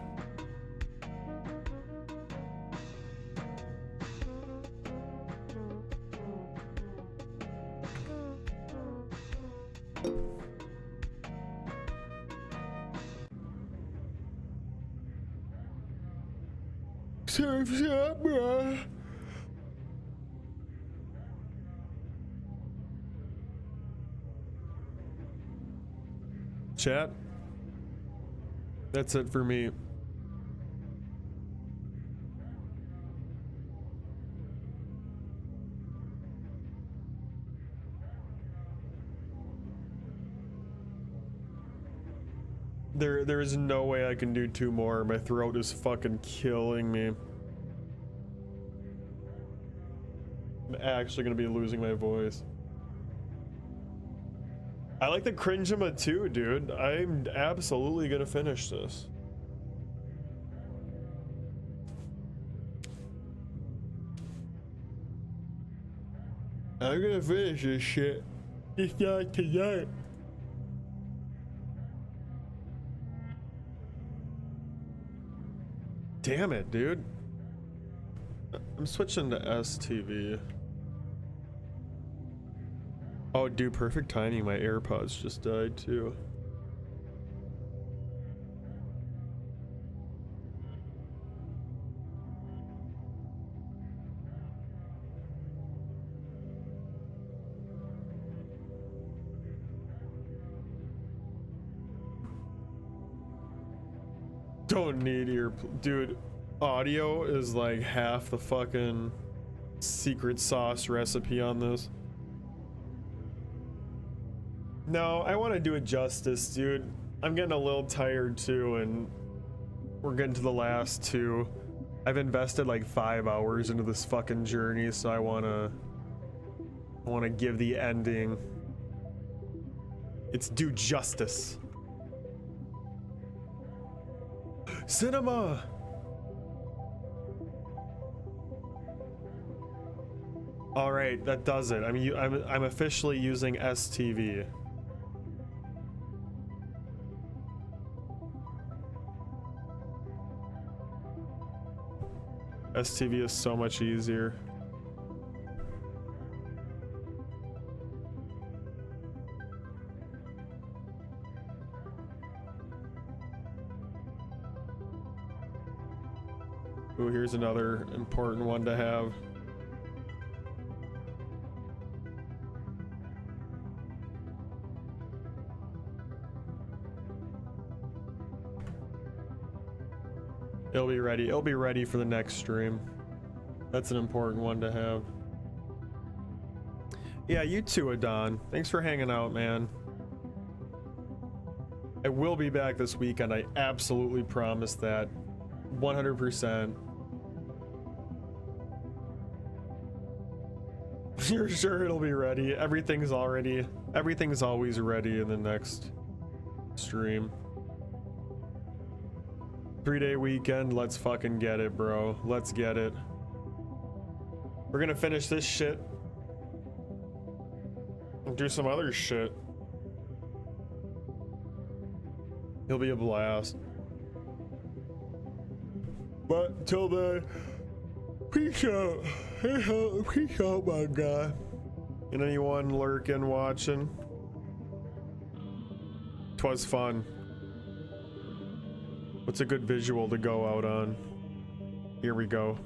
Surf's up, bruh. Chat. That's it for me. There is no way I can do two more. My throat is fucking killing me. I'm actually gonna be losing my voice. I like the Cringema too, dude. I'm absolutely gonna finish this. I'm gonna finish this shit. It's not tonight. Damn it, dude. I'm switching to STV. Oh, dude, perfect timing. My AirPods just died too. Don't need dude. Audio is like half the fucking secret sauce recipe on this. No, I want to do it justice, dude. I'm getting a little tired too, and we're getting to the last two. I've invested like 5 hours into this fucking journey, so I wanna give the ending its due justice. Cinema. All right, that does it. I'm officially using STV. STV is so much easier. Ooh, here's another important one to have. It'll be ready. It'll be ready for the next stream. That's an important one to have. Yeah, you too, Adon. Thanks for hanging out, man. I will be back this weekend. I absolutely promise that. 100%. You're sure it'll be ready? Everything's always ready in the next stream. 3-day weekend, let's fucking get it, bro. Let's get it. We're gonna finish this shit and do some other shit. It'll be a blast. But till then, peace out. Peace out, my guy. And anyone lurking, watching. 'Twas fun. What's a good visual to go out on? Here we go.